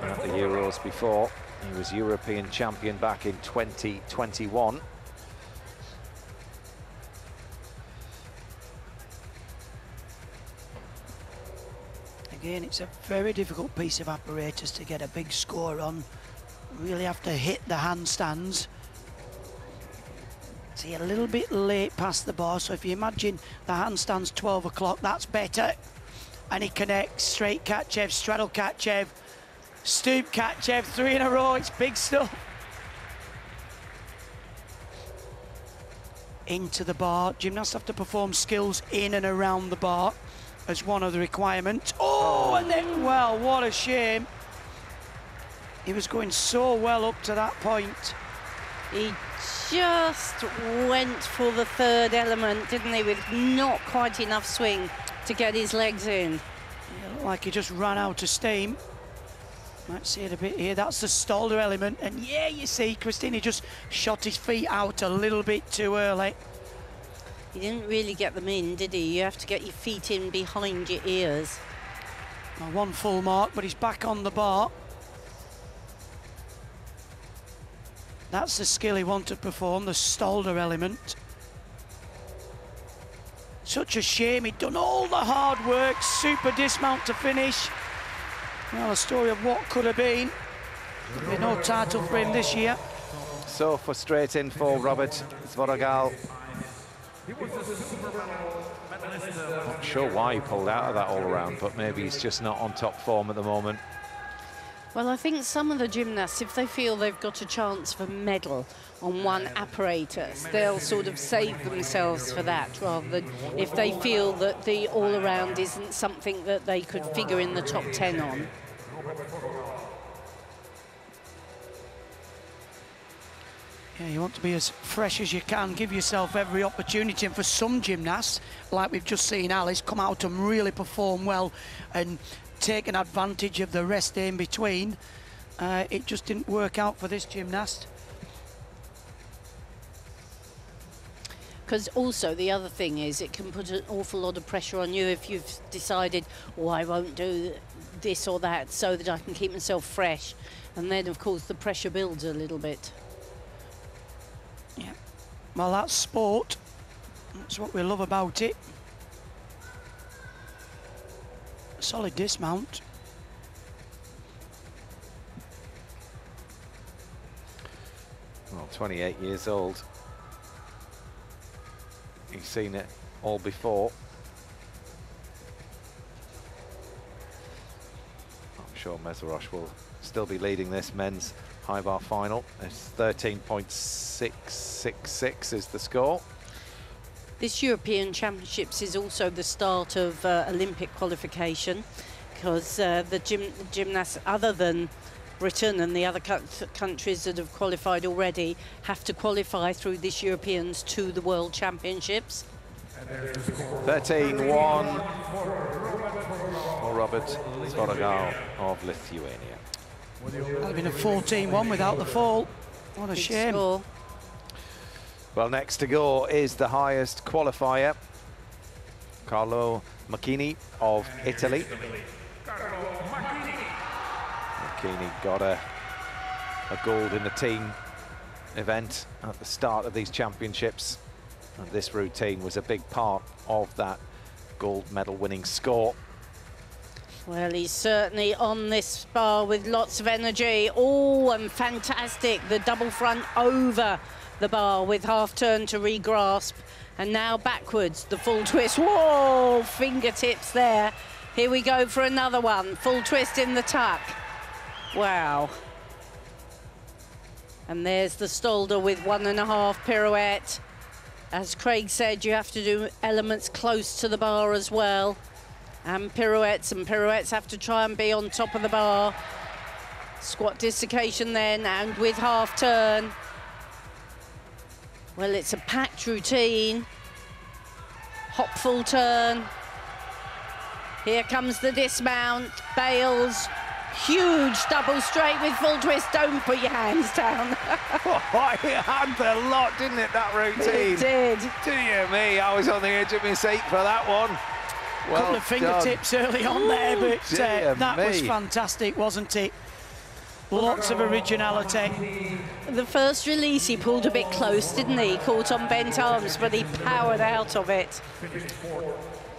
at the Euros before. He was European champion back in 2021. Again, it's a very difficult piece of apparatus to get a big score on. Really have to hit the handstands. See, a little bit late past the bar, so if you imagine the handstands 12 o'clock, that's better. And he connects, straight Katchev, straddle Katchev, stoop Katchev, 3 in a row, it's big stuff. Into the bar, gymnasts have to perform skills in and around the bar as one of the requirements. Oh, and then, well, what a shame. He was going so well up to that point. He just went for the third element, didn't he, with not quite enough swing to get his legs in. Yeah, looked like he just ran out of steam. Might see it a bit here. That's the Stalder element. And yeah, you see, Christina just shot his feet out a little bit too early. He didn't really get them in, did he? You have to get your feet in behind your ears. Well, one full mark, but he's back on the bar. That's the skill he wanted to perform, the Stalder element. Such a shame, he'd done all the hard work, super dismount to finish. Well, a story of what could have been. There'll be no title for him this year. So frustrating for Robert Svoboda. Not sure why he pulled out of that all-around, but maybe he's just not on top form at the moment. Well, I think some of the gymnasts, if they feel they've got a chance for medal on one apparatus, they'll sort of save themselves for that, rather than if they feel that the all-around isn't something that they could figure in the top 10 on. Yeah, you want to be as fresh as you can, give yourself every opportunity, and for some gymnasts, like we've just seen Alice, come out and really perform well and taken advantage of the rest day in between. It just didn't work out for this gymnast. Because also the other thing is it can put an awful lot of pressure on you if you've decided, oh, I won't do this or that so that I can keep myself fresh. And then, of course, the pressure builds a little bit. Yeah, well, that's sport. That's what we love about it. Solid dismount. Well, 28 years old. He's seen it all before. I'm sure Meszaros will still be leading this men's high bar final. It's 13.666 is the score. This European Championships is also the start of Olympic qualification, because the gymnasts, other than Britain and the other countries that have qualified already, have to qualify through this Europeans to the World Championships. 13-1 for Robert Svorogal of Lithuania. That would have been a 14-1 without the fall. What a Big shame. score. Well, next to go is the highest qualifier, Carlo Macchini of Italy. Macchini got a gold in the team event at the start of these championships, and this routine was a big part of that gold medal winning score. Well, he's certainly on this bar with lots of energy. Oh, and fantastic, the double front over the bar with half turn to re-grasp, and now backwards, the full twist. Whoa, fingertips there. Here we go for another one, full twist in the tuck. Wow. And there's the Stolder with 1.5 pirouette. As Craig said, you have to do elements close to the bar as well. And pirouettes have to try and be on top of the bar. Squat dislocation then, and with half turn. Well, it's a packed routine. Hop full turn. Here comes the dismount, bails. Huge double straight with full twist. Don't put your hands down. Oh, it had the lot, didn't it, that routine? It did. Dear me, I was on the edge of my seat for that one. Well couple of fingertips early on there, but that was fantastic, wasn't it? Lots of originality. The first release, he pulled a bit close, didn't he? Caught on bent arms, but he powered out of it.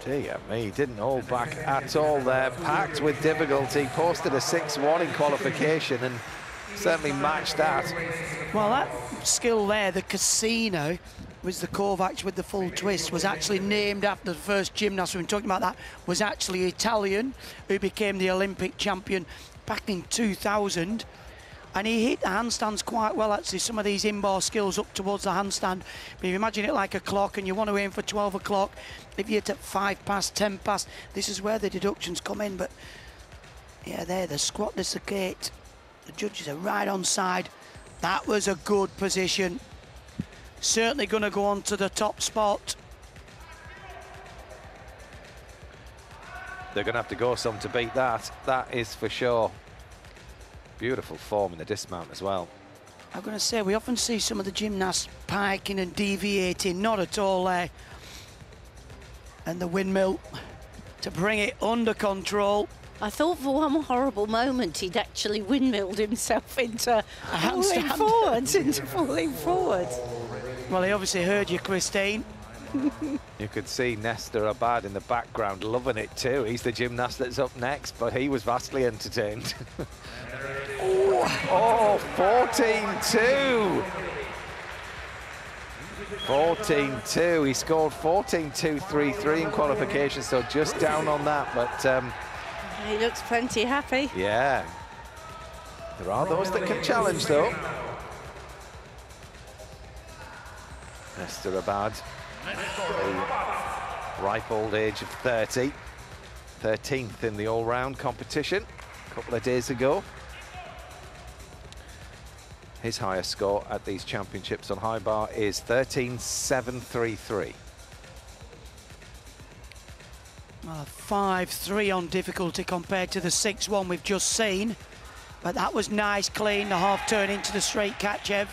Dear me, didn't hold back at all there. Packed with difficulty, posted a 6-1 in qualification and certainly matched that. Well, that skill there, the Casino, was the Kovacs with the full twist, was actually named after the first gymnast we've been talking about. That was actually Italian, who became the Olympic champion back in 2000, and he hit the handstands quite well, actually. Some of these in-bar skills up towards the handstand, but if you imagine it like a clock and you want to aim for 12 o'clock, if you hit at 5 past, 10 past, this is where the deductions come in. But yeah, there, the squat dislocate, the judges are right on side. That was a good position. Certainly going to go on to the top spot. They're going to have to go some to beat that. That is for sure. Beautiful form in the dismount as well. I'm going to say, we often see some of the gymnasts piking and deviating, not at all there. And the windmill to bring it under control. I thought for one horrible moment he'd actually windmilled himself into falling forward. Well, he obviously heard you, Christine. You could see Nestor Abad in the background loving it too. He's the gymnast that's up next, but he was vastly entertained. Oh, 14-2. 14-2. He scored 14-2-3-3 in qualification, so just down on that, but he looks plenty happy. yeah. There are those that can challenge though. Nestor Abad, a ripe old age of 30, 13th in the all-round competition a couple of days ago. His highest score at these championships on high bar is 13.733. Well, 5-3 on difficulty compared to the 6-1 we've just seen. But that was nice, clean, the half turn into the straight Katchev.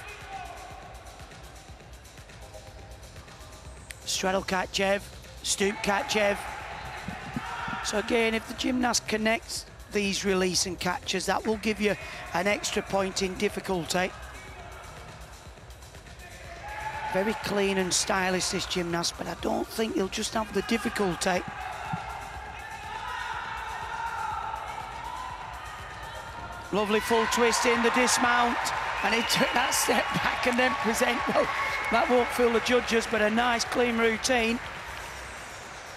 Straddle Katchev, stoop Katchev. So again, if the gymnast connects these release and catches, that will give you an extra point in difficulty. Very clean and stylish, this gymnast, but I don't think he'll just have the difficulty. Lovely full twist in the dismount, and he took that step back and then well, that won't fool the judges, but a nice clean routine.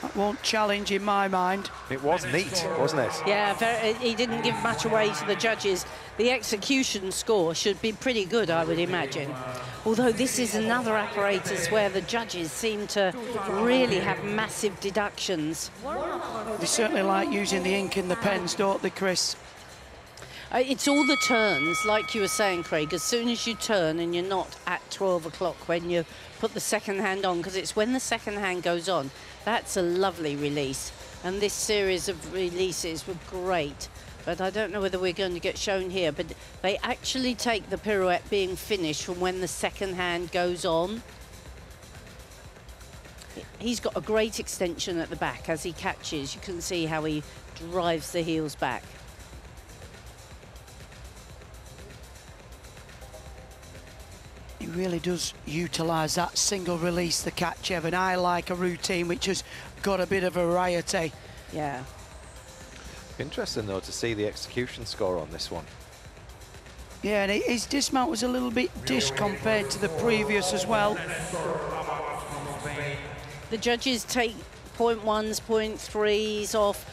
That won't challenge in my mind. It was neat, wasn't it? Yeah, he didn't give much away to the judges. The execution score should be pretty good, I would imagine. Although this is another apparatus where the judges seem to really have massive deductions. They certainly like using the ink in the pens, don't they, Chris? It's all the turns, like you were saying, Craig. As soon as you turn and you're not at 12 o'clock when you put the second hand on, because it's when the second hand goes on. That's a lovely release. And this series of releases were great. But I don't know whether we're going to get shown here, but they actually take the pirouette being finished from when the second hand goes on. He's got a great extension at the back as he catches. You can see how he drives the heels back. He really does utilise that single release, the catch, Evan. I like a routine which has got a bit of variety. Yeah. Interesting, though, to see the execution score on this one. Yeah, and his dismount was a little bit dish compared to the previous as well. The judges take 0.1s, 0.3s off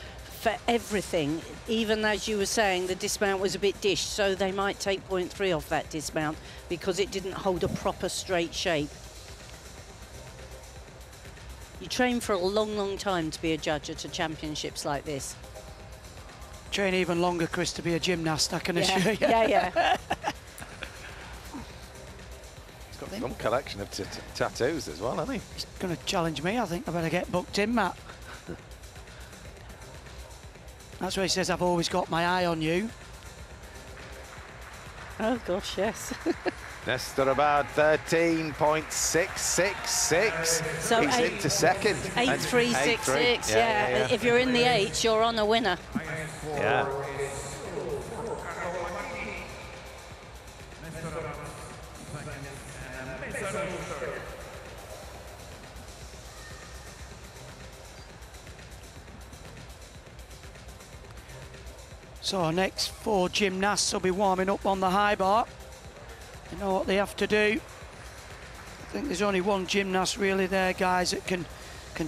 for everything. Even as you were saying, the dismount was a bit dish, so they might take 0.3 off that dismount because it didn't hold a proper straight shape. You train for a long, long time to be a judge at a championships like this. Train even longer, Chris, to be a gymnast, I can assure you. Yeah. He's got some collection of tattoos as well, hasn't he? He's going to challenge me. I think I better get booked in, Matt. That's why he says, I've always got my eye on you. Oh, gosh, yes. Nestor about 13.666. So he's into second. 8.366, yeah. If you're in the 8s, you're on a winner. Yeah. So our next 4 gymnasts will be warming up on the high bar. You know what they have to do. I think there's only one gymnast really there, guys, that can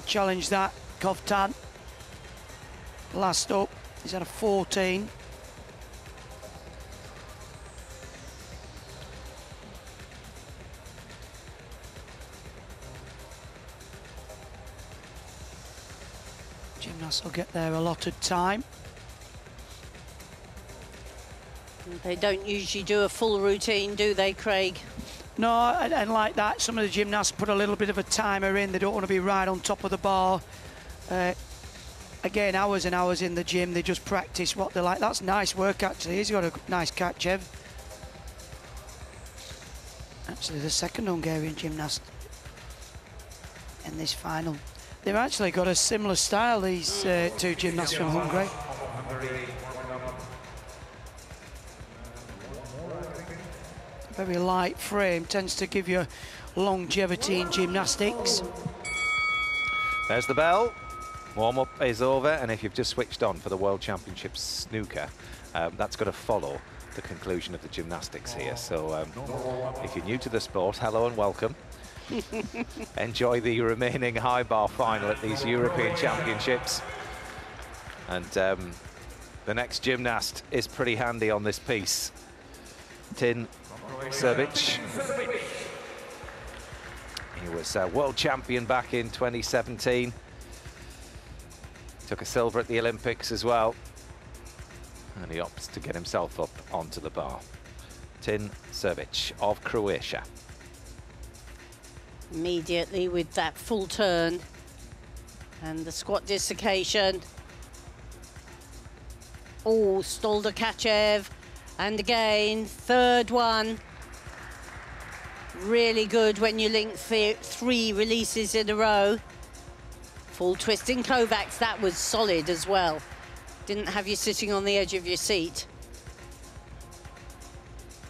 challenge that. Kovtan. Last up, he's at a 14. Gymnasts will get their allotted time. They don't usually do a full routine, do they, Craig? No, and like that, some of the gymnasts put a little bit of a timer in. They don't want to be right on top of the bar. Again, hours and hours in the gym, they just practice what they like. That's nice work, actually. He's got a nice catch, Ev. Actually, the second Hungarian gymnast in this final. They've actually got a similar style, these 2 gymnasts from Hungary. Very light frame tends to give you longevity in gymnastics. There's the bell. Warm-up is over, and if you've just switched on for the World Championships snooker, that's going to follow the conclusion of the gymnastics here. So if you're new to the sport, hello and welcome. Enjoy the remaining high bar final at these European Championships. And the next gymnast is pretty handy on this piece. Tin Servic. He was world champion back in 2017. Took a silver at the Olympics as well. And he opts to get himself up onto the bar. Tin Servic of Croatia. Immediately with that full turn and the squat dislocation. Oh, Stolder Kachev. And again, third one. Really good when you link 3 releases in a row. Full twisting Kovacs, that was solid as well. Didn't have you sitting on the edge of your seat.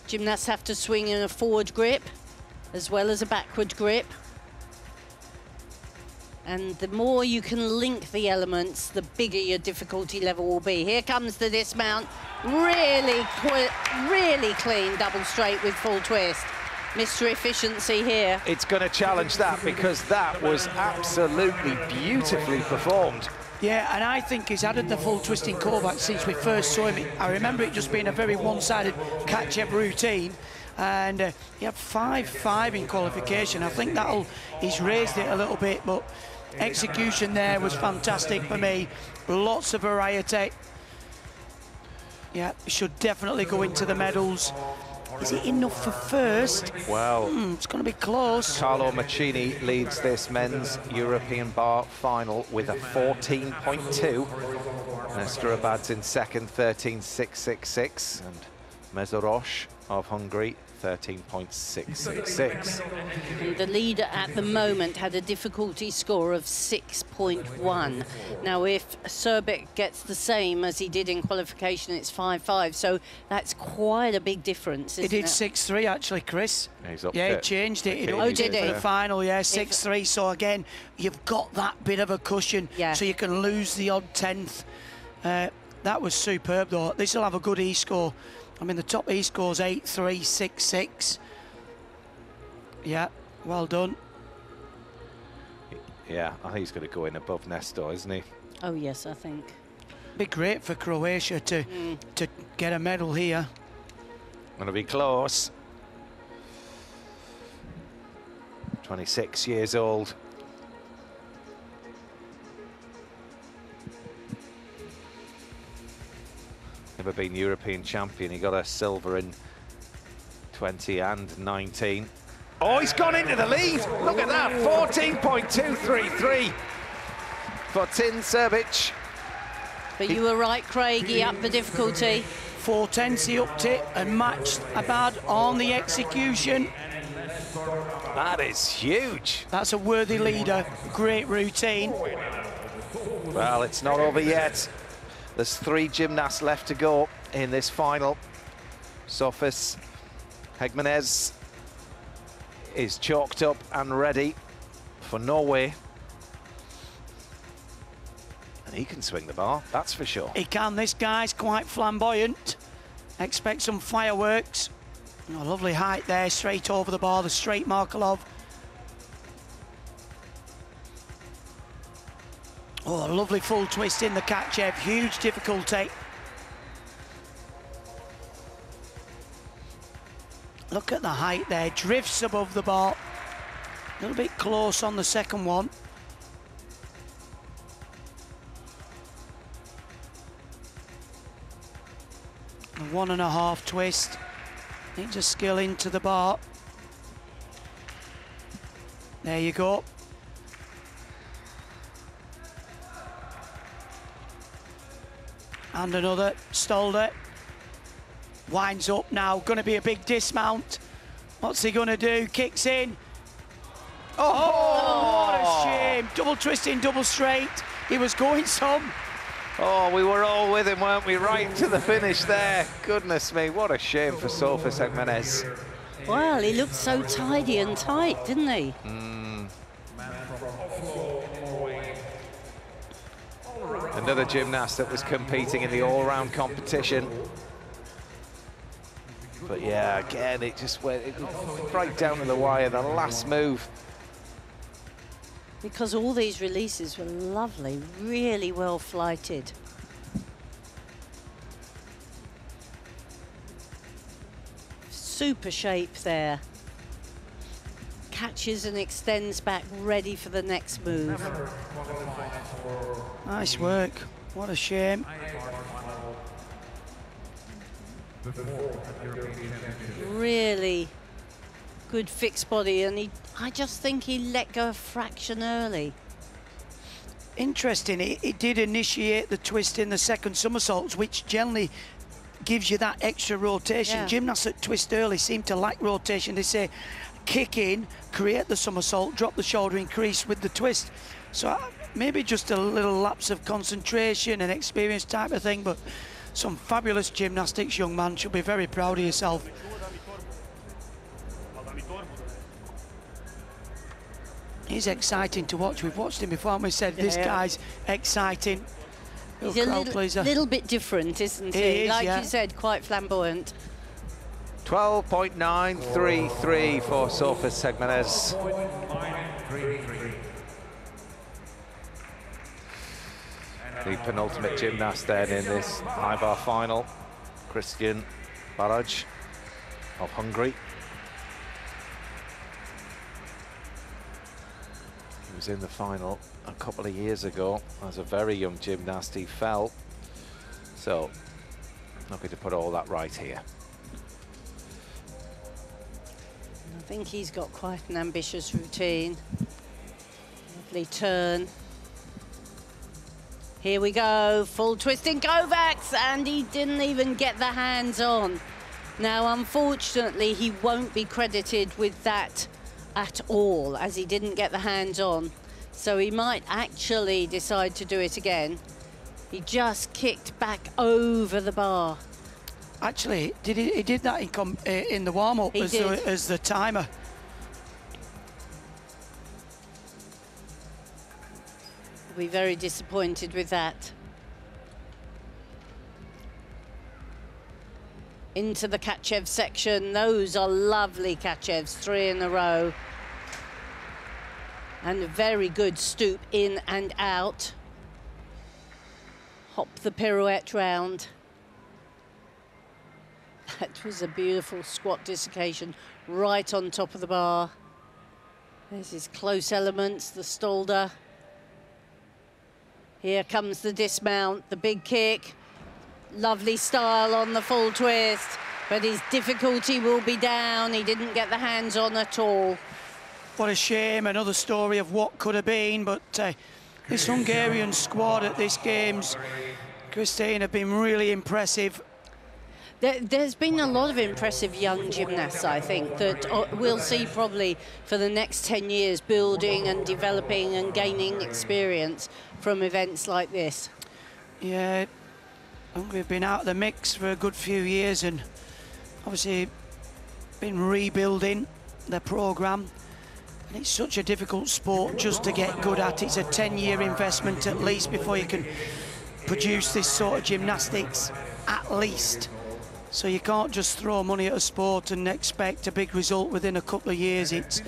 Gymnasts have to swing in a forward grip as well as a backward grip. And the more you can link the elements, the bigger your difficulty level will be. Here comes the dismount. Really clean double straight with full twist. Mr. Efficiency here. It's going to challenge that because that was absolutely beautifully performed. Yeah, and I think he's added the full twisting callback since we first saw him. I remember it just being a very one-sided catch-up routine, and he had 5.5 in qualification. I think he's raised it a little bit, but execution there was fantastic for me. Lots of variety. Yeah, should definitely go into the medals. Is it enough for first? Well, it's going to be close. Carlo Maccini leads this men's European bar final with a 14.2. Nestor Abad's in second, 13.666. And Mezoros of Hungary, 13.666. And the leader at the moment had a difficulty score of 6.1. Now, if Srbik gets the same as he did in qualification, it's 5.5. So that's quite a big difference, isn't it? He did 6.3 actually, Chris. He's up yeah, there. he changed it. Oh, did he? The final, yeah, 6.3. So again, you've got that bit of a cushion, so you can lose the odd 10th. That was superb, though. This will have a good E-score. I mean, the top E-score's 8.366. Yeah, well done. Yeah, I think he's going to go in above Nestor, isn't he? Oh, yes, I think. Be great for Croatia to get a medal here. Going to be close. 26 years old. Never been European champion. He got a silver in 20 and 19. Oh, he's gone into the lead. Look at that, 14.233 for Tin Srbic. But you were right, Craig, he upped the difficulty. 4/10, he upped it and matched Abad on the execution. That is huge. That's a worthy leader. Great routine. Well, it's not over yet. There's 3 gymnasts left to go in this final. Sofis Hegmanez is chalked up and ready for Norway. And he can swing the bar, that's for sure. He can. This guy's quite flamboyant. Expect some fireworks. Oh, lovely height there, straight over the bar, the straight Markelov. Oh, a lovely full twist in the Kachev, huge difficulty. Look at the height there, drifts above the bar. A little bit close on the second one. A 1.5 twist. Needs a skill into the bar. There you go. And another, stalled it. Winds up now, going to be a big dismount. What's he going to do? Kicks in. Oh, what a shame. Double twisting, double straight. He was going some. Oh, we were all with him, weren't we? Right to the finish there. Goodness me, what a shame for Sofis Hegmanez. Well, he looked so tidy and tight, didn't he? Another gymnast that was competing in the all-round competition. But yeah, again, it just went right down to the wire, the last move. Because all these releases were lovely, really well flighted. Super shape there. Catches and extends back, ready for the next move. Nice work. What a shame. Really good fixed body, and I just think he let go a fraction early. Interesting, it did initiate the twist in the second somersaults, which generally gives you that extra rotation. Yeah. Gymnasts that twist early seem to lack rotation. They say kick in, create the somersault, drop the shoulder, increase with the twist. So maybe just a little lapse of concentration and experience type of thing, but some fabulous gymnastics, young man. Should be very proud of yourself. He's exciting to watch. We've watched him before and we said this guy's exciting. He's a little bit different, isn't he? Is, like you said, quite flamboyant. 12.933 for Sofus Segmenes. The penultimate gymnast then in this high bar final, Christian Balázs of Hungary. He was in the final a couple of years ago as a very young gymnast. He fell, so looking to put all that right here. I think he's got quite an ambitious routine. Lovely turn. Here we go, full twisting Kovacs, and he didn't even get the hands on. Now, unfortunately, he won't be credited with that at all, as he didn't get the hands on. So he might actually decide to do it again. He just kicked back over the bar. Actually, he did that in the warm-up as the timer. Be very disappointed with that. Into the Kachev section. Those are lovely Kachevs, 3 in a row. And a very good stoop in and out. Hop the pirouette round. That was a beautiful squat dislocation right on top of the bar. There's his close elements, the Stolder. Here comes the dismount, the big kick. Lovely style on the full twist, but his difficulty will be down. He didn't get the hands on at all. What a shame, another story of what could have been, but this Hungarian squad at this Games, Christine, have been really impressive. There's been a lot of impressive young gymnasts, I think, that we'll see probably for the next 10 years building and developing and gaining experience from events like this. Yeah, we've been out of the mix for a good few years and obviously been rebuilding the programme. And it's such a difficult sport just to get good at. It's a 10-year investment at least before you can produce this sort of gymnastics, at least. So you can't just throw money at a sport and expect a big result within a couple of years. It's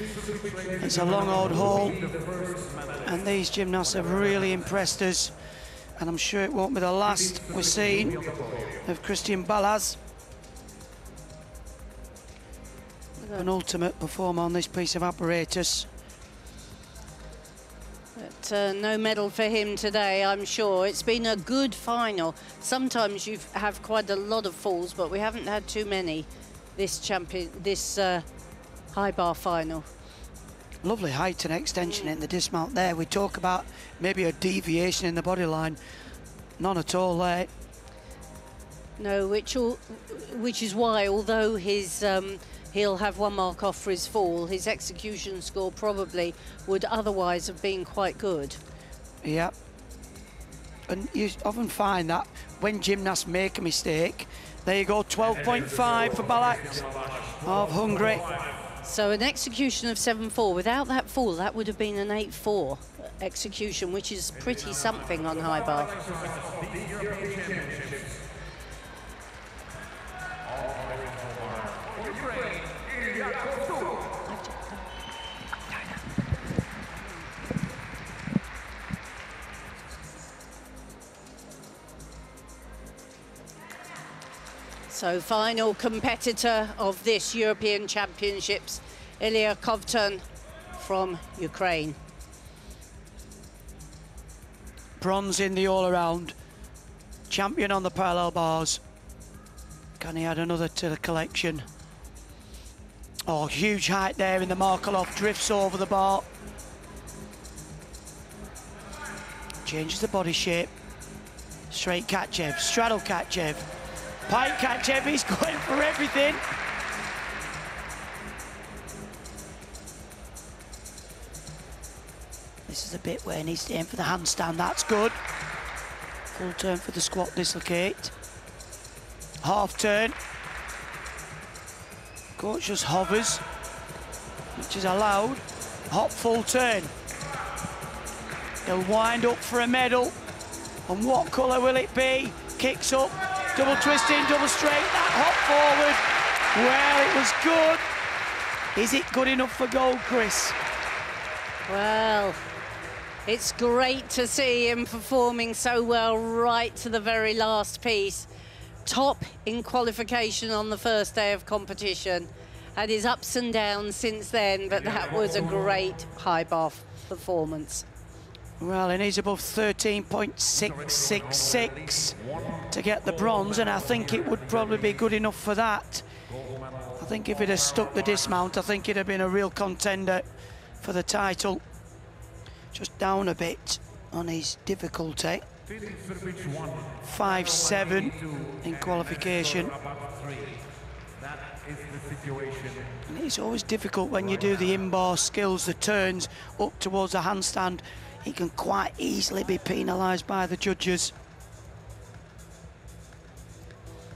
a long old haul, and these gymnasts have really impressed us, and I'm sure it won't be the last we've seen of Christian Balázs. An ultimate performer on this piece of apparatus. But no medal for him today, I'm sure. It's been a good final. Sometimes you have quite a lot of falls, but we haven't had too many this high bar final. Lovely height and extension in the dismount there. We talk about maybe a deviation in the body line. None at all there. No, which is why, although his he'll have 1 mark off for his fall, his execution score probably would otherwise have been quite good. Yeah. And you often find that when gymnasts make a mistake, there you go, 12.5 for Balázs of Hungary. So an execution of 7.4. Without that fall, that would have been an 8.4 execution, which is pretty something on high bar. So final competitor of this European Championships, Ilya Kovtun from Ukraine. Bronze in the all-around, champion on the parallel bars. Can he add another to the collection? Oh, huge height there in the Markelov, drifts over the bar. Changes the body shape. Straight Kachev, straddle Kachev. Pike Kachev, he's going for everything. This is a bit where he needs to aim for the handstand, that's good. Full turn for the squat dislocate. Half turn. Coach just hovers, which is allowed. hop full turn. He'll wind up for a medal. And what colour will it be? Kicks up, double twisting, double straight, that hop forward. Well, it was good. Is it good enough for gold, Chris? Well, it's great to see him performing so well right to the very last piece. Top in qualification on the first day of competition. Had his ups and downs since then, but that was a great high bar performance. Well, he needs above 13.666 to get the bronze, and I think it would probably be good enough for that. I think if he'd have stuck the dismount, I think he'd have been a real contender for the title. Just down a bit on his difficulty. 5.7 in qualification. And it's always difficult when you do the in-bar skills, the turns up towards the handstand. He can quite easily be penalised by the judges.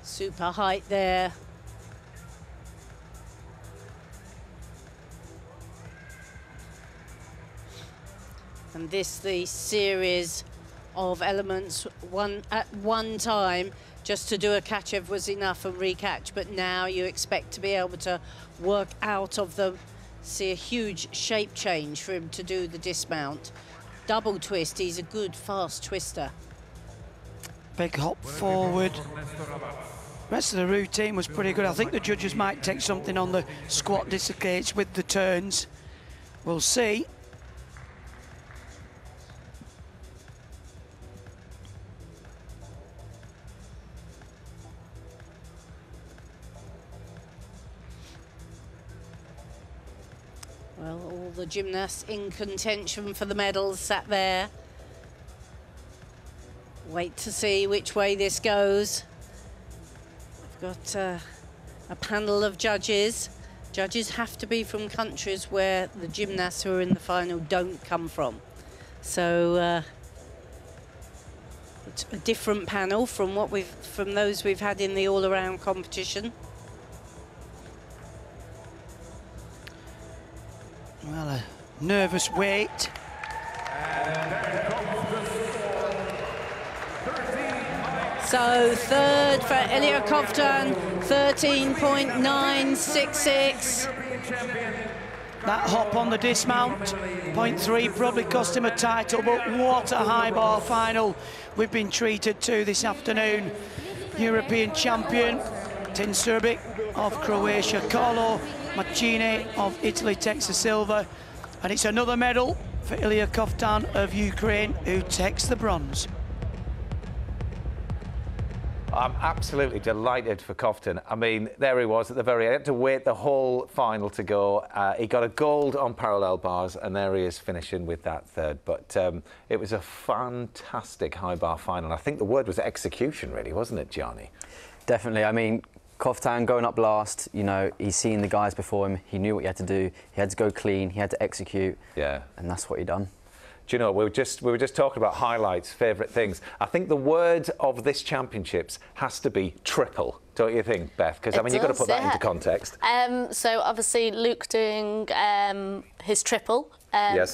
Super height there. And this, the series of elements, at one time, just to do a catch-off was enough and re-catch, but now you expect to be able to work out of them. See a huge shape change for him to do the dismount. Double twist, he's a good, fast twister. Big hop forward. Rest of the routine was pretty good. I think the judges might take something on the squat dislocates with the turns. We'll see. Well, all the gymnasts in contention for the medals sat there. Wait to see which way this goes. We've got a panel of judges. Judges have to be from countries where the gymnasts who are in the final don't come from. So it's a different panel from those we've had in the all-around competition. Well, a nervous wait. So third for Ilya Kovtun, 13.966. That hop on the dismount, 0.3 probably cost him a title, but what a high bar final we've been treated to this afternoon. European champion, Tin Surbic of Croatia, Carlo Macchini of Italy takes the silver, and it's another medal for Ilya Kovtun of Ukraine, who takes the bronze. I'm absolutely delighted for Kovtun. I mean, there he was at the very end. He had to wait the whole final to go. He got a gold on parallel bars, and there he is finishing with that third. But it was a fantastic high bar final. I think the word was execution, really, wasn't it, Gianni? Definitely. I mean, Kovtun going up last, you know, he's seen the guys before him. He knew what he had to do. He had to go clean. He had to execute. Yeah. And that's what he done. Do you know, we were just talking about highlights, favourite things. I think the word of this championships has to be triple, don't you think, Beth? Because, I mean, you've got to put that into context. So, obviously, Luke doing his triple,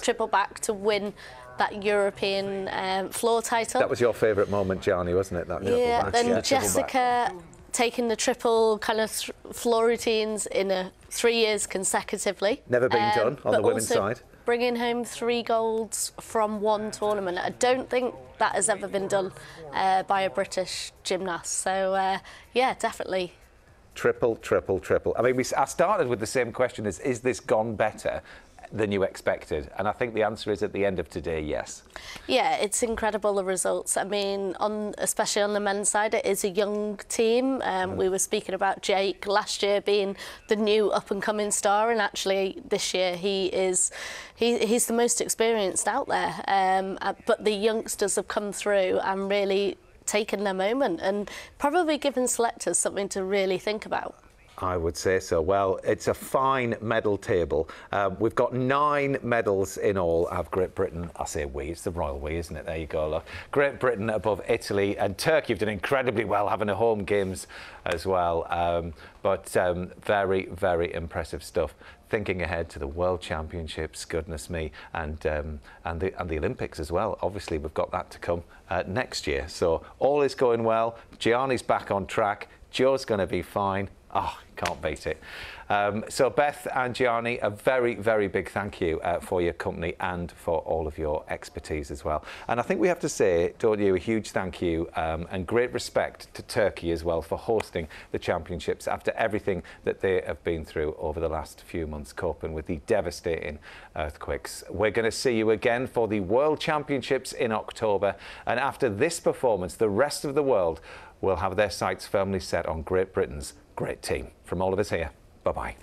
triple back to win that European floor title. That was your favourite moment, Gianni, wasn't it? That yeah, then Jessica taking the triple kind of floor routines in 3 years consecutively. Never been done on the women's side. Bringing home 3 golds from one tournament. I don't think that has ever been done by a British gymnast. So, yeah, definitely. Triple, triple, triple. I mean, I started with the same question as, is this gone better than you expected? And I think the answer is at the end of today, yes. Yeah, it's incredible, the results. I mean, especially on the men's side, it is a young team. We were speaking about Jake last year being the new up-and-coming star, and actually this year he's the most experienced out there. But the youngsters have come through and really taken their moment and probably given selectors something to really think about. I would say so. Well, it's a fine medal table. We've got 9 medals in all. Have Great Britain, I say we, it's the royal we, isn't it? There you go, look. Great Britain above Italy, and Turkey have done incredibly well, having a home games as well. But very, very impressive stuff. Thinking ahead to the World Championships, goodness me, and the Olympics as well. Obviously, we've got that to come next year. So all is going well. Gianni's back on track. Joe's going to be fine. Oh, can't beat it. So Beth and Gianni, a very, very big thank you for your company and for all of your expertise as well. And I think we have to say, don't you, a huge thank you and great respect to Turkey as well for hosting the championships after everything that they have been through over the last few months, coping with the devastating earthquakes. We're going to see you again for the World Championships in October. And after this performance, the rest of the world will have their sights firmly set on Great Britain's great team. From all of us here, bye-bye.